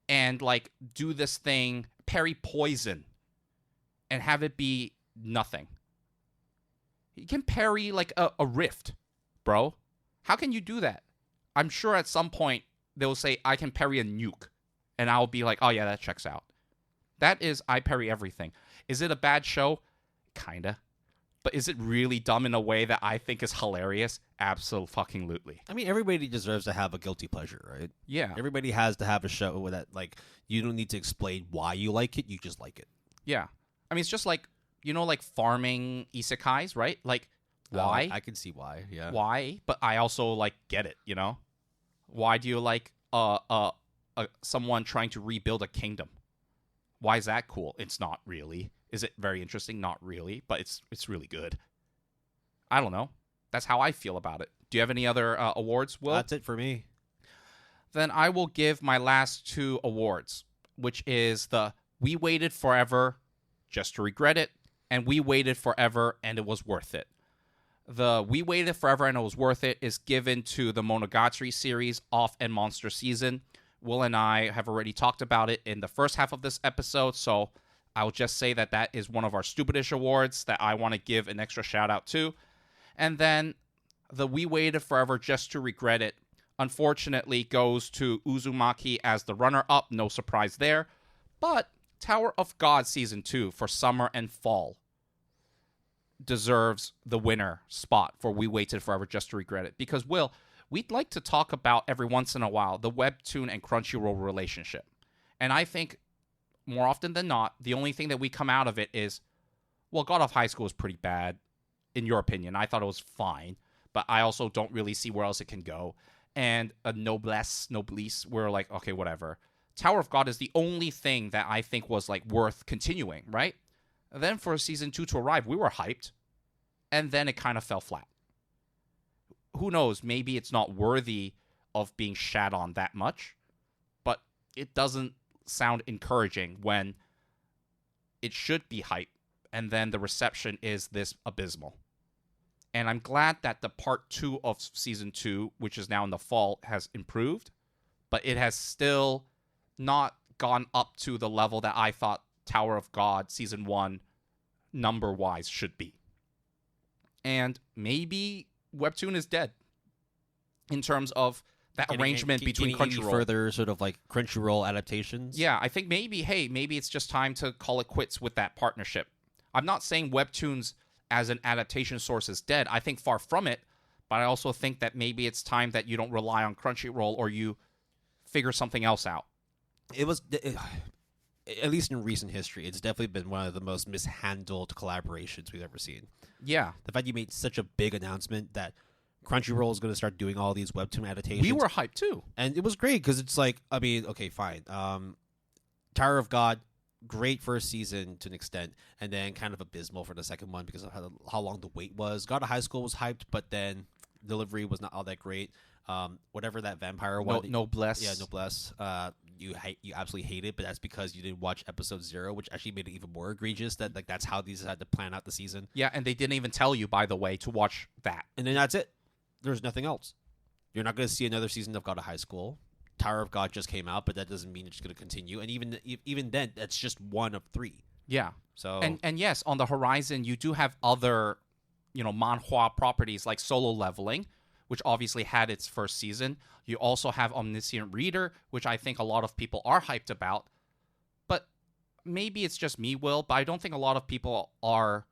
and like do this thing, parry poison, and have it be nothing. He can parry like a rift, bro. How can you do that? I'm sure at some point they'll say I can parry a nuke. And I'll be like, oh yeah, that checks out. That is I Parry Everything. Is it a bad show? Kinda. But is it really dumb in a way that I think is hilarious? Absolutely. I mean, everybody deserves to have a guilty pleasure, right? Yeah. Everybody has to have a show that, like, you don't need to explain why you like it. You just like it. Yeah. I mean, it's just like, you know, like farming isekais, right? Like, why? I can see why, yeah. Why? But I also, like, get it, you know? Why do you like someone trying to rebuild a kingdom? Why is that cool? It's not really. Is it very interesting? Not really, but it's really good. I don't know. That's how I feel about it. Do you have any other awards, Will? That's it for me. Then I will give my last 2 awards, which is the We Waited Forever Just to Regret It, and We Waited Forever and It Was Worth It. The We Waited Forever and It Was Worth It is given to the Monogatari series Off and Monster Season. Will and I have already talked about it in the first half of this episode, so I'll just say that that is one of our stupidish awards that I want to give an extra shout out to. And then the We Waited Forever Just to Regret It, unfortunately, goes to Uzumaki as the runner-up. No surprise there. But Tower of God Season 2 for summer and fall deserves the winner spot for We Waited Forever Just to Regret It. Because, Will, we'd like to talk about every once in a while the Webtoon and Crunchyroll relationship. And I think more often than not, the only thing that we come out of it is, well, God of High School is pretty bad, in your opinion. I thought it was fine, but I also don't really see where else it can go. And a Noblesse, we're like, okay, whatever. Tower of God is the only thing that I think was like worth continuing, right? And then for season 2 to arrive, we were hyped, and then it kind of fell flat. Who knows? Maybe it's not worthy of being shat on that much, but it doesn't sound encouraging when it should be hype, and then the reception is this abysmal. And I'm glad that the part 2 of season 2, which is now in the fall, has improved, but it has still not gone up to the level that I thought Tower of God season 1 number-wise should be. And maybe Webtoon is dead in terms of that arrangement between Crunchyroll. Any further sort of like Crunchyroll adaptations? Yeah, I think maybe it's just time to call it quits with that partnership. I'm not saying Webtoons as an adaptation source is dead. I think far from it, but I also think that maybe it's time that you don't rely on Crunchyroll or you figure something else out. at least in recent history, it's definitely been one of the most mishandled collaborations we've ever seen. Yeah. The fact you made such a big announcement that Crunchyroll is going to start doing all these webtoon adaptations. We were hyped too. And it was great because it's like, I mean, okay, fine. Tower of God, great first season to an extent, and then kind of abysmal for the second one because of how long the wait was. God of High School was hyped, but then delivery was not all that great. Whatever that vampire one. Noblesse. Yeah, Noblesse. You absolutely hate it, but that's because you didn't watch episode 0, which actually made it even more egregious that like that's how these had to plan out the season. Yeah, and they didn't even tell you, by the way, to watch that. And then that's it. There's nothing else. You're not going to see another season of God of High School. Tower of God just came out, but that doesn't mean it's going to continue. And even then, that's just one of 3. Yeah. So and yes, on the horizon, you do have other, manhwa properties like Solo Leveling, which obviously had its first season. You also have Omniscient Reader, which I think a lot of people are hyped about. But maybe it's just me, Will, but I don't think a lot of people are,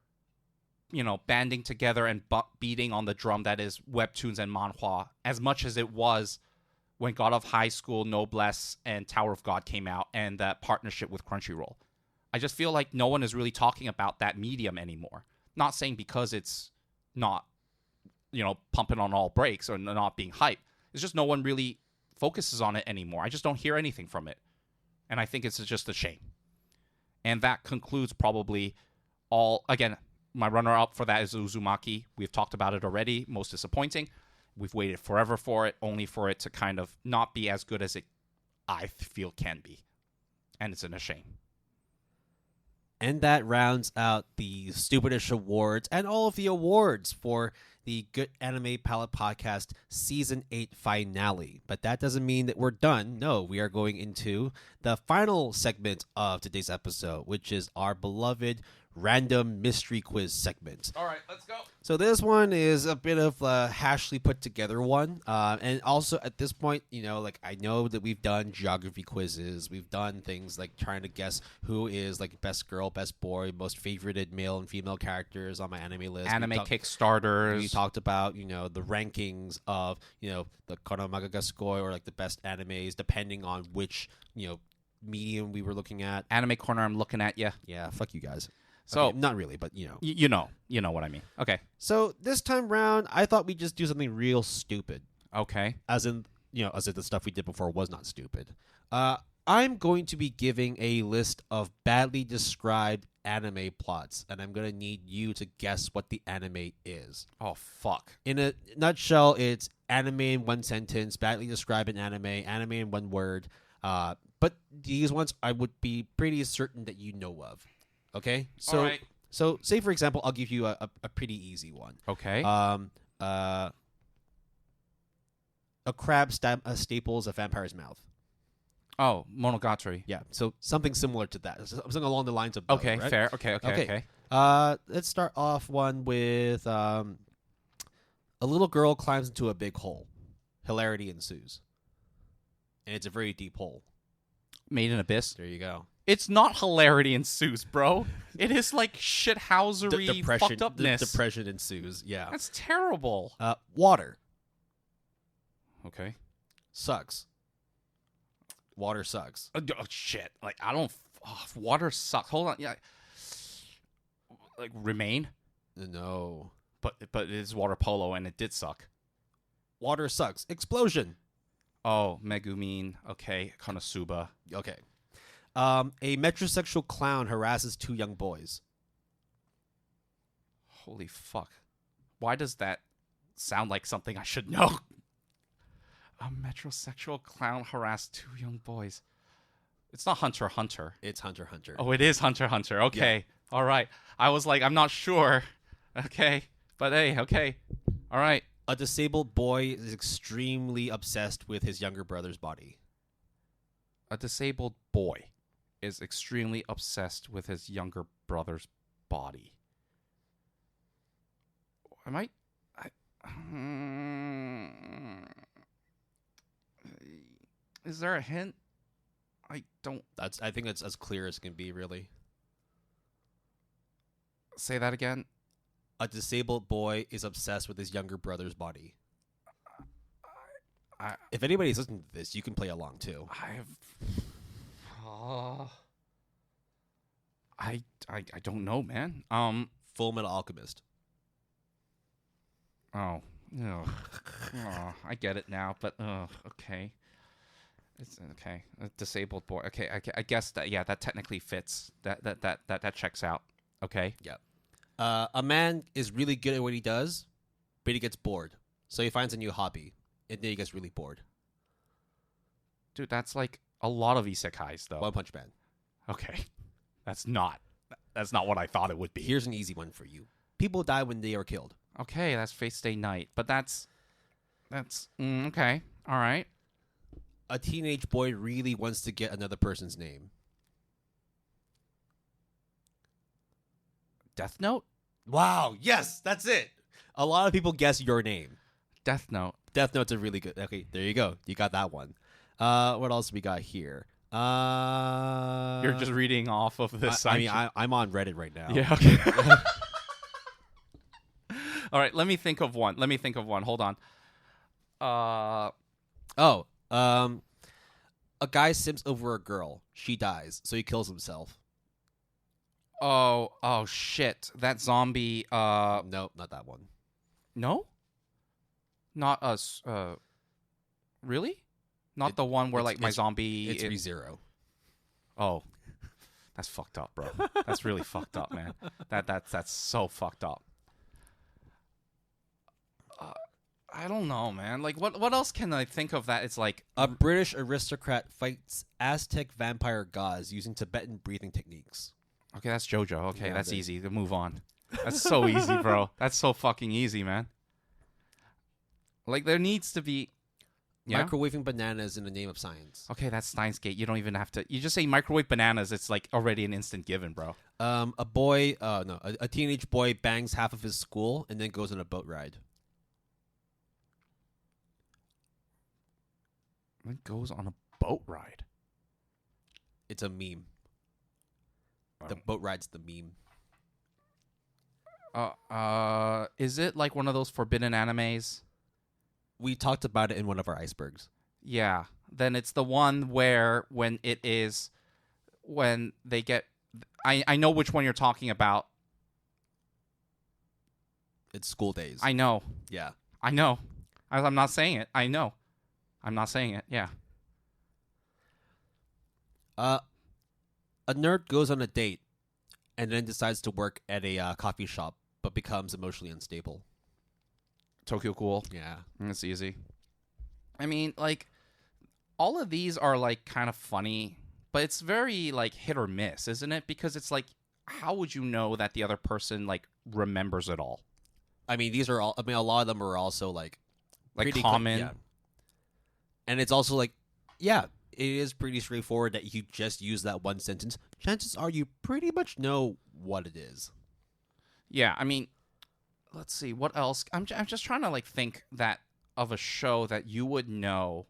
banding together and beating on the drum that is webtoons and manhwa as much as it was when God of High School, Noblesse, and Tower of God came out and that partnership with Crunchyroll. I just feel like no one is really talking about that medium anymore. Not saying because it's not, pumping on all brakes or not being hyped. It's just no one really focuses on it anymore. I just don't hear anything from it. And I think it's just a shame. And that concludes probably all, again, my runner-up for that is Uzumaki. We've talked about it already. Most disappointing. We've waited forever for it, only for it to kind of not be as good as I feel can be. And it's a shame. And that rounds out the Stupidish Awards and all of the awards for the Good Anime Palette Podcast Season 8 finale. But that doesn't mean that we're done. No, we are going into the final segment of today's episode, which is our beloved random mystery quiz segment. All right, let's go. So this one is a bit of a hashly put together one. And also at this point, I know that we've done geography quizzes. We've done things like trying to guess who is like best girl, best boy, most favorited male and female characters on my anime list. Anime Kickstarters. We talked about, the rankings of, the Konomagaga score or like the best animes depending on which, medium we were looking at. Anime Corner, I'm looking at you. Yeah, fuck you guys. So okay, not really, but you know what I mean. Okay. So this time round, I thought we'd just do something real stupid. Okay. As in the stuff we did before was not stupid. I'm going to be giving a list of badly described anime plots, and I'm going to need you to guess what the anime is. Oh, fuck. In a nutshell, it's anime in one sentence, badly described in anime in one word. But these ones I would be pretty certain that you know of. Okay? So, all right. So say, for example, I'll give you a pretty easy one. Okay. A crab staples a vampire's mouth. Oh, Monogatari. Yeah, so something similar to that. Something along the lines of both, okay, right? fair. Okay. Let's start off one with a little girl climbs into a big hole. Hilarity ensues. And it's a very deep hole. Made in Abyss. There you go. It's not hilarity ensues, bro. It is like shithousery fucked upness. Depression ensues, yeah. That's terrible. Water. Okay. Sucks. Water sucks. Oh, shit. Like, I don't... water sucks. Hold on. Yeah. Like, Remain? No. But it is water polo, and it did suck. Water sucks. Explosion. Oh, Megumin. Okay. Konosuba. Okay. A metrosexual clown harasses 2 young boys. Holy fuck. Why does that sound like something I should know? A metrosexual clown harassed 2 young boys. It's not Hunter x Hunter. It's Hunter x Hunter. Oh, it is Hunter x Hunter. Okay. Yeah. All right. I was like, I'm not sure. Okay. But hey, okay. All right. A disabled boy is extremely obsessed with his younger brother's body. A disabled boy is extremely obsessed with his younger brother's body. Is there a hint? I think it's as clear as can be, really. Say that again. A disabled boy is obsessed with his younger brother's body. If anybody's listening to this, you can play along too. I don't know, man. Full Metal Alchemist. Oh, no. Oh, I get it now, but okay. It's okay. A disabled boy. Okay, I guess that that technically fits. That checks out. Okay. Yeah. A man is really good at what he does, but he gets bored. So he finds a new hobby, and then he gets really bored. Dude, that's like a lot of isekais though. One Punch Man. Okay. That's not what I thought it would be. Here's an easy one for you. People die when they are killed. Okay, that's Fate Stay Night, but that's okay. All right. A teenage boy really wants to get another person's name. Death Note? Wow, yes, that's it. A lot of people guess your name. Death Note. Death Note's a really good. Okay, there you go. You got that one. What else we got here? You're just reading off of this. I'm on Reddit right now. Yeah. Okay. All right. Let me think of one. Hold on. A guy simps over a girl. She dies, so he kills himself. Oh shit. That zombie. Nope, not that one. No. Not us. Really? Not the one where like my zombie. It's ReZero. Oh, that's fucked up, bro. That's really fucked up, man. That's so fucked up. I don't know, man. Like, what else can I think of that? It's like A British aristocrat fights Aztec vampire gods using Tibetan breathing techniques. okay, that's JoJo. Okay, Yeah, that's dude. easy to move on. That's so easy, bro. That's so fucking easy, man. Like, there needs to be. Yeah. Microwaving bananas in the name of science. Okay, that's Steins Gate. You don't even have to. You just say microwave bananas. It's like already an instant given, bro. A teenage boy bangs half of his school and then goes on a boat ride. It goes on a boat ride. It's a meme. The boat ride's the meme. Is it like one of those forbidden animes? We talked about it in one of our icebergs. Yeah. Then it's the one where when they get. I know which one you're talking about. It's School Days. I know. Yeah. I know. I'm not saying it. I know. I'm not saying it. Yeah. A nerd goes on a date and then decides to work at a coffee shop, but becomes emotionally unstable. Tokyo Ghoul. Yeah. It's easy. I mean, like, all of these are, like, kind of funny, but it's very, like, hit or miss, isn't it? Because it's like, how would you know that the other person, like, remembers it all? I mean, these are all. I mean, a lot of them are also like pretty common. Yeah. And it's also like, yeah, it is pretty straightforward that you just use that one sentence. Chances are you pretty much know what it is. Yeah, I mean, let's see what else. I'm just trying to like think that of a show that you would know,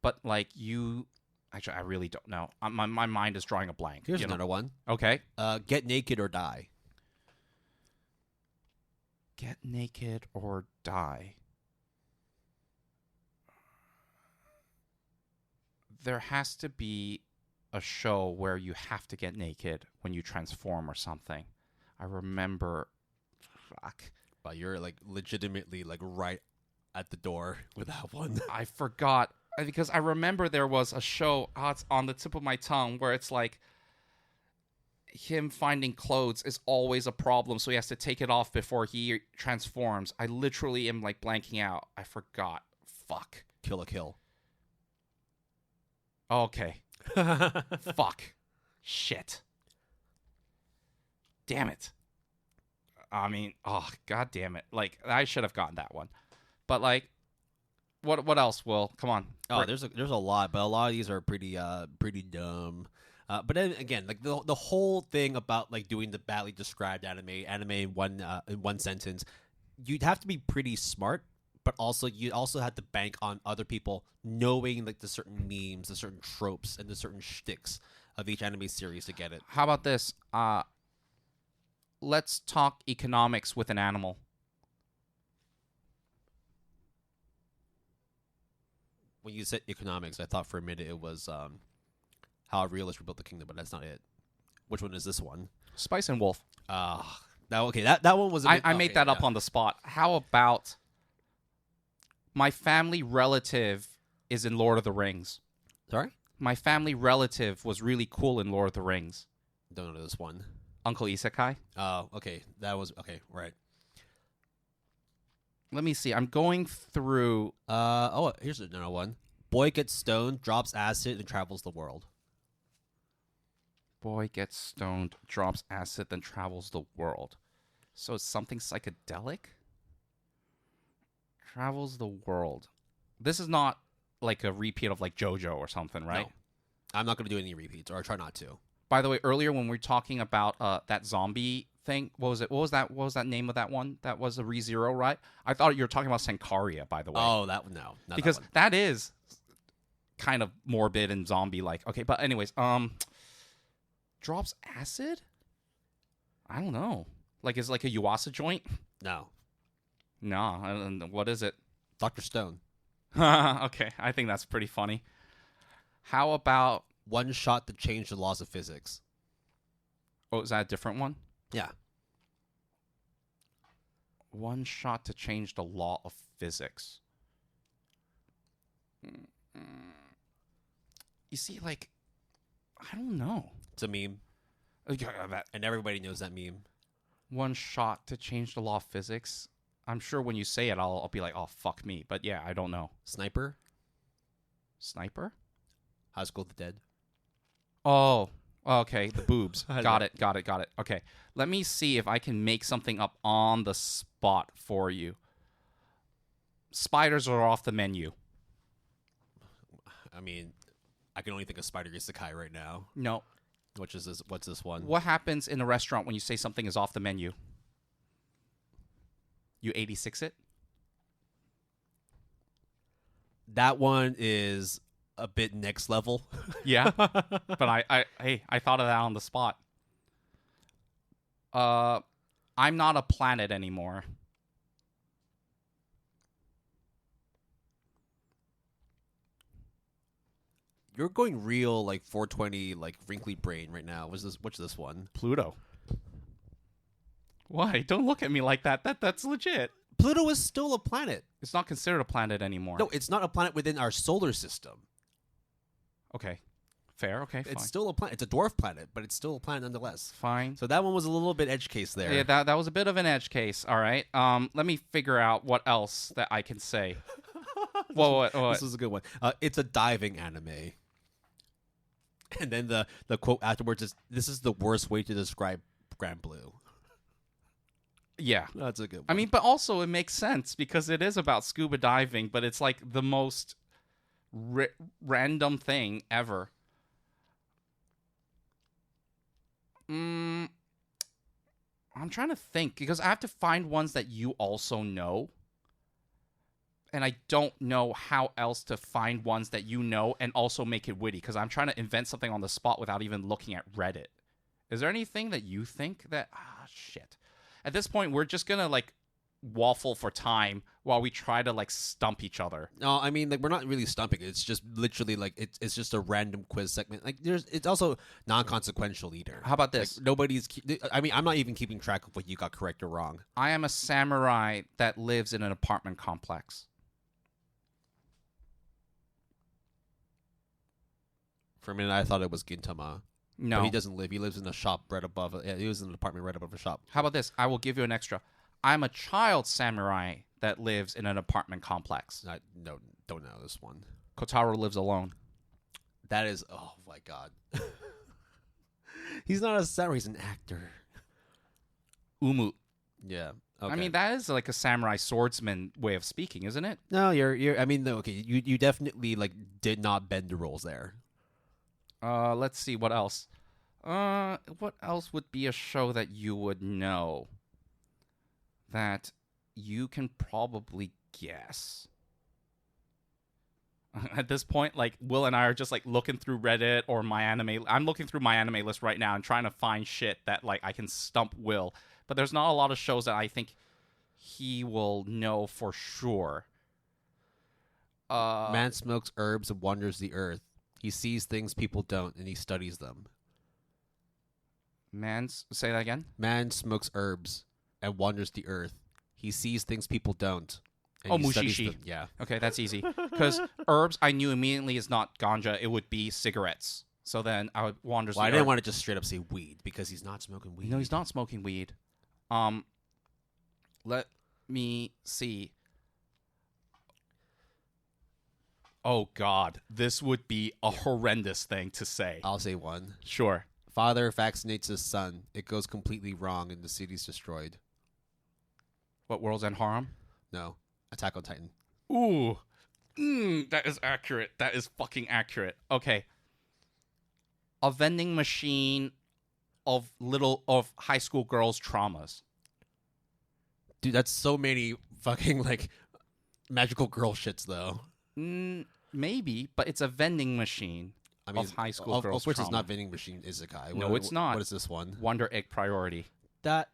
but like you, actually, I really don't know. My mind is drawing a blank. Here's another one. Okay. Get naked or die. Get naked or die. There has to be a show where you have to get naked when you transform or something. I remember. Fuck. But you're like legitimately like right at the door with that one. I forgot because I remember there was a show. It's on the tip of my tongue where it's like him finding clothes is always a problem, so he has to take it off before he transforms. I literally am like blanking out. I forgot. Fuck. Kill a Kill. Okay. Fuck. Shit. Damn it. I mean, oh, god damn it. Like, I should have gotten that one. But, like, what else, Will? Come on. Oh, there's a lot, but a lot of these are pretty dumb. But then again, like the whole thing about like doing the badly described anime in one sentence, you'd have to be pretty smart, but also you also have to bank on other people knowing like the certain memes, the certain tropes, and the certain shticks of each anime series to get it. How about this? Let's talk economics with an animal. When you said economics, I thought for a minute it was how realists rebuilt the kingdom, but that's not it. Which one is this one? Spice and Wolf. That one was. I made that up on the spot. How about my family relative is in Lord of the Rings? Sorry, my family relative was really cool in Lord of the Rings. don't know this one. Uncle Isekai. Oh, okay, that was okay. Right. Let me see. I'm going through. Here's another one. Boy gets stoned, drops acid, and travels the world. Boy gets stoned, drops acid, then travels the world. So it's something psychedelic? Travels the world. This is not like a repeat of like JoJo or something, right? No. I'm not going to do any repeats, or I try not to. By the way, earlier when we were talking about that zombie thing, what was it? What was that name of that one? That was a ReZero, right? I thought you were talking about Sankaria, by the way. Oh, that one, no. Not because that that is kind of morbid and zombie-like. Okay, but anyways, drops acid? I don't know. Like, is it like a Yuasa joint? one. No. No, I don't know. What is it? Dr. Stone. Okay, I think that's pretty funny. How about... One shot to change the laws of physics. Oh, is that a different one? Yeah. One shot to change the law of physics. You see, like, I don't know. It's a meme. And everybody knows that meme. One shot to change the law of physics. I'm sure when you say it, I'll be like, oh, fuck me. But yeah, I don't know. Sniper. Sniper? High School of the Dead. Oh, okay. The boobs. Got it. Okay. Let me see if I can make something up on the spot for you. Spiders are off the menu. I mean, I can only think of Spider Isekai right now. No. Which is this? What's this one? What happens in a restaurant when you say something is off the menu? You 86 it? That one is a bit next level. Yeah. But I thought of that on the spot. I'm not a planet anymore. You're going real like 420 like wrinkly brain right now. What's this one? Pluto. Why? Don't look at me like that. That's legit. Pluto is still a planet. It's not considered a planet anymore. No, it's not a planet within our solar system. Okay. Fair. Okay, fine. It's still a planet. It's a dwarf planet, but it's still a planet nonetheless. Fine. So that one was a little bit edge case there. Yeah, that was a bit of an edge case. All right. Let me figure out what else that I can say. What? This is a good one. It's a diving anime. And then the quote afterwards is, "This is the worst way to describe Grand Blue." Yeah. That's a good one. I mean, but also it makes sense because it is about scuba diving, but it's like the most random thing ever. I'm trying to think because I have to find ones that you also know. And I don't know how else to find ones that you know and also make it witty because I'm trying to invent something on the spot without even looking at Reddit. Is there anything that you think that... shit. At this point, we're just going to, like, waffle for time while we try to, like, stump each other. No, I mean, like, we're not really stumping. It's just literally, like, it's just a random quiz segment. Like, it's also non-consequential either. How about this? Like, I'm not even keeping track of what you got correct or wrong. I am a samurai that lives in an apartment complex. For a minute, I thought it was Gintama. No. But he doesn't live. He lives in a shop right above. Yeah, he lives in an apartment right above a shop. How about this? I will give you an extra. I'm a child samurai that lives in an apartment complex. No, don't know this one. Kotaro lives alone. That is... Oh, my God. He's not a samurai. He's an actor. Umu. Yeah. Okay. I mean, that is like a samurai swordsman way of speaking, isn't it? No, you're... I mean, okay, you definitely, like, did not bend the rules there. Let's see, what else? What else would be a show that you would know that you can probably guess? At this point, like, Will and I are just, like, looking through Reddit or my anime. I'm looking through my anime list right now and trying to find shit that, like, I can stump Will. But there's not a lot of shows that I think he will know for sure. Man smokes herbs and wanders the earth. He sees things people don't, and he studies them. Say that again. Man smokes herbs and wanders the earth. He sees things people don't. And Oh, he studies mushishi. them. Yeah. Okay, that's easy. Because herbs, I knew immediately is not ganja. It would be cigarettes. So then I would wander. Well, I didn't want to just straight up say weed because he's not smoking weed. No, he's not smoking weed. Let me see. Oh, God. This would be a horrendous thing to say. I'll say one. Sure. Father vaccinates his son. It goes completely wrong and the city's destroyed. What, World's End Harem? No. Attack on Titan. Ooh. That is accurate. That is fucking accurate. Okay. A vending machine of high school girls' traumas. Dude, that's so many fucking, like, magical girl shits, though. Maybe, but it's a vending machine of high school girls' Of which trauma. it's not vending machine isekai. No, it's not. What is this one? Wonder Egg Priority. That,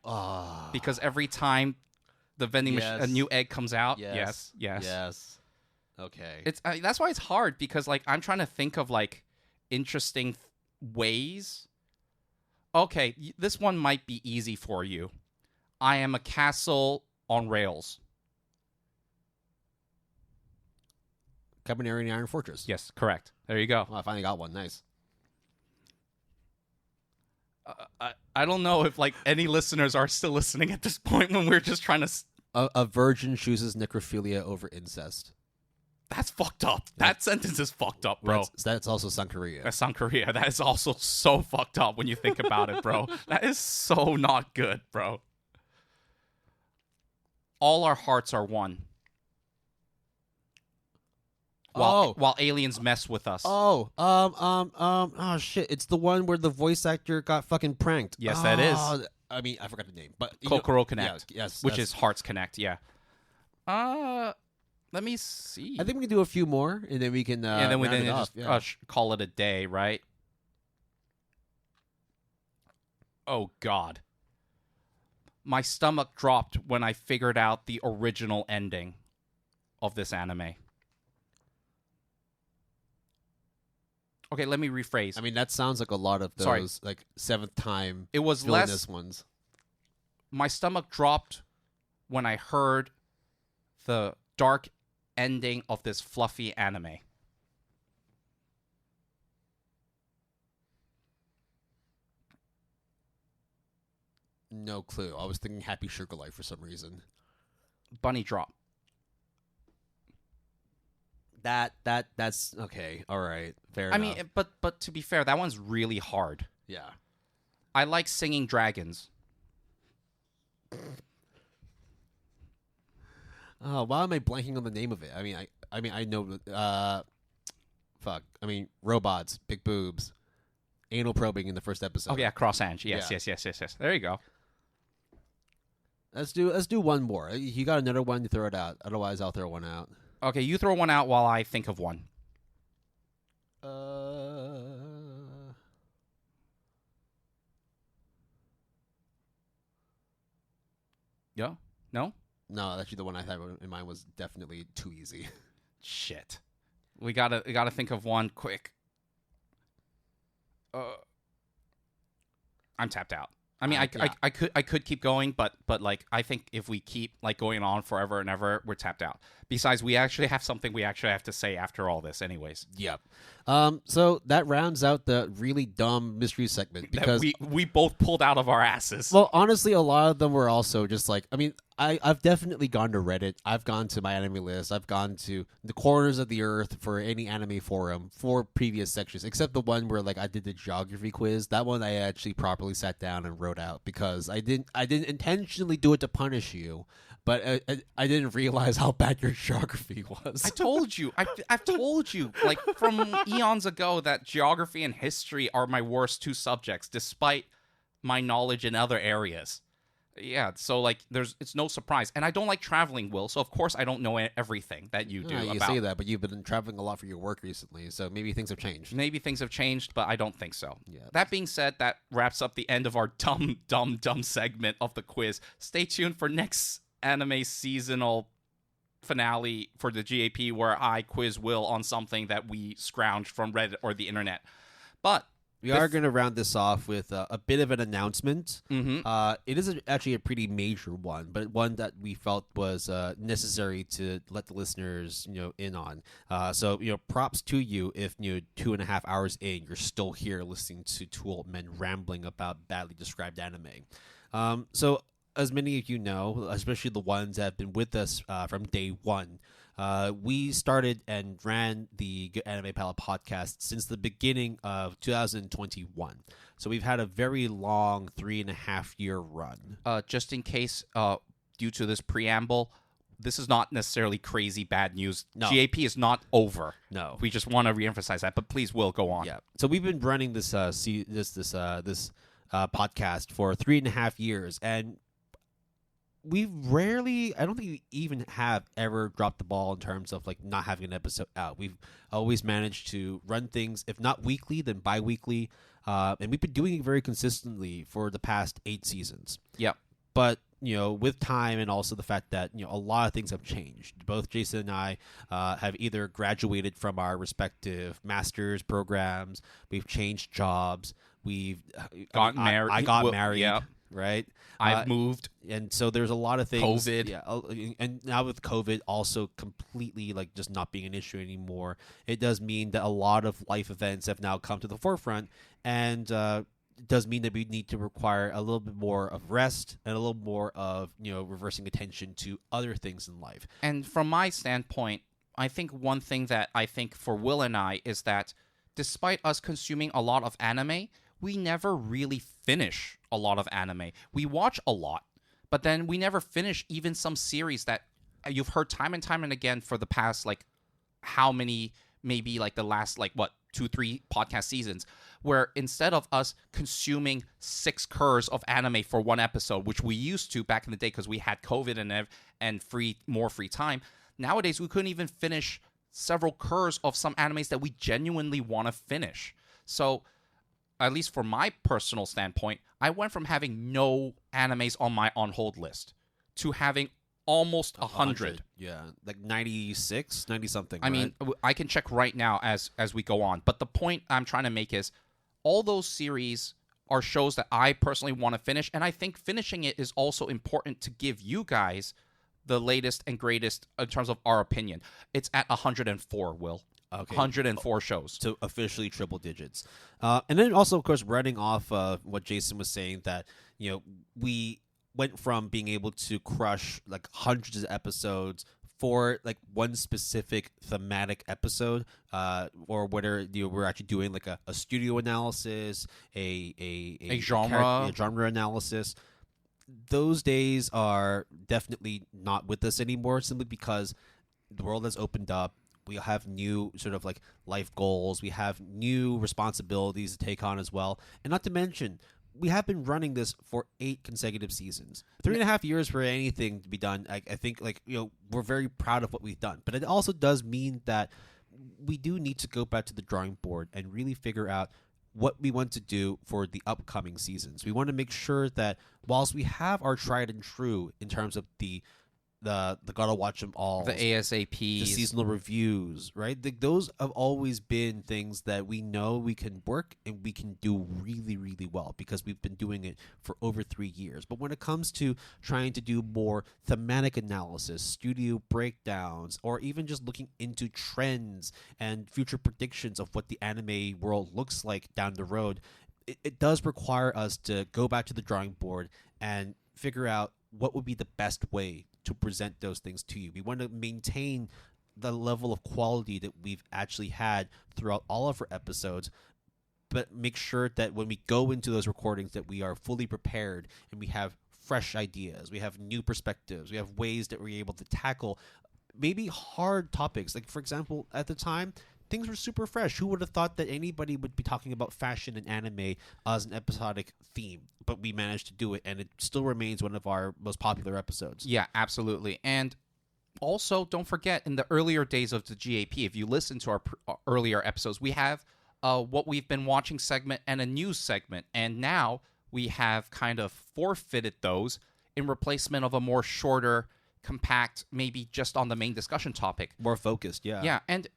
Because every time the vending machine, a new egg comes out. Yes. Yes. Okay. It's that's why it's hard, because like I'm trying to think of like interesting ways. Okay, this one might be easy for you. I am a castle on rails. Cabaneri and the Iron Fortress. Yes, correct. There you go. Oh, I finally got one. Nice. I don't know if like any listeners are still listening at this point when we're just trying to. A virgin chooses necrophilia over incest. That's fucked up. That sentence is fucked up, bro. That's also Sankaria. That's South Korea. That is also so fucked up when you think about it, bro. That is so not good, bro. All our hearts are one. While aliens mess with us. Oh, shit! It's the one where the voice actor got fucking pranked. Yes, that is. I mean, I forgot the name, but Kokoro Connect. Yes, which is Hearts Connect. Yeah. Let me see. I think we can do a few more, and then we can. And then we round it just off. call it a day, right? Oh God. My stomach dropped when I figured out the original ending of this anime. Okay, let me rephrase. I mean, that sounds like a lot of those like seventh time. It was villainous ones. My stomach dropped when I heard the dark ending of this fluffy anime. No clue. I was thinking Happy Sugar Life for some reason. Bunny drop. That's okay. All right. Fair enough. I mean, but to be fair, that one's really hard. Yeah. I like singing dragons. Why am I blanking on the name of it? I mean, I know. Fuck. I mean, robots, big boobs, anal probing in the first episode. Oh yeah, Cross Ange. Yes. There you go. Let's do one more. You got another one? You throw it out. Otherwise, I'll throw one out. Okay, you throw one out while I think of one. Yeah? No? No, actually, the one I had in mind was definitely too easy. Shit. We gotta think of one quick. I'm tapped out. I mean, I could keep going, but like I think if we keep like going on forever and ever, we're tapped out. Besides, we actually have something we actually have to say after all this, anyways. Yep. So that rounds out the really dumb mystery segment because we both pulled out of our asses. Well, honestly, a lot of them were also just like, I mean, I've definitely gone to Reddit. I've gone to my anime list. I've gone to the corners of the earth for any anime forum for previous sections, except the one where like I did the geography quiz. That one I actually properly sat down and wrote out because I didn't intentionally do it to punish you, but I didn't realize how bad your geography was. I told you. I've told you like from eons ago that geography and history are my worst two subjects, despite my knowledge in other areas. Yeah, so like it's no surprise. And I don't like traveling, Will, so of course I don't know everything that you do. You say that, but you've been traveling a lot for your work recently, so maybe things have changed. Maybe things have changed, but I don't think so. Yeah. That being said, that wraps up the end of our dumb segment of the quiz. Stay tuned for next anime seasonal finale for the GAP where I quiz Will on something that we scrounged from Reddit or the internet. But We are going to round this off with a bit of an announcement. It is actually a pretty major one, but one that we felt was necessary to let the listeners, in on. So, props to you if 2.5 hours in, you're still here listening to two old men rambling about badly described anime. So, as many of you know, especially the ones that have been with us from day one, we started and ran the Good Anime Palette podcast since the beginning of 2021. So we've had a very long 3.5-year run. Just in case, due to this preamble, this is not necessarily crazy bad news. No. GAP is not over. No. We just want to reemphasize that, but please, Will, go on. Yeah. So we've been running this podcast for 3.5 years, and we've rarely, I don't think we even have ever dropped the ball in terms of like not having an episode out. We've always managed to run things, if not weekly, then bi-weekly. And we've been doing it very consistently for the past 8 seasons. Yep. But, with time and also the fact that, a lot of things have changed. Both Jason and I have either graduated from our respective master's programs. We've changed jobs. We've gotten married. I got married. Yeah. Right? I've moved. And so there's a lot of things. COVID. Yeah. And now with COVID also completely like just not being an issue anymore, it does mean that a lot of life events have now come to the forefront. And it does mean that we need to require a little bit more of rest and a little more of, reversing attention to other things in life. And from my standpoint, I think one thing that I think for Will and I is that despite us consuming a lot of anime, we never really finish a lot of anime. We watch a lot, but then we never finish even some series that you've heard time and time and again for the past, like, how many, maybe, like, the last, 2-3 podcast seasons, where instead of us consuming 6 curs of anime for one episode, which we used to back in the day because we had COVID and more free time, nowadays we couldn't even finish several curs of some animes that we genuinely want to finish. So, at least from my personal standpoint, I went from having no animes on my on-hold list to having almost 100. Yeah, like 96, 90-something, I mean, I can check right now as we go on. But the point I'm trying to make is all those series are shows that I personally want to finish, and I think finishing it is also important to give you guys the latest and greatest in terms of our opinion. It's at 104, Will. Okay. 104 shows. So officially triple digits. And then also, of course, running off what Jason was saying, that, we went from being able to crush like hundreds of episodes for like one specific thematic episode, or whether we're actually doing like a studio analysis, a genre analysis. Those days are definitely not with us anymore, simply because the world has opened up. We have new sort of like life goals. We have new responsibilities to take on as well. And not to mention, we have been running this for 8 consecutive seasons. 3.5 years for anything to be done. I think we're very proud of what we've done. But it also does mean that we do need to go back to the drawing board and really figure out what we want to do for the upcoming seasons. We want to make sure that whilst we have our tried and true in terms of the gotta watch them all, the ASAPs, the seasonal reviews, right? Those have always been things that we know we can work and we can do really, really well because we've been doing it for over 3 years. But when it comes to trying to do more thematic analysis, studio breakdowns, or even just looking into trends and future predictions of what the anime world looks like down the road, it does require us to go back to the drawing board and figure out what would be the best way to present those things to you. We want to maintain the level of quality that we've actually had throughout all of our episodes, but make sure that when we go into those recordings that we are fully prepared and we have fresh ideas, we have new perspectives, we have ways that we're able to tackle maybe hard topics. Like, for example, at the time, things were super fresh. Who would have thought that anybody would be talking about fashion and anime as an episodic theme? But we managed to do it, and it still remains one of our most popular episodes. Yeah, absolutely. And also, don't forget, in the earlier days of the GAP, if you listen to our earlier episodes, we have what we've been watching segment and a news segment. And now we have kind of forfeited those in replacement of a more shorter, compact, maybe just on the main discussion topic. More focused, yeah. Yeah, and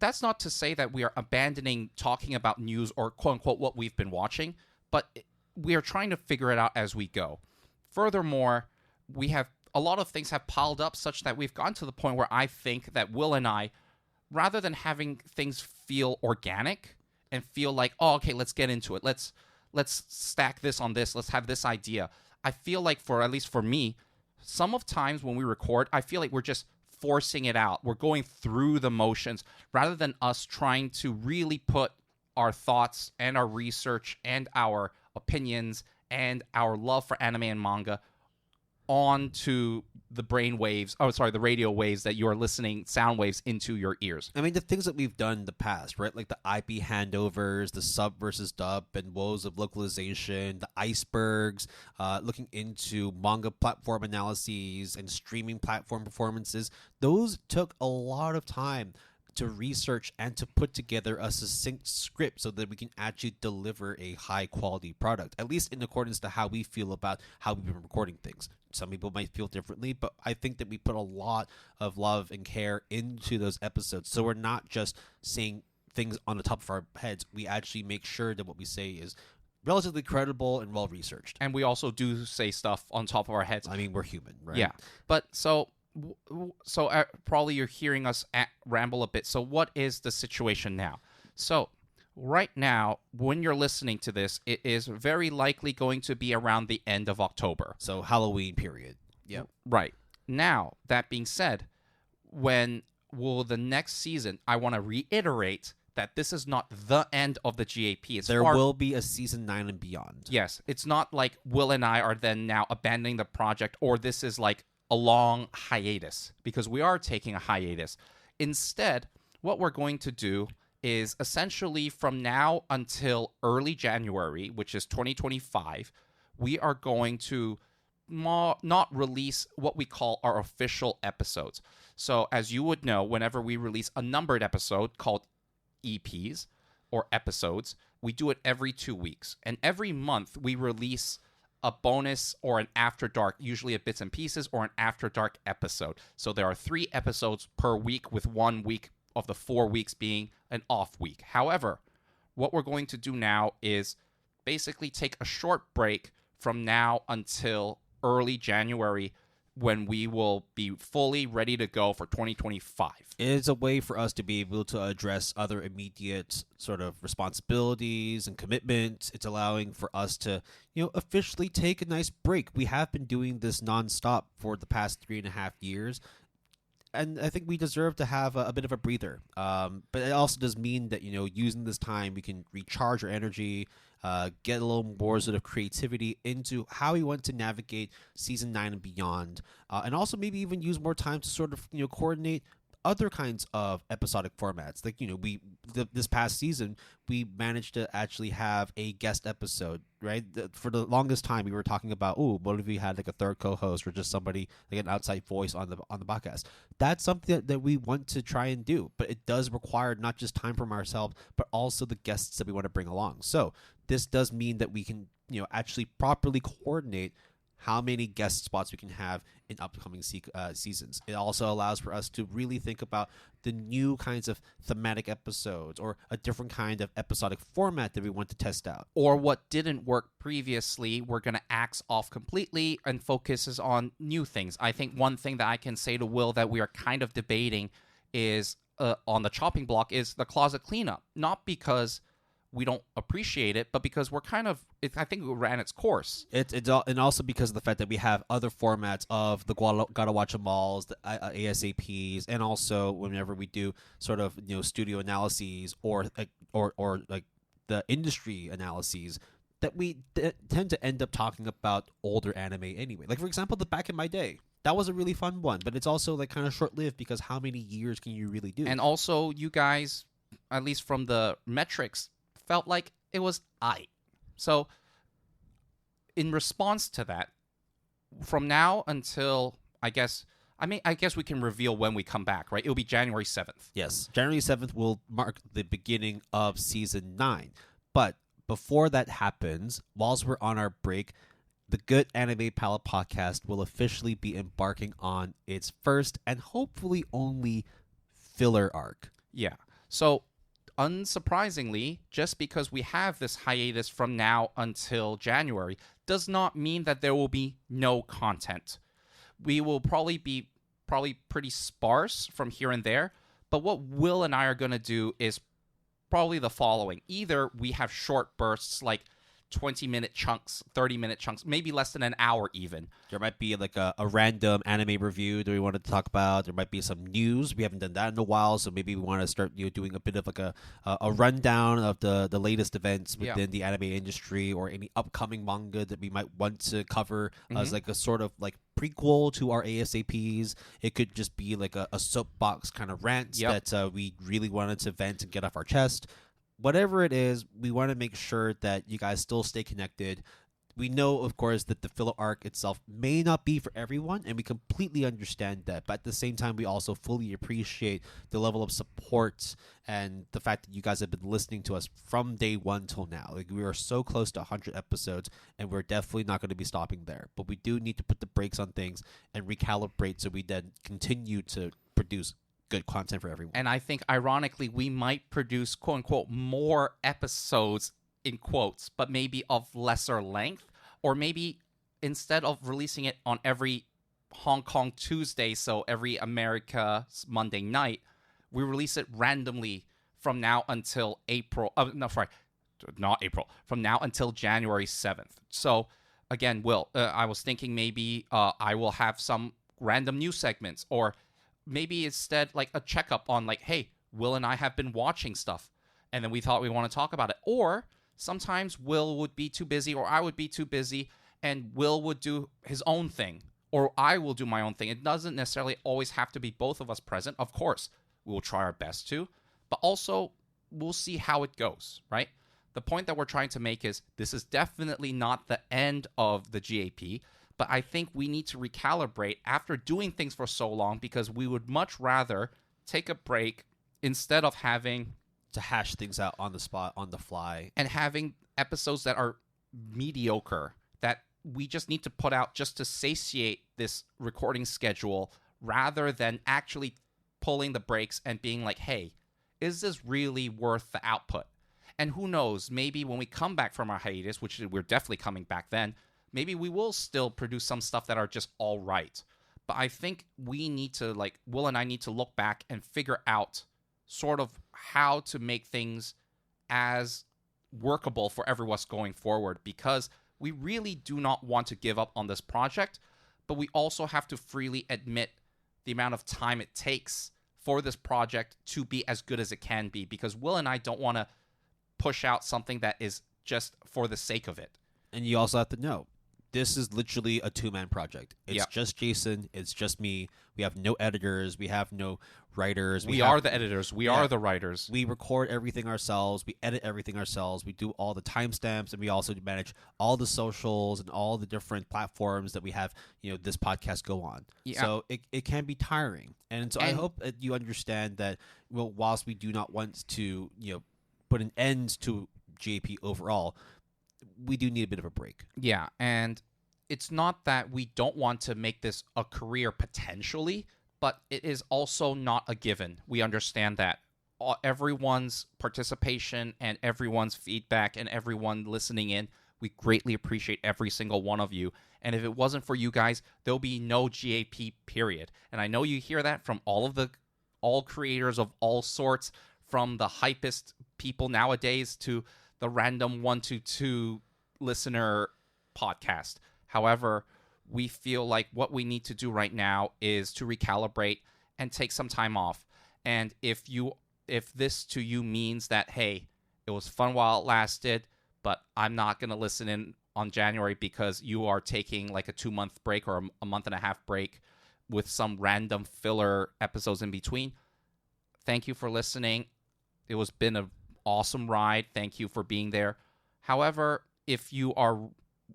that's not to say that we are abandoning talking about news or quote unquote what we've been watching, but we are trying to figure it out as we go. Furthermore, we have a lot of things have piled up such that we've gotten to the point where I think that Will and I, rather than having things feel organic and feel like, oh, okay, let's get into it. Let's stack this on this. Let's have this idea. I feel like at least for me, some of times when we record, I feel like we're just forcing it out. We're going through the motions rather than us trying to really put our thoughts and our research and our opinions and our love for anime and manga onto the the radio waves that you are listening, sound waves into your ears. I mean, the things that we've done in the past, right? Like the IP handovers, the sub versus dub, and woes of localization, the icebergs, looking into manga platform analyses and streaming platform performances. Those took a lot of time to research and to put together a succinct script so that we can actually deliver a high quality product, at least in accordance to how we feel about how we've been recording things. Some people might feel differently, but I think that we put a lot of love and care into those episodes. So we're not just saying things on the top of our heads. We actually make sure that what we say is relatively credible and well researched. And we also do say stuff on top of our heads. I mean, we're human, right? Yeah. But probably you're hearing us ramble a bit. So what is the situation now? So right now, when you're listening to this, it is very likely going to be around the end of October. So Halloween period. Yep. Right. Now, that being said, when will the next season, I want to reiterate that this is not the end of the GAP. There will be a season 9 and beyond. Yes. It's not like Will and I are then now abandoning the project, or this is like a long hiatus, because we are taking a hiatus. Instead, what we're going to do is essentially from now until early January, which is 2025, we are going to not release what we call our official episodes. So as you would know, whenever we release a numbered episode called EPs or episodes, we do it every 2 weeks. And every month we release a bonus or an After Dark, usually a bits and pieces, or an After Dark episode. So there are 3 episodes per week, with 1 week of the 4 weeks being an off week. However, what we're going to do now is basically take a short break from now until early January, when we will be fully ready to go for 2025. It is a way for us to be able to address other immediate sort of responsibilities and commitments. It's allowing for us to, officially take a nice break. We have been doing this nonstop for the past 3.5 years. And I think we deserve to have a bit of a breather. But it also does mean that, using this time, we can recharge our energy, get a little more sort of creativity into how we want to navigate season 9 and beyond. And also maybe even use more time to sort of, coordinate other kinds of episodic formats. Like, this past season, we managed to actually have a guest episode, right? For the longest time, we were talking about, what if we had like a third co-host or just somebody, like an outside voice on the podcast? That's something that we want to try and do, but it does require not just time from ourselves, but also the guests that we want to bring along. So this does mean that we can, actually properly coordinate how many guest spots we can have in upcoming seasons. It also allows for us to really think about the new kinds of thematic episodes or a different kind of episodic format that we want to test out. Or what didn't work previously, we're going to axe off completely and focuses on new things. I think one thing that I can say to Will that we are kind of debating is on the chopping block is the closet cleanup. Not because we don't appreciate it, but because we're I think it ran its course. And also because of the fact that we have other formats of the Gotta Watch 'Em Alls, the ASAPs, and also whenever we do sort of studio analyses or like the industry analyses, that we tend to end up talking about older anime anyway. Like, for example, the Back in My Day. That was a really fun one, but it's also like kind of short-lived because how many years can you really do? And also, you guys, at least from the metrics, felt like it was So in response to that, from now until I guess we can reveal when we come back, right? It'll be January 7th. Yes. January 7th will mark the beginning of season 9. But before that happens, whilst we're on our break, the Good Anime Palette podcast will officially be embarking on its first and hopefully only filler arc. Yeah. So, unsurprisingly, just because we have this hiatus from now until January does not mean that there will be no content. We will probably be pretty sparse from here and there, but what Will and I are going to do is probably the following. Either we have short bursts like 20-minute chunks, 30-minute chunks, maybe less than an hour even. There might be like a random anime review that we wanted to talk about. There might be some news. We haven't done that in a while, so maybe we want to start doing a bit of like a rundown of the latest events within the anime industry, or any upcoming manga that we might want to cover as like a sort of like prequel to our ASAPs. It could just be like a soapbox kind of rant that we really wanted to vent and get off our chest. Whatever it is, we want to make sure that you guys still stay connected. We know, of course, that the filler arc itself may not be for everyone, and we completely understand that. But at the same time, we also fully appreciate the level of support and the fact that you guys have been listening to us from day one till now. Like, we are so close to 100 episodes, and we're definitely not going to be stopping there. But we do need to put the brakes on things and recalibrate so we then continue to produce good content for everyone. And I think, ironically, we might produce, quote unquote, more episodes, in quotes, but maybe of lesser length. Or maybe instead of releasing it on every Hong Kong Tuesday, so every America's Monday night, we release it randomly from now until from now until January 7th. So, again, Will, I was thinking maybe I will have some random news segments, or maybe instead like a checkup on like, hey, Will and I have been watching stuff, and then we thought we want to talk about it. Or sometimes Will would be too busy, or I would be too busy, and Will would do his own thing, or I will do my own thing. It doesn't necessarily always have to be both of us present. Of course, we will try our best to, but also we'll see how it goes, right? The point that we're trying to make is this is definitely not the end of the GAP. But I think we need to recalibrate after doing things for so long, because we would much rather take a break instead of having to hash things out on the spot, on the fly, and having episodes that are mediocre, that we just need to put out just to satiate this recording schedule, rather than actually pulling the brakes and being like, hey, is this really worth the output? And who knows, maybe when we come back from our hiatus, which we're definitely coming back then, maybe we will still produce some stuff that are just all right. But I think we need to, like, Will and I need to look back and figure out sort of how to make things as workable for everyone going forward, because we really do not want to give up on this project, but we also have to freely admit the amount of time it takes for this project to be as good as it can be, because Will and I don't want to push out something that is just for the sake of it. And you also have to know, this is literally a two-man project. It's just Jason. It's just me. We have no editors. We have no writers. We are the editors. We are the writers. We record everything ourselves. We edit everything ourselves. We do all the timestamps, and we also manage all the socials and all the different platforms that we have, this podcast go on. Yeah. So it can be tiring. And so I hope that you understand that, whilst we do not want to, put an end to JP overall, we do need a bit of a break. Yeah, and it's not that we don't want to make this a career potentially, but it is also not a given. We understand that. Everyone's participation and everyone's feedback and everyone listening in, we greatly appreciate every single one of you. And if it wasn't for you guys, there'll be no GAP, period. And I know you hear that from all creators of all sorts, from the hypest people nowadays to the random 122 listener podcast. However, we feel like what we need to do right now is to recalibrate and take some time off. And if this to you means that, hey, it was fun while it lasted, but I'm not going to listen in on January because you are taking like a 2-month break or a month and a half break with some random filler episodes in between, thank you for listening. It was been an awesome ride. Thank you for being there. However, if you are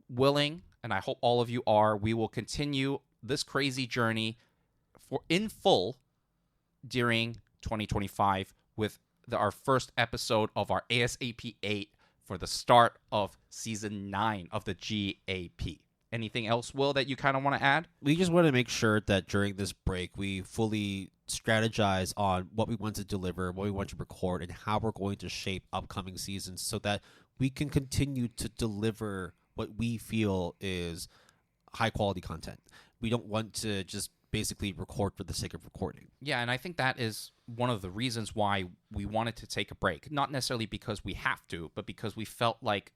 willing, and I hope all of you are, we will continue this crazy journey in full during 2025 with our first episode of our ASAP 8 for the start of season 9 of the GAP. Anything else, Will, that you kind of want to add? We just want to make sure that during this break, we fully strategize on what we want to deliver, what we want to record, and how we're going to shape upcoming seasons so that we can continue to deliver what we feel is high quality content. We don't want to just basically record for the sake of recording. Yeah, and I think that is one of the reasons why we wanted to take a break. Not necessarily because we have to, but because we felt like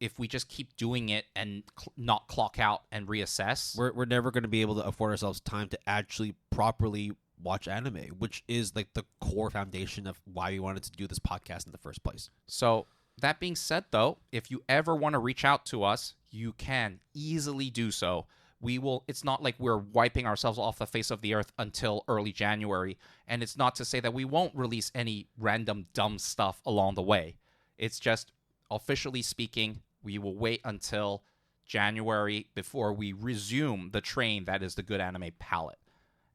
if we just keep doing it and not clock out and reassess, we're never going to be able to afford ourselves time to actually properly watch anime, which is like the core foundation of why we wanted to do this podcast in the first place. So that being said, though, if you ever want to reach out to us, you can easily do so. We will. It's not like we're wiping ourselves off the face of the earth until early January, and it's not to say that we won't release any random dumb stuff along the way. It's just, officially speaking, we will wait until January before we resume the train that is the Good Anime Palette.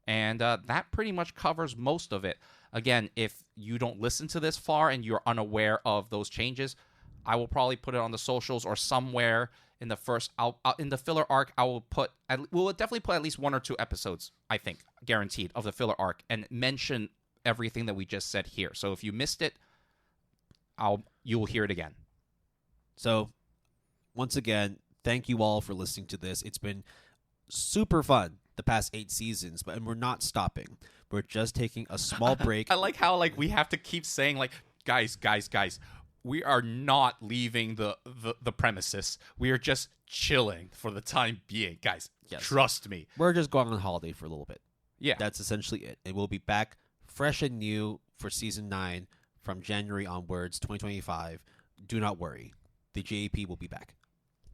And that pretty much covers most of it. Again, if you don't listen to this far and you're unaware of those changes, I will probably put it on the socials or somewhere in the first. In the filler arc, I will put. We'll definitely put at least 1 or 2 episodes, I think, guaranteed, of the filler arc, and mention everything that we just said here. So if you missed it, you will hear it again. So, once again, thank you all for listening to this. It's been super fun the past 8 seasons, and we're not stopping. We're just taking a small break. I like how we have to keep saying guys, we are not leaving the premises. We are just chilling for the time being, guys. Yes. Trust me. We're just going on holiday for a little bit. Yeah, that's essentially it. And we'll be back fresh and new for season 9 from January onwards, 2025. Do not worry, the JAP will be back.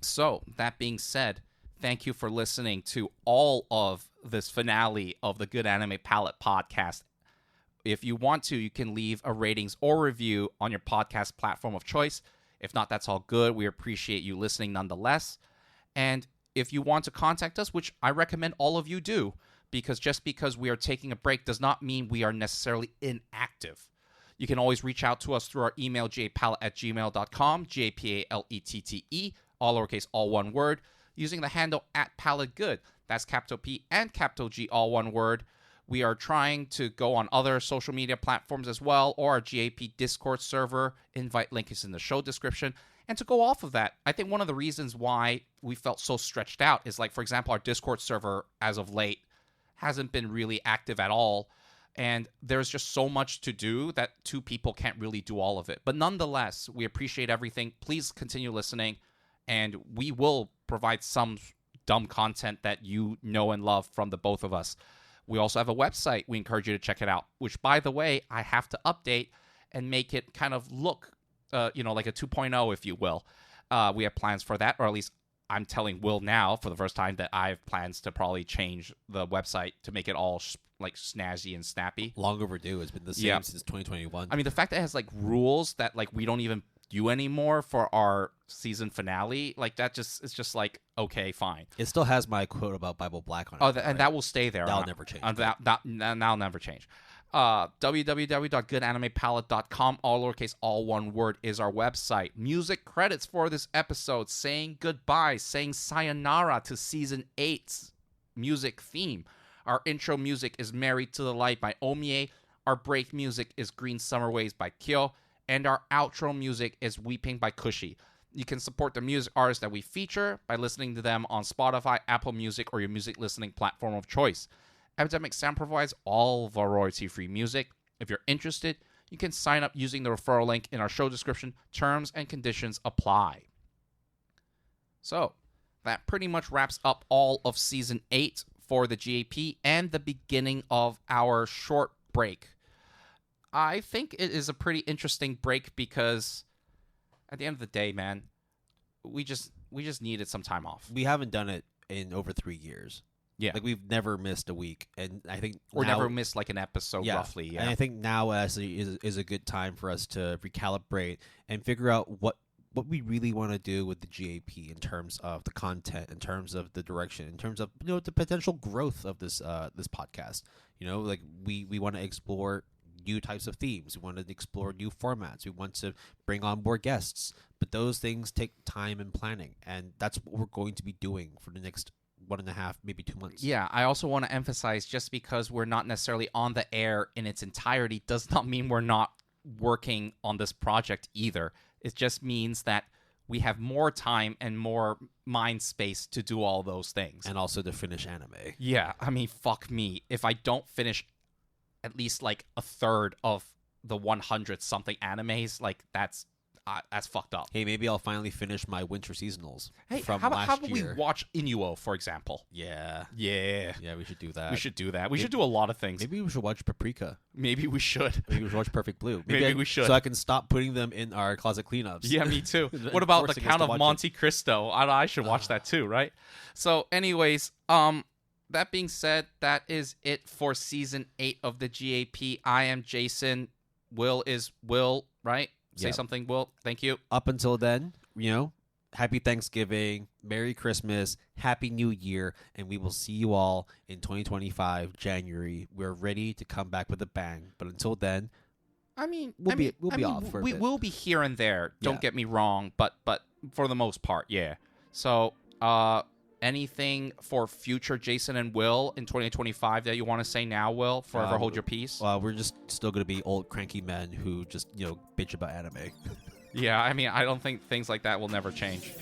So that being said, thank you for listening to all of this finale of the Good Anime Palette podcast. If you want to, you can leave a ratings or review on your podcast platform of choice. If not, that's all good. We appreciate you listening nonetheless. And if you want to contact us, which I recommend all of you do, because just because we are taking a break does not mean we are necessarily inactive. You can always reach out to us through our email, jpalette@gmail.com, JPALETTE, all lowercase, all one word, using the handle @PaletteGood. That's capital P and capital G, all one word. We are trying to go on other social media platforms as well, or our GAP Discord server. Invite link is in the show description. And to go off of that, I think one of the reasons why we felt so stretched out is, like, for example, our Discord server as of late hasn't been really active at all. And there's just so much to do that 2 people can't really do all of it. But nonetheless, we appreciate everything. Please continue listening, and we will provide some dumb content that you know and love from the both of us. We also have a website. We encourage you to check it out, which, by the way, I have to update and make it kind of look, like a 2.0, if you will. We have plans for that, or at least I'm telling Will now for the first time that I have plans to probably change the website to make it all snazzy and snappy. Long overdue. It's been the same since 2021. I mean, the fact that it has rules that we don't even do anymore for our season finale, it's just okay, fine. It still has my quote about Bible Black on it. Oh, and that will stay there. That'll never change. That'll never change. www.goodanimepalette.com, all lowercase, all one word, is our website. Music credits for this episode: saying goodbye, saying sayonara to season 8's music theme. Our intro music is Married to the Light by oomiee. Our break music is Green Summer Waves by Qeeo. And our outro music is Weeping by Cushy. You can support the music artists that we feature by listening to them on Spotify, Apple Music, or your music listening platform of choice. Epidemic Sound provides all of our royalty-free music. If you're interested, you can sign up using the referral link in our show description. Terms and conditions apply. So, that pretty much wraps up all of Season 8 for the GAP and the beginning of our short break. I think it is a pretty interesting break because at the end of the day, man, we just needed some time off. We haven't done it in over 3 years. Yeah. We've never missed a week, and I think never missed an episode, roughly. Yeah. And I think now actually is a good time for us to recalibrate and figure out what we really want to do with the GAP in terms of the content, in terms of the direction, in terms of the potential growth of this podcast. We want to explore new types of themes. We want to explore new formats. We want to bring on more guests. But those things take time and planning, and that's what we're going to be doing for the next 1.5, maybe 2 months. Yeah, I also want to emphasize, just because we're not necessarily on the air in its entirety does not mean we're not working on this project either. It just means that we have more time and more mind space to do all those things. And also to finish anime. Yeah, I mean, fuck me. If I don't finish at least like a third of the 100 something animes, like that's fucked up. Hey, maybe I'll finally finish my winter seasonals How from about, last we year. watch Inuo, for example? Yeah, Yeah. we should do that. We should do that. We should do a lot of things. Maybe we should watch Paprika. Maybe we should. Maybe we should watch Perfect Blue. Maybe we should. So I can stop putting them in our closet cleanups. Yeah, me too. What about The Forcing us Count to of watch Monte Cristo? I should watch that too, right? So anyways, that being said, that is it for season 8 of the GAP. I am Jason. Will is Will, right? Say Yep. something, Will. Thank you. Up until then, happy Thanksgiving, Merry Christmas, Happy New Year, and we will see you all in 2025, January. We're ready to come back with a bang. But until then, we'll be off for a we bit. will be here and there. Don't Yeah. get me wrong, but for the most part, yeah. So, anything for future Jason and Will in 2025 that you want to say now, Will? Forever hold your peace. Well, we're just still going to be old cranky men who just, bitch about anime. Yeah, I mean, I don't think things like that will never change.